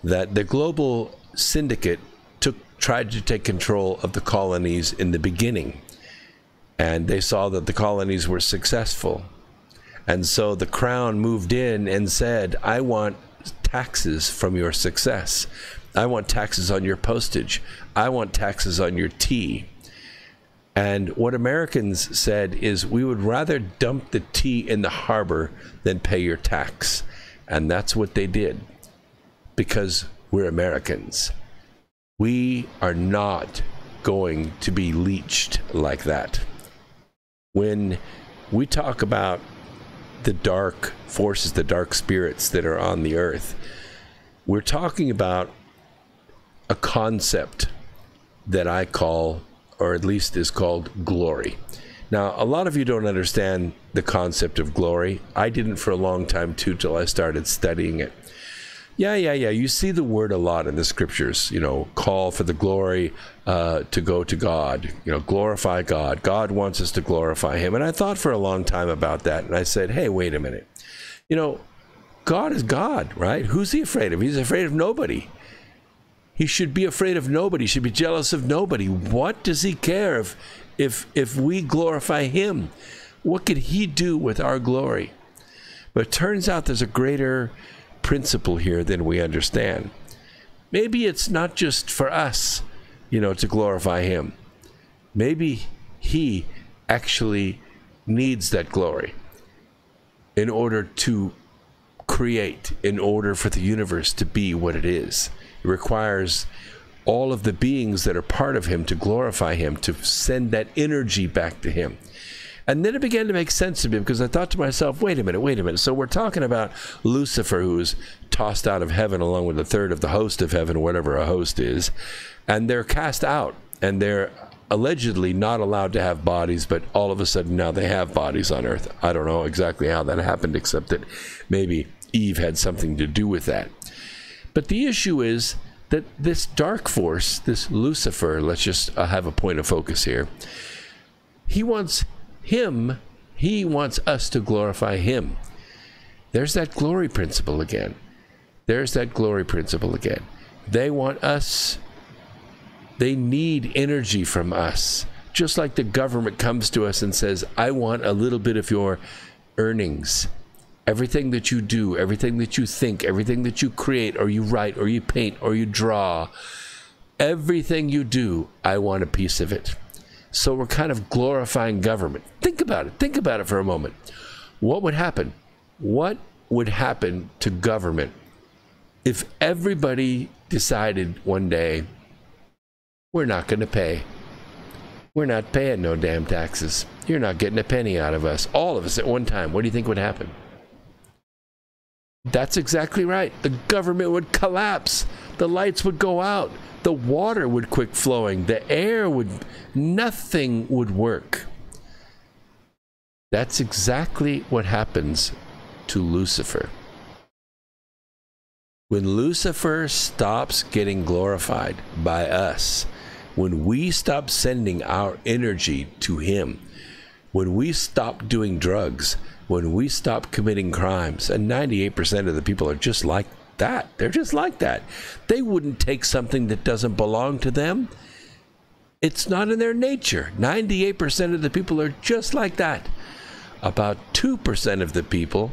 that the global syndicate tried to take control of the colonies in the beginning. And they saw that the colonies were successful. And so the crown moved in and said, I want taxes from your success. I want taxes on your postage. I want taxes on your tea. And what Americans said is, we would rather dump the tea in the harbor than pay your tax. And that's what they did, because we're Americans. We are not going to be leeched like that. When we talk about the dark forces, the dark spirits that are on the earth, we're talking about a concept that I call, or at least is called, glory. Now, a lot of you don't understand the concept of glory. I didn't for a long time too, till I started studying it. Yeah. You see the word a lot in the scriptures, call for the glory to go to God, glorify God. God wants us to glorify him. And I thought for a long time about that. And I said, hey, wait a minute. God is God, right? Who's he afraid of? He's afraid of nobody. He should be afraid of nobody. He should be jealous of nobody. What does he care if we glorify him? What could he do with our glory? But it turns out there's a greater principle here than we understand. Maybe it's not just for us, to glorify him. Maybe he actually needs that glory in order to create, in order for the universe to be what it is. It requires all of the beings that are part of him to glorify him, to send that energy back to him. And then it began to make sense to me, because I thought to myself, wait a minute. So we're talking about Lucifer, who's tossed out of heaven along with a third of the host of heaven, whatever a host is, and they're cast out, and they're allegedly not allowed to have bodies, but all of a sudden now they have bodies on earth. I don't know exactly how that happened, except that maybe Eve had something to do with that. But the issue is that this dark force, this Lucifer, let's just have a point of focus here, he wants us to glorify him. There's that glory principle again. They want us, they need energy from us Just like the government comes to us and says, I want a little bit of your earnings. Everything that you do, everything that you think, everything that you create or you write or you paint or you draw, everything you do, I want a piece of it. So we're kind of glorifying government. Think about it. Think about it for a moment. What would happen? What would happen to government if everybody decided one day, we're not going to pay? We're not paying no damn taxes. You're not getting a penny out of us. All of us at one time. What do you think would happen? That's exactly right. The government would collapse. The lights would go out. The water would quit flowing. The air would... Nothing would work. That's exactly what happens to Lucifer. When Lucifer stops getting glorified by us, when we stop sending our energy to him, when we stop doing drugs, when we stop committing crimes, and 98% of the people are just like that. They're just like that. They wouldn't take something that doesn't belong to them. It's not in their nature. 98% of the people are just like that. About 2% of the people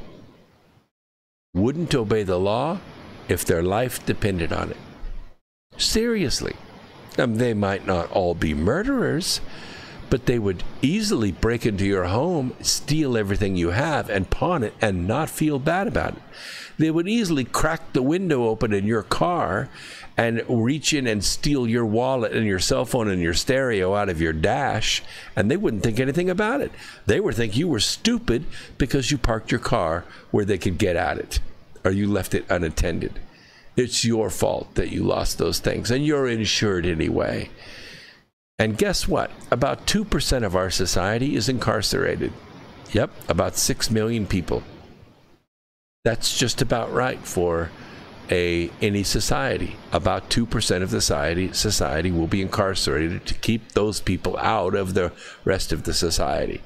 wouldn't obey the law if their life depended on it. Seriously. They might not all be murderers, but they would easily break into your home, steal everything you have, and pawn it and not feel bad about it. They would easily crack the window open in your car and reach in and steal your wallet and your cell phone and your stereo out of your dash, and they wouldn't think anything about it. They would think you were stupid because you parked your car where they could get at it, or you left it unattended. It's your fault that you lost those things, and you're insured anyway. And guess what? About 2% of our society is incarcerated. Yep, about 6 million people. That's just about right for any society. About 2% of the society will be incarcerated to keep those people out of the rest of the society.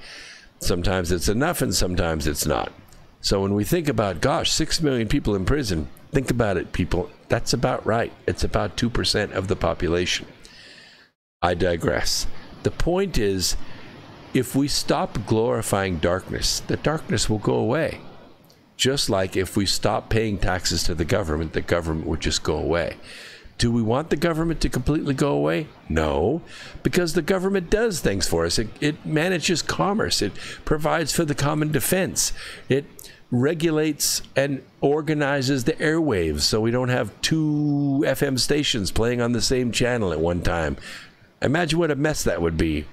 Sometimes it's enough and sometimes it's not. So when we think about, gosh, 6 million people in prison, think about it, people. That's about right. It's about 2% of the population. I digress. The point is, if we stop glorifying darkness, the darkness will go away. Just like if we stop paying taxes to the government would just go away. Do we want the government to completely go away? No, because the government does things for us. It manages commerce. It provides for the common defense. It regulates and organizes the airwaves so we don't have 2 FM stations playing on the same channel at one time. Imagine what a mess that would be.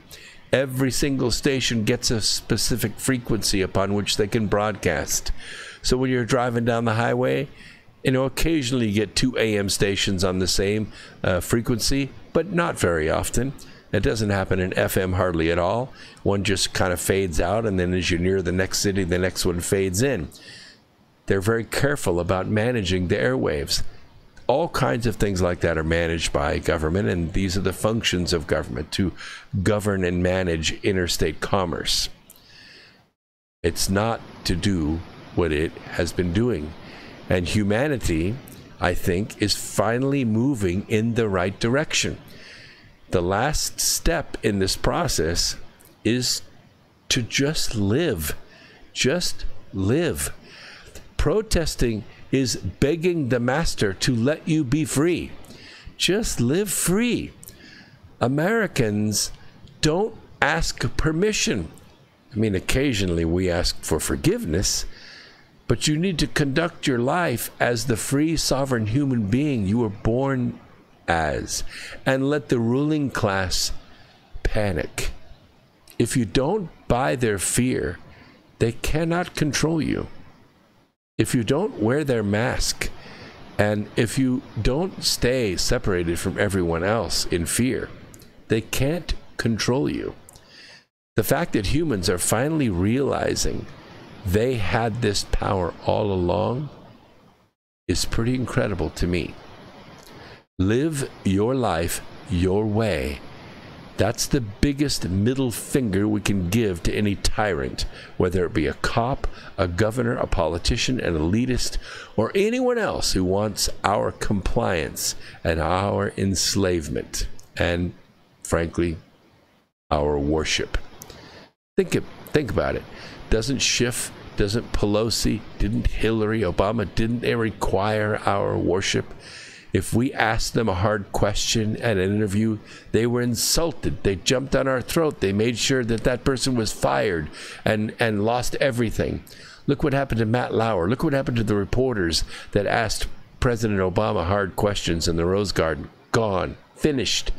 Every single station gets a specific frequency upon which they can broadcast. So when you're driving down the highway, occasionally you get 2 AM stations on the same frequency, but not very often. It doesn't happen in FM hardly at all. One just kind of fades out, and then as you're near the next city, the next one fades in. They're very careful about managing the airwaves. All kinds of things like that are managed by government, and these are the functions of government, to govern and manage interstate commerce. It's not to do what it has been doing. And humanity, I think, is finally moving in the right direction. The last step in this process is to just live. Just live. Protesting is begging the master to let you be free. Just live free. Americans don't ask permission. I mean, occasionally we ask for forgiveness, but you need to conduct your life as the free, sovereign human being you were born as, and let the ruling class panic. If you don't buy their fear, they cannot control you. If you don't wear their mask, and if you don't stay separated from everyone else in fear, they can't control you. The fact that humans are finally realizing they had this power all along is pretty incredible to me. Live your life your way. That's the biggest middle finger we can give to any tyrant, whether it be a cop, a governor, a politician, an elitist, or anyone else who wants our compliance and our enslavement. And frankly, our worship. Think about it. Doesn't Schiff, doesn't Pelosi, didn't Hillary, Obama, didn't they require our worship? If we asked them a hard question at an interview, they were insulted. They jumped on our throat. They made sure that that person was fired and lost everything. Look what happened to Matt Lauer. Look what happened to the reporters that asked President Obama hard questions in the Rose Garden. Gone. Finished.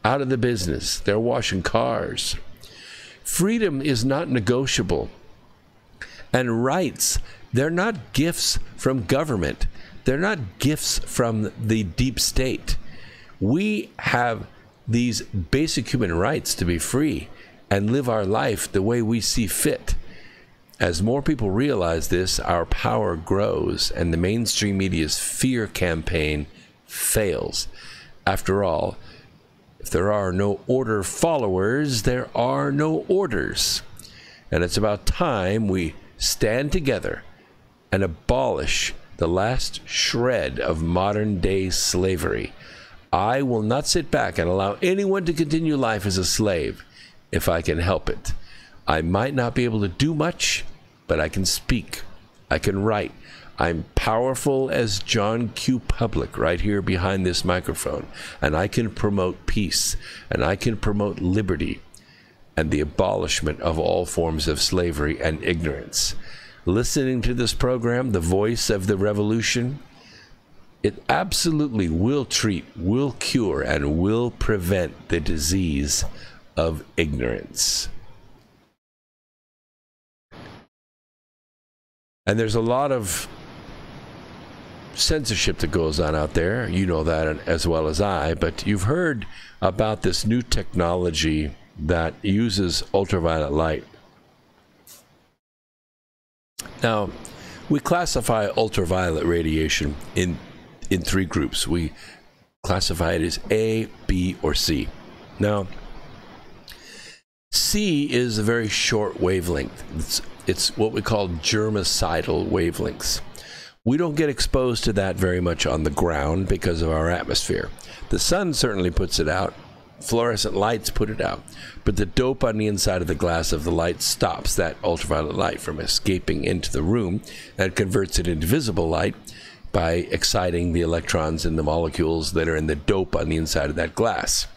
Out of the business. They're washing cars. Freedom is not negotiable. And rights, they're not gifts from government. They're not gifts from the deep state. We have these basic human rights to be free and live our life the way we see fit. As more people realize this, our power grows and the mainstream media's fear campaign fails. After all, if there are no order followers, there are no orders. And it's about time we stand together and abolish the last shred of modern-day slavery. I will not sit back and allow anyone to continue life as a slave if I can help it. I might not be able to do much, but I can speak. I can write. I'm powerful as John Q. Public right here behind this microphone, and I can promote peace, and I can promote liberty and the abolishment of all forms of slavery and ignorance. Listening to this program, The Voice of the Revolution, it absolutely will treat, will cure, and will prevent the disease of ignorance. And there's a lot of censorship that goes on out there. You know that as well as I, but you've heard about this new technology that uses ultraviolet light. Now, we classify ultraviolet radiation in three groups. We classify it as A, B, or C. Now, C is a very short wavelength. It's what we call germicidal wavelengths. We don't get exposed to that very much on the ground because of our atmosphere. The sun certainly puts it out. Fluorescent lights put it out. But the dope on the inside of the glass of the light stops that ultraviolet light from escaping into the room and converts it into visible light by exciting the electrons in the molecules that are in the dope on the inside of that glass.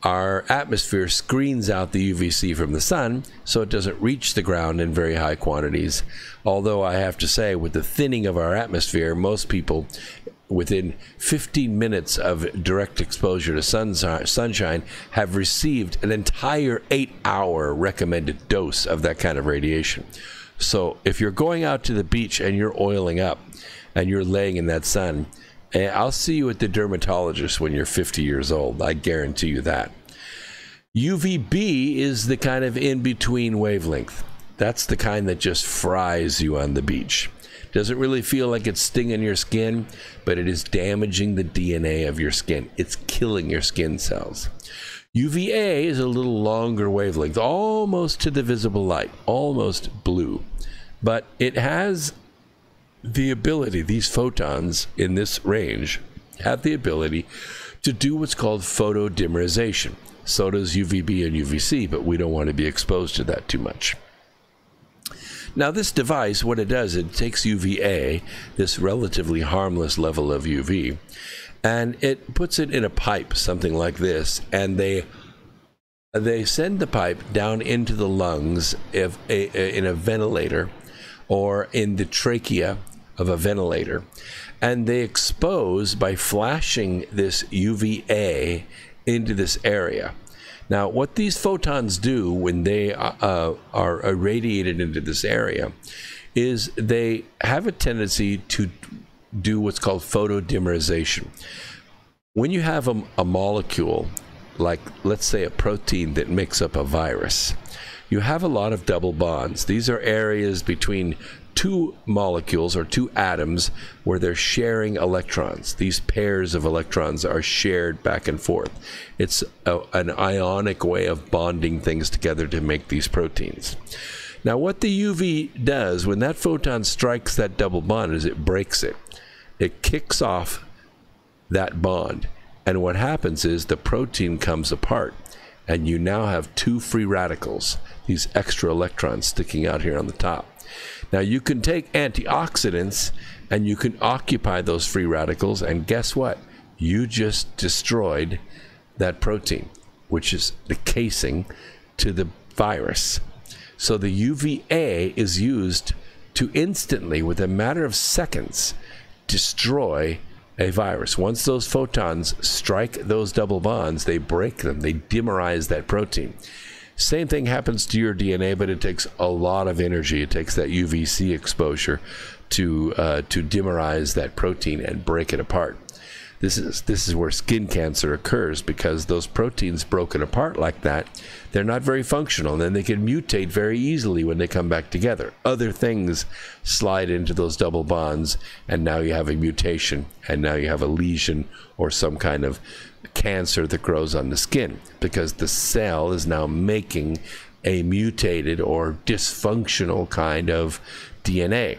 Our atmosphere screens out the UVC from the sun, so it doesn't reach the ground in very high quantities. Although I have to say, with the thinning of our atmosphere, most people within 15 minutes of direct exposure to sunshine have received an entire 8-hour recommended dose of that kind of radiation. So if you're going out to the beach and you're oiling up and you're laying in that sun, I'll see you at the dermatologist when you're 50 years old. I guarantee you that. UVB is the kind of in-between wavelength. That's the kind that just fries you on the beach. Doesn't really feel like it's stinging your skin, but it is damaging the DNA of your skin. It's killing your skin cells. UVA is a little longer wavelength, almost to the visible light, almost blue. But it has the ability, these photons in this range have the ability to do what's called photodimerization. So does UVB and UVC, but we don't want to be exposed to that too much. Now this device, what it does, it takes UVA, this relatively harmless level of UV, and it puts it in a pipe, something like this, and they send the pipe down into the lungs in a ventilator or in the trachea of a ventilator, and they expose by flashing this UVA into this area. Now, what these photons do when they are irradiated into this area is they have a tendency to do what's called photodimerization. When you have a molecule, like let's say a protein that makes up a virus, you have a lot of double bonds. These are areas between two molecules or two atoms where they're sharing electrons. These pairs of electrons are shared back and forth. It's an ionic way of bonding things together to make these proteins. Now what the UV does when that photon strikes that double bond is it breaks it. It kicks off that bond, and what happens is the protein comes apart, and you now have 2 free radicals, these extra electrons sticking out here on the top. Now you can take antioxidants and you can occupy those free radicals, and guess what? You just destroyed that protein, which is the casing to the virus. So the UVA is used to instantly, with a matter of seconds, destroy a virus. Once those photons strike those double bonds, they break them, they dimerize that protein. Same thing happens to your DNA, but it takes a lot of energy. It takes that UVC exposure to dimerize that protein and break it apart. This is where skin cancer occurs, because those proteins broken apart like that, they're not very functional, and then they can mutate very easily when they come back together. Other things slide into those double bonds, and now you have a mutation, and now you have a lesion or some kind of cancer that grows on the skin, because the cell is now making a mutated or dysfunctional kind of DNA.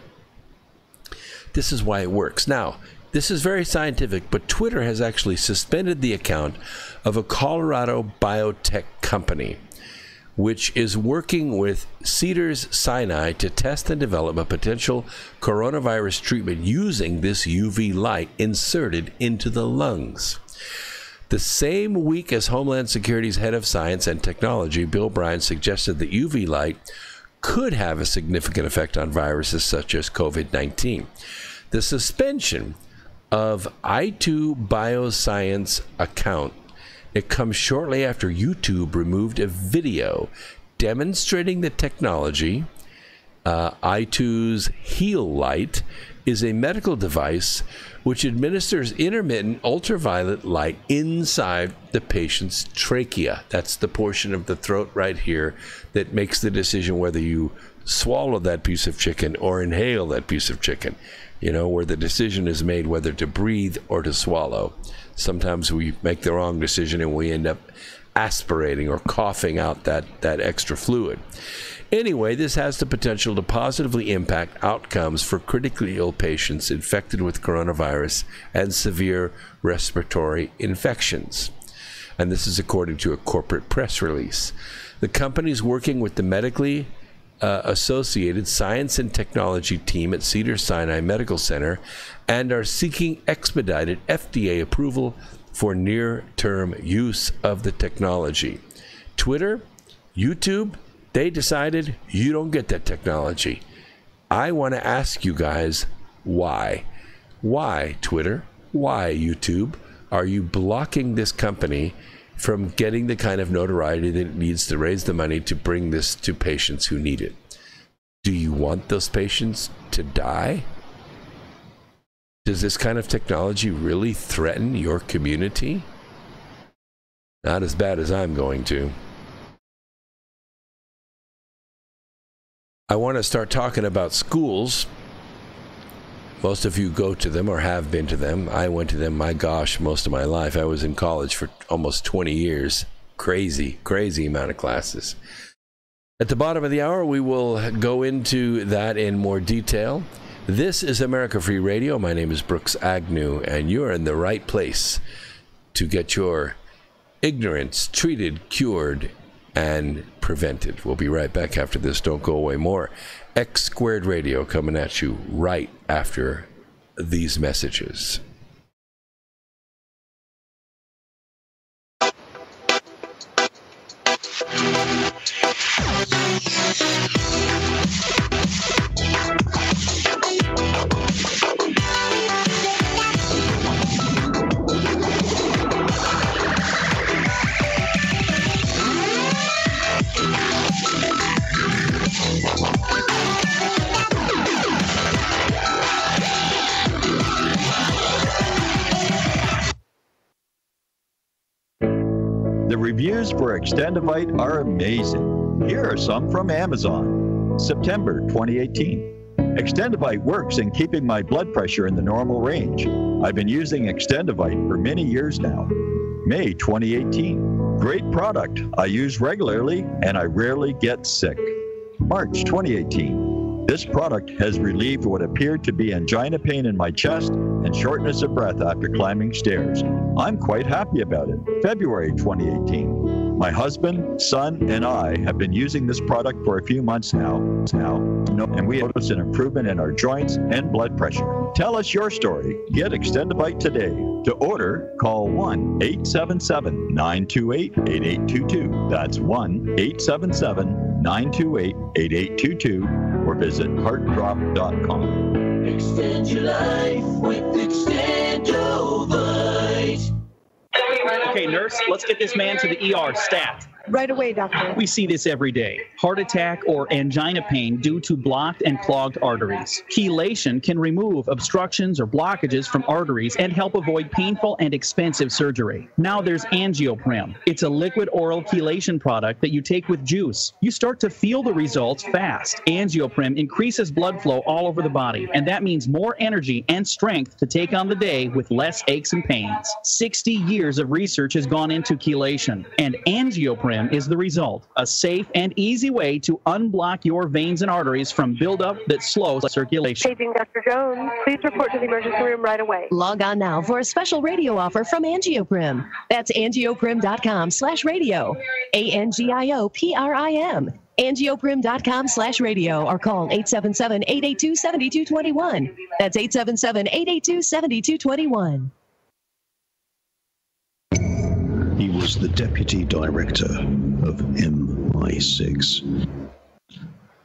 This is why it works. Now, this is very scientific, but Twitter has actually suspended the account of a Colorado biotech company, which is working with Cedars-Sinai to test and develop a potential coronavirus treatment using this UV light inserted into the lungs. The same week as Homeland Security's head of science and technology, Bill Bryan, suggested that UV light could have a significant effect on viruses such as COVID-19. The suspension of I2 Bioscience account, it comes shortly after YouTube removed a video demonstrating the technology. I2's Heal Light is a medical device which administers intermittent ultraviolet light inside the patient's trachea. That's the portion of the throat right here that makes the decision whether you swallow that piece of chicken or inhale that piece of chicken. You know, where the decision is made whether to breathe or to swallow. Sometimes we make the wrong decision and we end up aspirating or coughing out that extra fluid. Anyway, this has the potential to positively impact outcomes for critically ill patients infected with coronavirus and severe respiratory infections. And this is according to a corporate press release. The company is working with the medically associated science and technology team at Cedars-Sinai Medical Center and are seeking expedited FDA approval for near-term use of the technology. Twitter, YouTube, they decided you don't get that technology. I want to ask you guys why. Why, Twitter? Why, YouTube? Are you blocking this company from getting the kind of notoriety that it needs to raise the money to bring this to patients who need it? Do you want those patients to die? Does this kind of technology really threaten your community? Not as bad as I'm going to. I want to start talking about schools. Most of you go to them or have been to them. I went to them, my gosh, most of my life. I was in college for almost 20 years. Crazy, crazy amount of classes. At the bottom of the hour, we will go into that in more detail. This is America Free Radio. My name is Brooks Agnew, and you're in the right place to get your ignorance treated, cured, and prevented. We'll be right back after this. Don't go away. More X Squared Radio coming at you right after these messages. The reviews for Extendivite are amazing. Here are some from Amazon. September 2018. Extendivite works in keeping my blood pressure in the normal range. I've been using Extendivite for many years now. May 2018. Great product. I use regularly and I rarely get sick. March 2018. This product has relieved what appeared to be angina pain in my chest and shortness of breath after climbing stairs. I'm quite happy about it. February 2018. My husband, son, and I have been using this product for a few months now, and we have noticed an improvement in our joints and blood pressure. Tell us your story. Get Extendivite today. To order, call 1-877-928-8822. That's 1-877-928-8822, or visit heartdrop.com. Extend your life with Extendivite. Okay, nurse, let's get this man to the ER stat. Right away, doctor. We see this every day. Heart attack or angina pain due to blocked and clogged arteries. Chelation can remove obstructions or blockages from arteries and help avoid painful and expensive surgery. Now there's Angioprim. It's a liquid oral chelation product that you take with juice. You start to feel the results fast. Angioprim increases blood flow all over the body, and that means more energy and strength to take on the day with less aches and pains. 60 years of research has gone into chelation, and Angioprim is the result. A safe and easy way to unblock your veins and arteries from buildup that slows circulation. Paging Dr. Jones, please report to the emergency room right away. Log on now for a special radio offer from Angioprim. That's angioprim.com/radio. ANGIOPRIM. Angioprim.com/radio, or call 877-882-7221. That's 877-882-7221. He was the deputy director of MI6,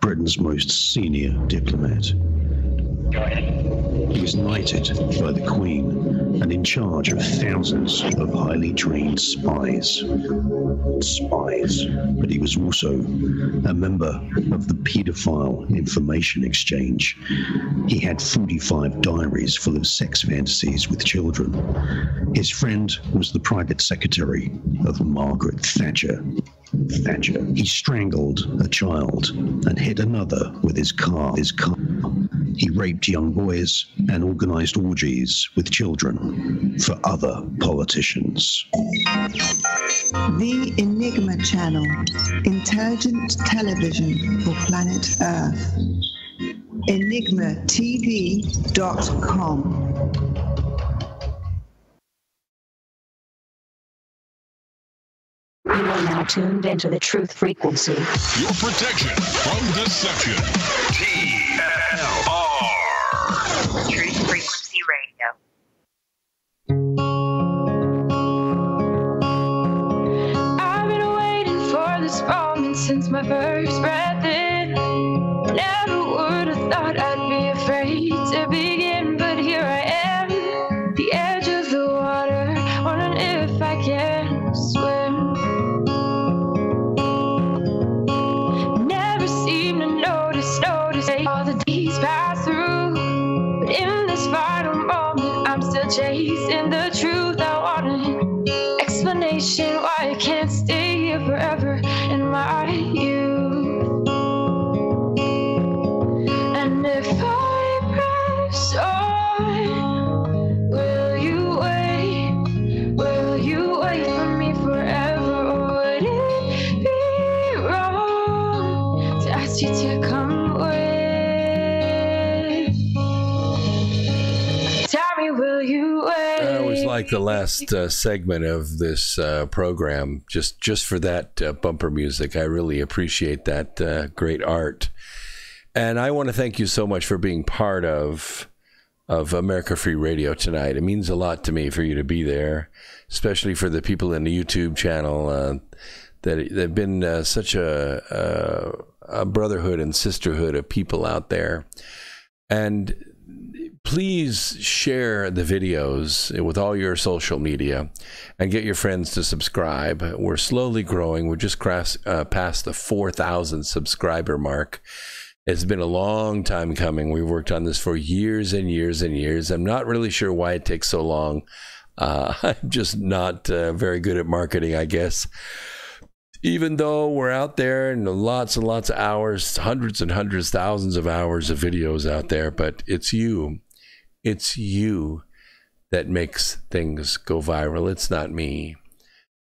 Britain's most senior diplomat. He was knighted by the Queen and in charge of thousands of highly trained spies. But he was also a member of the paedophile information exchange. He had 45 diaries full of sex fantasies with children. His friend was the private secretary of Margaret Thatcher. He strangled a child and hit another with his car. He raped young boys and organized orgies with children for other politicians. The Enigma Channel, intelligent television for planet Earth. EnigmaTV.com. You are now tuned into the truth frequency. Your protection from deception. TFR. Truth Frequency Radio. I've been waiting for this moment since my first breath in. Never would have thought I'd be afraid to begin, but here I am, the edge of the water, wondering if I can swim. Never seem to notice all the days pass through, but in this final moment, I'm still chasing the truth. I want an explanation why I can't stay here forever in my youth. And if I press on, will you wait? Will you wait for me forever? Or would it be wrong to ask you to come with? Tell me, will you wait? I always like the last segment of this program, just for that bumper music. I really appreciate that great art. And I want to thank you so much for being part of America Free Radio tonight. It means a lot to me for you to be there, especially for the people in the YouTube channel that have been such a brotherhood and sisterhood of people out there. And please share the videos with all your social media and get your friends to subscribe. We're slowly growing. We're just past the 4,000 subscriber mark. It's been a long time coming. We've worked on this for years and years and years. I'm not really sure why it takes so long. I'm just not very good at marketing, I guess. Even though we're out there and lots and lots of hours, hundreds and hundreds, thousands of hours of videos out there, but it's you. It's you that makes things go viral. It's not me.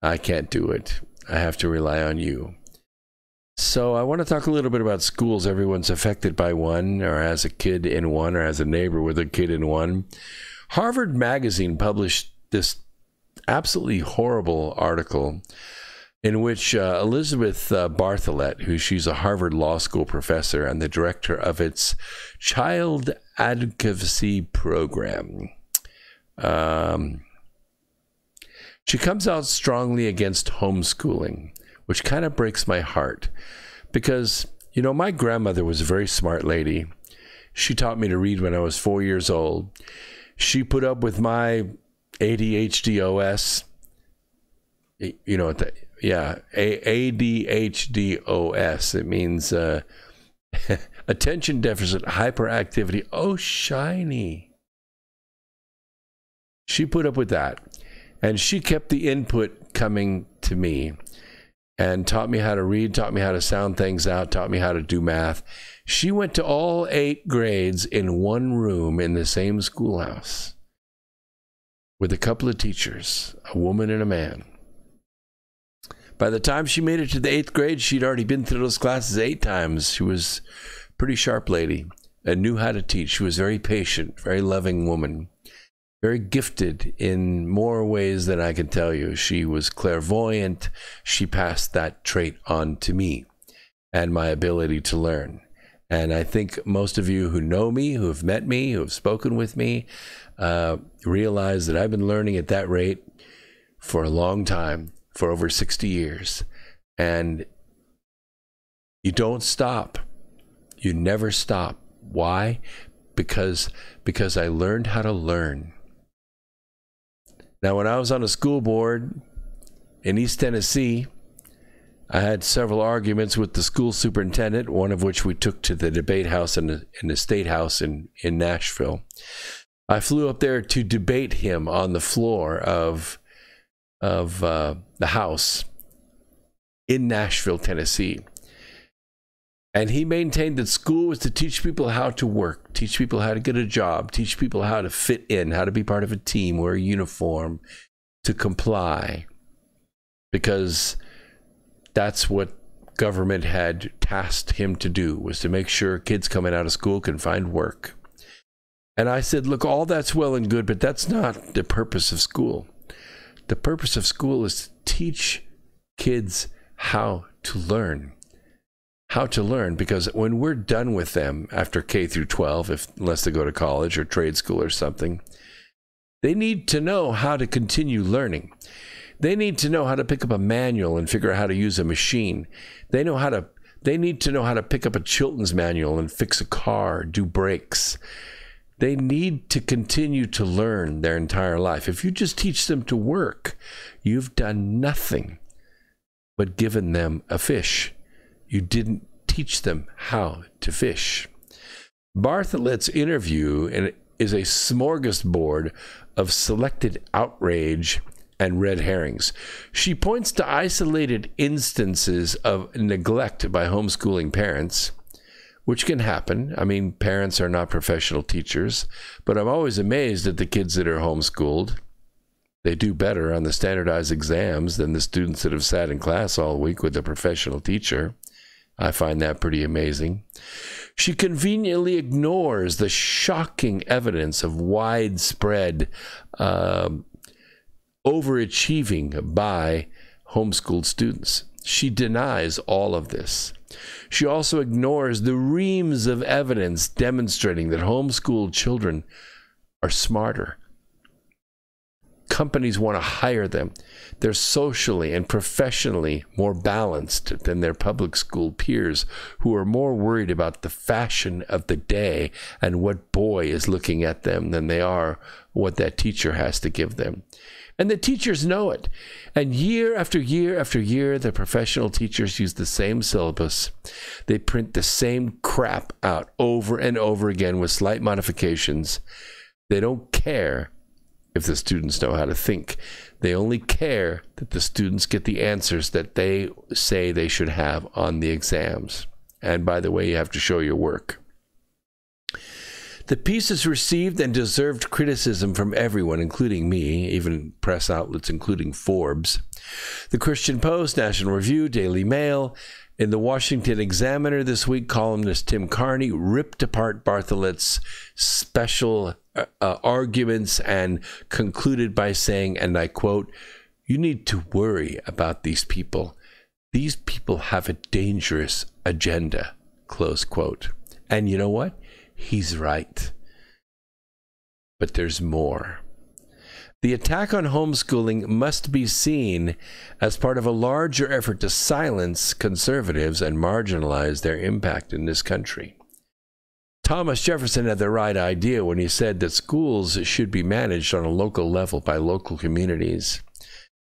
I can't do it. I have to rely on you. So I want to talk a little bit about schools. Everyone's affected by one, or has a kid in one, or has a neighbor with a kid in one. Harvard Magazine published this absolutely horrible article in which Elizabeth Bartholet, she's a Harvard Law School professor and the director of its Child Advocacy Program, she comes out strongly against homeschooling, which kind of breaks my heart because, you know, my grandmother was a very smart lady. She taught me to read when I was 4 years old. She put up with my ADHDOS, you know, ADHDOS. It means attention deficit hyperactivity. Oh, shiny. She put up with that. And she kept the input coming to me and taught me how to read, taught me how to sound things out, taught me how to do math. She went to all 8 grades in one room in the same schoolhouse with a couple of teachers, a woman and a man. By the time she made it to the 8th grade, she'd already been through those classes 8 times. She was a pretty sharp lady and knew how to teach. She was very patient, very loving woman. Very gifted in more ways than I can tell you. She was clairvoyant. She passed that trait on to me and my ability to learn. And I think most of you who know me, who have met me, who have spoken with me, realize that I've been learning at that rate for a long time, for over 60 years. And you don't stop. You never stop. Why? Because I learned how to learn. Now, when I was on a school board in East Tennessee, I had several arguments with the school superintendent, one of which we took to the debate house in the State House in Nashville. I flew up there to debate him on the floor of the House in Nashville, Tennessee. And he maintained that school was to teach people how to work, teach people how to get a job, teach people how to fit in, how to be part of a team, wear a uniform, to comply. Because that's what government had tasked him to do, was to make sure kids coming out of school can find work. And I said, look, all that's well and good, but that's not the purpose of school. The purpose of school is to teach kids how to learn. How to learn, because when we're done with them after K through 12, unless they go to college or trade school or something, they need to know how to continue learning. They need to know how to pick up a manual and figure out how to use a machine. They need to know how to pick up a Chilton's manual and fix a car, do brakes. They need to continue to learn their entire life. If you just teach them to work, you've done nothing but given them a fish. You didn't teach them how to fish. Bartholet's interview is a smorgasbord of selected outrage and red herrings. She points to isolated instances of neglect by homeschooling parents, which can happen. I mean, parents are not professional teachers, but I'm always amazed at the kids that are homeschooled. They do better on the standardized exams than the students that have sat in class all week with a professional teacher. I find that pretty amazing. She conveniently ignores the shocking evidence of widespread overachieving by homeschooled students. She denies all of this. She also ignores the reams of evidence demonstrating that homeschooled children are smarter. Companies want to hire them. They're socially and professionally more balanced than their public school peers, who are more worried about the fashion of the day and what boy is looking at them than they are what that teacher has to give them. And the teachers know it. And year after year after year, the professional teachers use the same syllabus. They print the same crap out over and over again with slight modifications. They don't care if the students know how to think. They only care that the students get the answers that they say they should have on the exams. And by the way, you have to show your work. The piece has received and deserved criticism from everyone, including me, even press outlets, including Forbes, the Christian Post, National Review, Daily Mail. In the Washington Examiner this week, columnist Tim Carney ripped apart Bartholet's special arguments and concluded by saying, and I quote, You need to worry about these people. These people have a dangerous agenda, close quote. And you know what? He's right. But there's more. The attack on homeschooling must be seen as part of a larger effort to silence conservatives and marginalize their impact in this country. Thomas Jefferson had the right idea when he said that schools should be managed on a local level by local communities.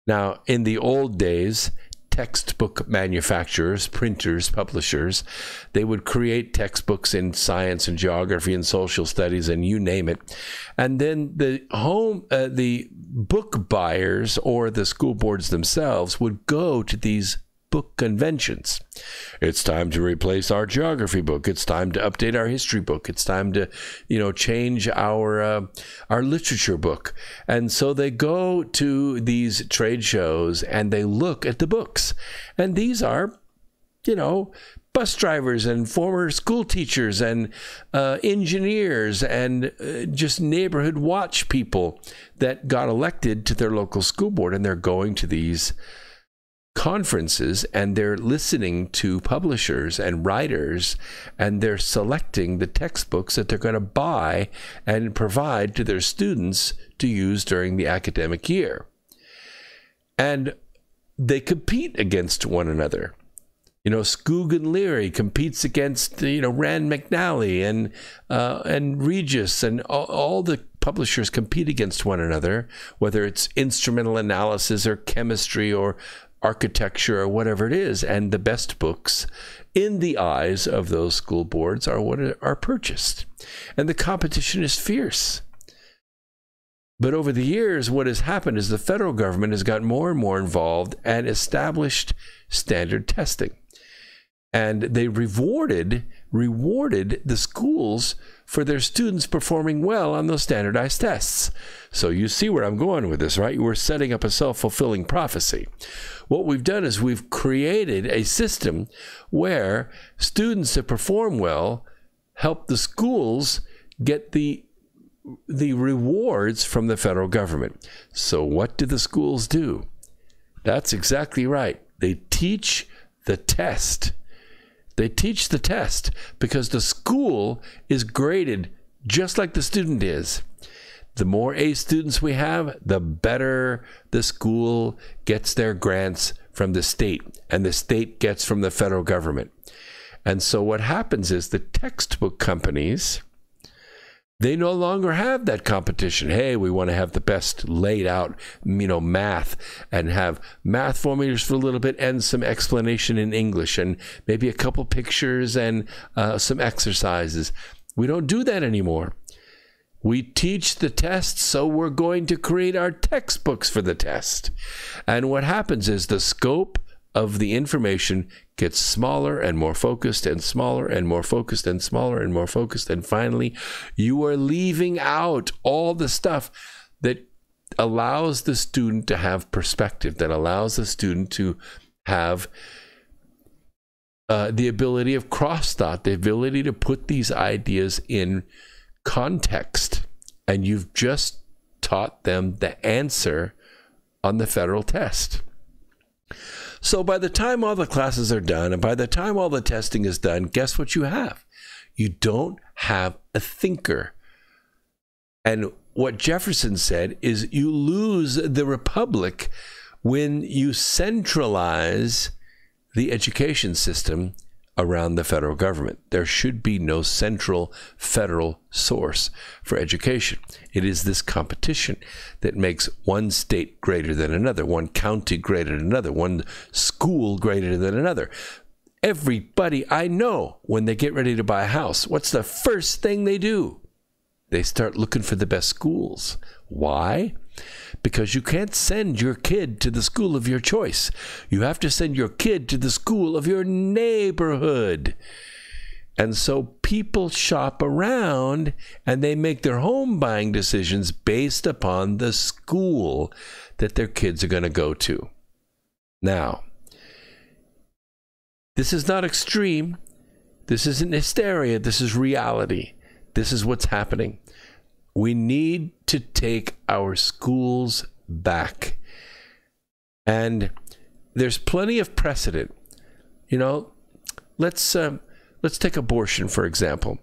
Now, in the old days, textbook manufacturers, printers, publishers, they would create textbooks in science and geography and social studies and you name it. And then the book buyers or the school boards themselves would go to these book conventions. It's time to replace our geography book. It's time to update our history book. It's time to, change our literature book. And so they go to these trade shows and they look at the books. And these are, bus drivers and former school teachers and engineers and just neighborhood watch people that got elected to their local school board. And they're going to these conferences and they're listening to publishers and writers and they're selecting the textbooks that they're going to buy and provide to their students to use during the academic year. And they compete against one another. Skoog and Leary competes against, Rand McNally and Regis, and all the publishers compete against one another, whether it's instrumental analysis or chemistry or architecture or whatever it is. And the best books in the eyes of those school boards are what are purchased. And the competition is fierce. But over the years, what has happened is the federal government has gotten more and more involved and established standard testing. And they rewarded the schools for their students performing well on those standardized tests. So you see where I'm going with this, right? We're setting up a self-fulfilling prophecy. What we've done is we've created a system where students that perform well help the schools get the rewards from the federal government. So what do the schools do? That's exactly right. They teach the test. They teach the test because the school is graded just like the student is. The more A students we have, the better the school gets their grants from the state, and the state gets from the federal government. And so what happens is the textbook companies, they no longer have that competition. Hey, we want to have the best laid out, math, and have math formulas for a little bit and some explanation in English and maybe a couple pictures and some exercises. We don't do that anymore. We teach the test, so we're going to create our textbooks for the test. And what happens is the scope of the information gets smaller and more focused and smaller and more focused and smaller and more focused. And finally, you are leaving out all the stuff that allows the student to have perspective, that allows the student to have the ability of cross-thought, the ability to put these ideas in context. And you've just taught them the answer on the federal test. So by the time all the classes are done and by the time all the testing is done, guess what you have? You don't have a thinker. And what Jefferson said is you lose the republic when you centralize the education system around the federal government. There should be no central federal source for education. It is this competition that makes one state greater than another, one county greater than another, one school greater than another. Everybody I know, when they get ready to buy a house, what's the first thing they do? They start looking for the best schools. Why? Because you can't send your kid to the school of your choice. You have to send your kid to the school of your neighborhood. And so people shop around and they make their home buying decisions based upon the school that their kids are going to go to. Now, this is not extreme. This isn't hysteria. This is reality. This is what's happening. We need to take our schools back. And there's plenty of precedent. You know, let's take abortion, for example.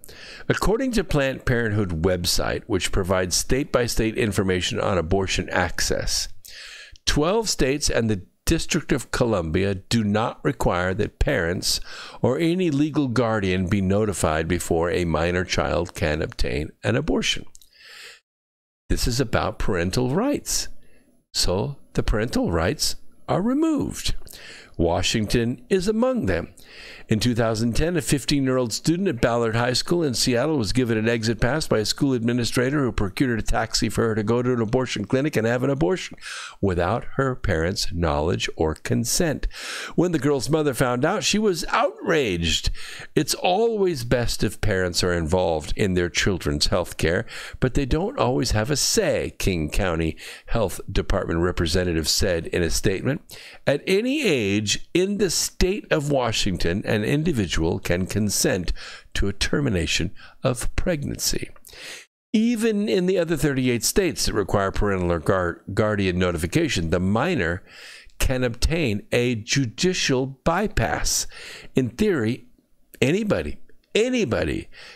According to Planned Parenthood website, which provides state-by-state information on abortion access, 12 states and the District of Columbia do not require that parents or any legal guardian be notified before a minor child can obtain an abortion. This is about parental rights. So the parental rights are removed. Washington is among them. In 2010, a 15-year-old student at Ballard High School in Seattle was given an exit pass by a school administrator who procured a taxi for her to go to an abortion clinic and have an abortion without her parents' knowledge or consent. When the girl's mother found out, she was outraged. It's always best if parents are involved in their children's health care, but they don't always have a say, King County Health Department representative said in a statement. At any age in the state of Washington, an individual can consent to a termination of pregnancy. Even in the other 38 states that require parental or guardian notification, the minor can obtain a judicial bypass. In theory, anybody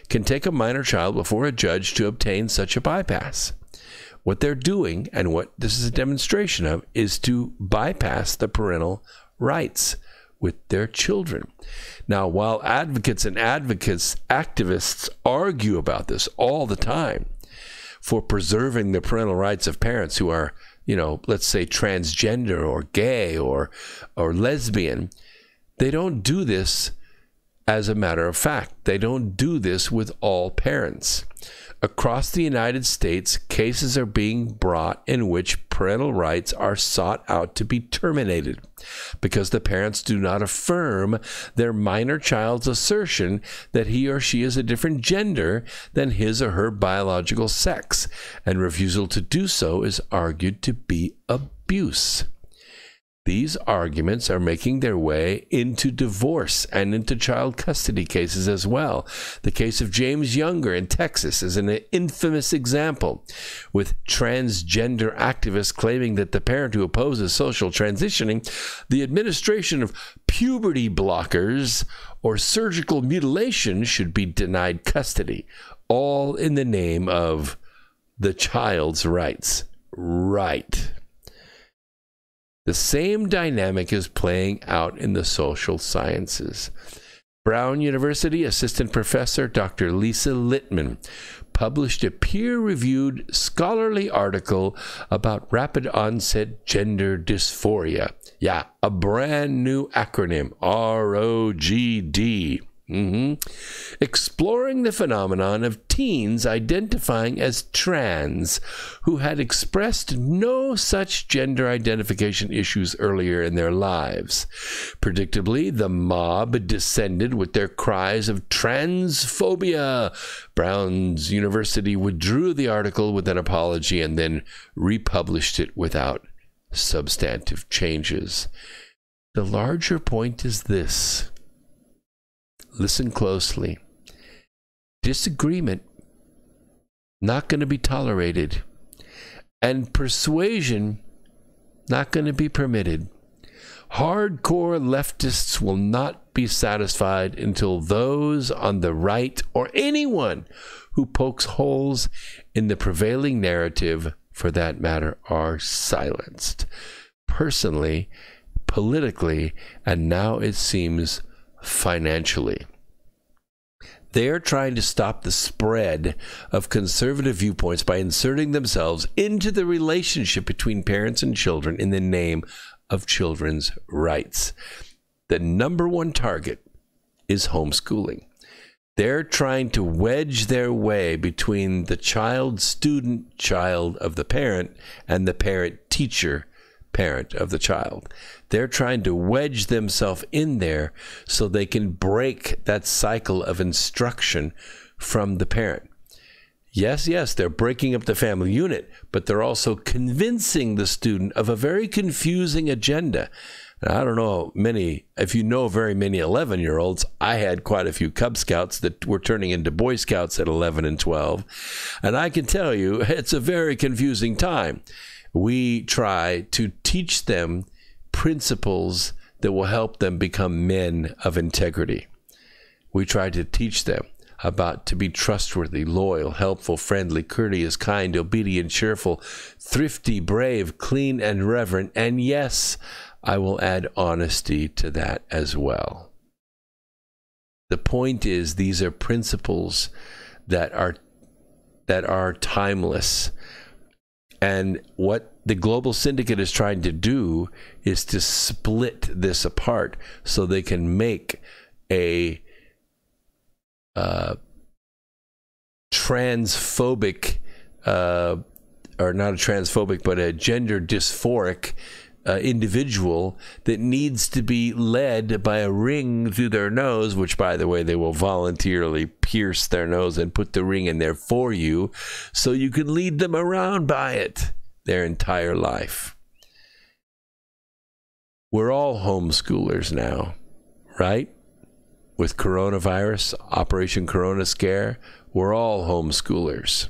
can take a minor child before a judge to obtain such a bypass. What they're doing, and what this is a demonstration of, is to bypass the parental rights with their children. Now, while activists argue about this all the time for preserving the parental rights of parents who are, let's say transgender or gay or lesbian, they don't do this as a matter of fact. They don't do this with all parents. Across the United States, cases are being brought in which parental rights are sought out to be terminated because the parents do not affirm their minor child's assertion that he or she is a different gender than his or her biological sex, and refusal to do so is argued to be abuse. These arguments are making their way into divorce and into child custody cases as well. The case of James Younger in Texas is an infamous example, with transgender activists claiming that the parent who opposes social transitioning, the administration of puberty blockers, or surgical mutilation should be denied custody, all in the name of the child's rights. Right. The same dynamic is playing out in the social sciences. Brown University assistant professor Dr. Lisa Littman published a peer-reviewed scholarly article about rapid onset gender dysphoria. Yeah, a brand new acronym, ROGD. Exploring the phenomenon of teens identifying as trans who had expressed no such gender identification issues earlier in their lives. Predictably, the mob descended with their cries of transphobia. Brown's University withdrew the article with an apology and then republished it without substantive changes. The larger point is this. Listen closely. Disagreement not going to be tolerated, and persuasion not going to be permitted. Hardcore leftists will not be satisfied until those on the right, or anyone who pokes holes in the prevailing narrative, for that matter, are silenced. Personally, politically, and now it seems financially. They are trying to stop the spread of conservative viewpoints by inserting themselves into the relationship between parents and children in the name of children's rights. The number one target is homeschooling. They're trying to wedge their way between the child-student child of the parent and the parent-teacher parent of the child. They're trying to wedge themselves in there so they can break that cycle of instruction from the parent. Yes, they're breaking up the family unit, but they're also convincing the student of a very confusing agenda. Now, I don't know if you know very many 11-year-olds. I had quite a few Cub Scouts that were turning into Boy Scouts at 11 and 12. And I can tell you, it's a very confusing time. We try to teach them principles that will help them become men of integrity. We try to teach them to be trustworthy, loyal, helpful, friendly, courteous, kind, obedient, cheerful, thrifty, brave, clean, and reverent. And yes, I will add honesty to that as well. The point is, these are principles that are timeless. And what the global syndicate is trying to do is to split this apart so they can make a transphobic, or not a transphobic, but a gender dysphoric individual that needs to be led by a ring through their nose, which, by the way, they will voluntarily pierce their nose and put the ring in there for you so you can lead them around by it their entire life. We're all homeschoolers now, right? With coronavirus, Operation Corona Scare, we're all homeschoolers.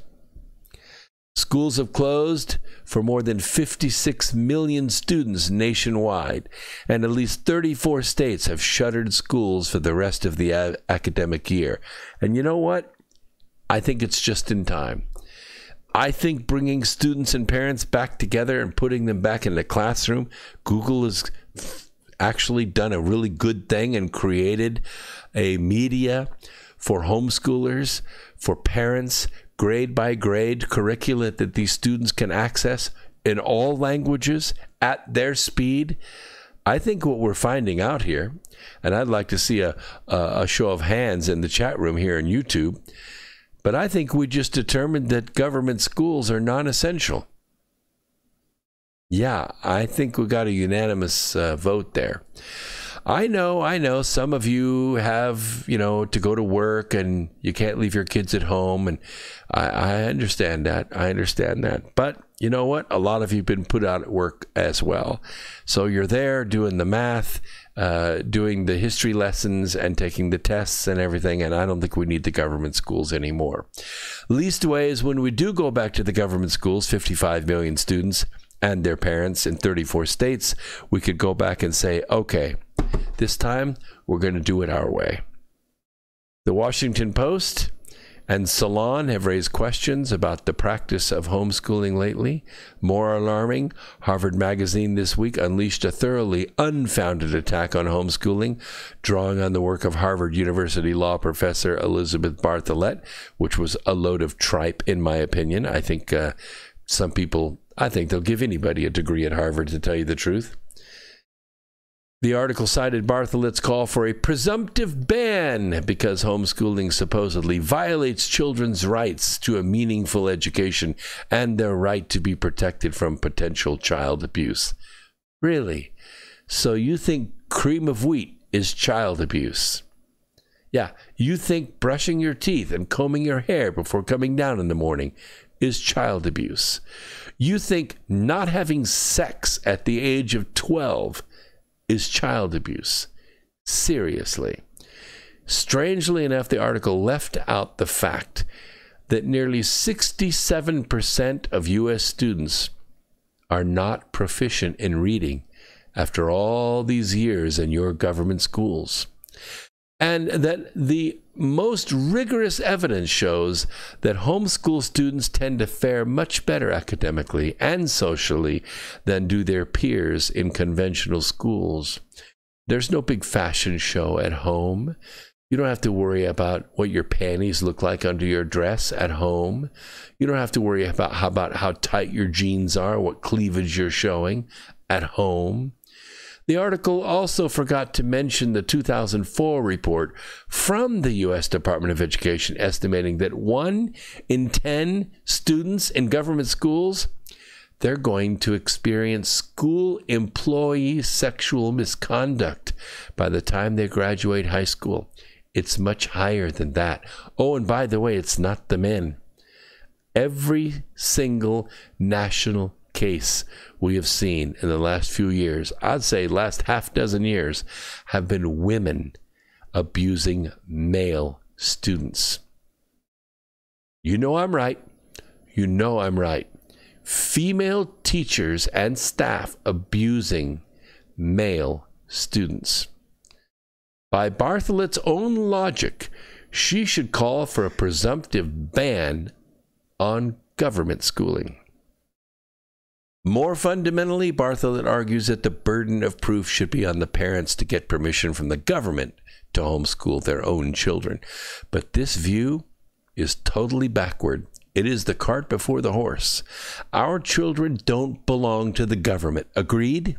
Schools have closed for more than 56 million students nationwide, and at least 34 states have shuttered schools for the rest of the academic year. And you know what? I think it's just in time. I think bringing students and parents back together and putting them back in the classroom, Google has actually done a really good thing and created a media for homeschoolers, for parents, grade by grade curricula that these students can access in all languages at their speed. I think what we're finding out here, and I'd like to see a show of hands in the chat room here on YouTube, but I think we just determined that government schools are non-essential. Yeah, I think we got a unanimous vote there. I know some of you have, to go to work and you can't leave your kids at home. And I understand that. But you know what? A lot of you have been put out at work as well. So you're there doing the math, doing the history lessons and taking the tests and everything. And I don't think we need the government schools anymore. Least way is when we do go back to the government schools, 55 million students and their parents in 34 states, we could go back and say, okay, this time we're going to do it our way. The Washington Post and Salon have raised questions about the practice of homeschooling lately. More alarming, Harvard Magazine this week unleashed a thoroughly unfounded attack on homeschooling, drawing on the work of Harvard University law professor Elizabeth Bartholet, which was a load of tripe, in my opinion. I think some people, they'll give anybody a degree at Harvard, to tell you the truth. The article cited Bartholet's call for a presumptive ban because homeschooling supposedly violates children's rights to a meaningful education and their right to be protected from potential child abuse. Really? So you think cream of wheat is child abuse? Yeah, you think brushing your teeth and combing your hair before coming down in the morning is child abuse? You think not having sex at the age of 12 is child abuse? Seriously. Strangely enough, the article left out the fact that nearly 67% of U.S. students are not proficient in reading after all these years in your government schools. And that the most rigorous evidence shows that homeschool students tend to fare much better academically and socially than do their peers in conventional schools. There's no big fashion show at home. You don't have to worry about what your panties look like under your dress at home. You don't have to worry about how tight your jeans are, what cleavage you're showing at home. The article also forgot to mention the 2004 report from the U.S. Department of Education estimating that 1 in 10 students in government schools, they're going to experience school employee sexual misconduct by the time they graduate high school. It's much higher than that. Oh, and by the way, it's not the men. Every single national case we have seen in the last few years, I'd say last half dozen years, have been women abusing male students. You know I'm right. You know I'm right. Female teachers and staff abusing male students. By Bartholet's own logic, she should call for a presumptive ban on government schooling. More fundamentally, Bartholet argues that the burden of proof should be on the parents to get permission from the government to homeschool their own children. But this view is totally backward. It is the cart before the horse. Our children don't belong to the government. Agreed?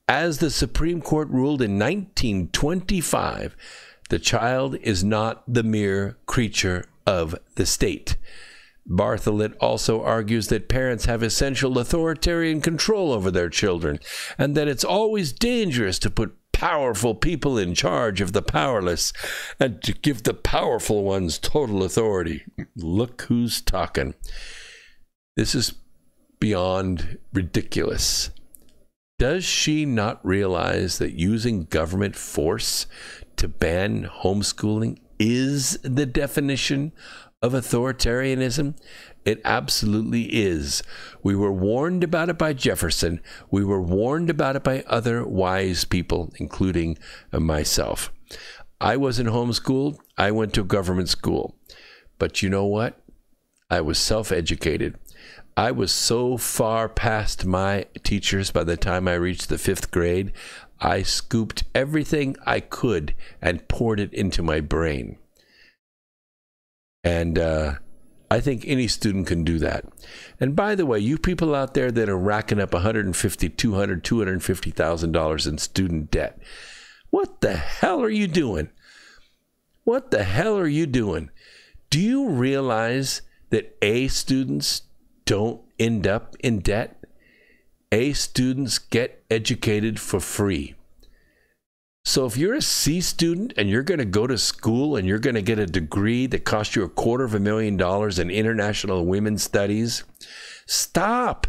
As the Supreme Court ruled in 1925, the child is not the mere creature of the state. Bartholet also argues that parents have essential authoritarian control over their children, and that it's always dangerous to put powerful people in charge of the powerless and to give the powerful ones total authority. Look who's talking. This is beyond ridiculous. Does she not realize that using government force to ban homeschooling is the definition of authoritarianism? It absolutely is. We were warned about it by Jefferson. We were warned about it by other wise people, including myself. I wasn't homeschooled. I went to government school. But you know what? I was self-educated. I was so far past my teachers by the time I reached the 5th grade, I scooped everything I could and poured it into my brain. And I think any student can do that. And by the way, you people out there that are racking up $150,000, $200,000, $250,000 in student debt, what the hell are you doing? What the hell are you doing? Do you realize that A students don't end up in debt? A students get educated for free. So if you're a C student and you're going to go to school and you're going to get a degree that costs you $250,000 in international women's studies, stop.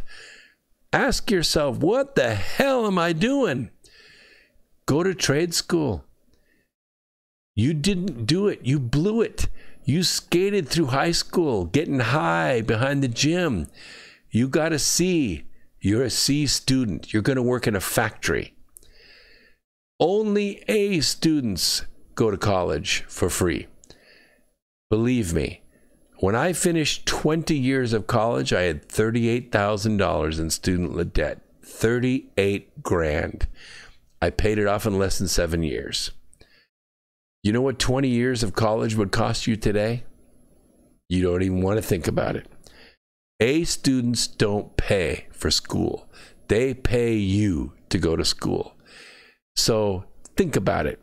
Ask yourself, what the hell am I doing? Go to trade school. You didn't do it. You blew it. You skated through high school, getting high behind the gym. You got a C. You're a C student. You're going to work in a factory. Only A students go to college for free. Believe me, when I finished 20 years of college, I had $38,000 in student debt. 38 grand. I paid it off in less than 7 years. You know what 20 years of college would cost you today? You don't even want to think about it. A students don't pay for school. They pay you to go to school. So think about it.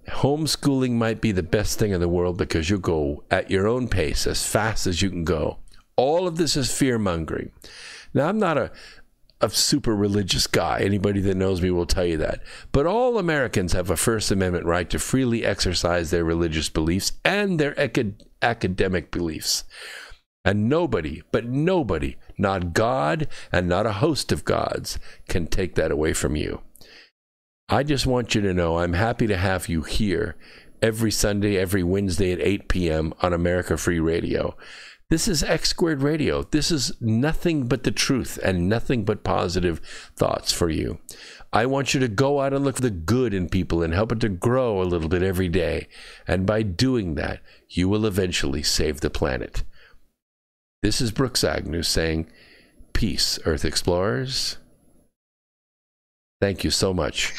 Homeschooling might be the best thing in the world because you'll go at your own pace as fast as you can go. All of this is fear-mongering. Now, I'm not a super religious guy. Anybody that knows me will tell you that. But all Americans have a First Amendment right to freely exercise their religious beliefs and their academic beliefs. And nobody, but nobody, not God and not a host of gods, can take that away from you. I just want you to know I'm happy to have you here every Sunday, every Wednesday at 8 p.m. on America Free Radio. This is X Squared Radio. This is nothing but the truth and nothing but positive thoughts for you. I want you to go out and look for the good in people and help it to grow a little bit every day. And by doing that, you will eventually save the planet. This is Brooks Agnew saying, peace, Earth Explorers. Thank you so much.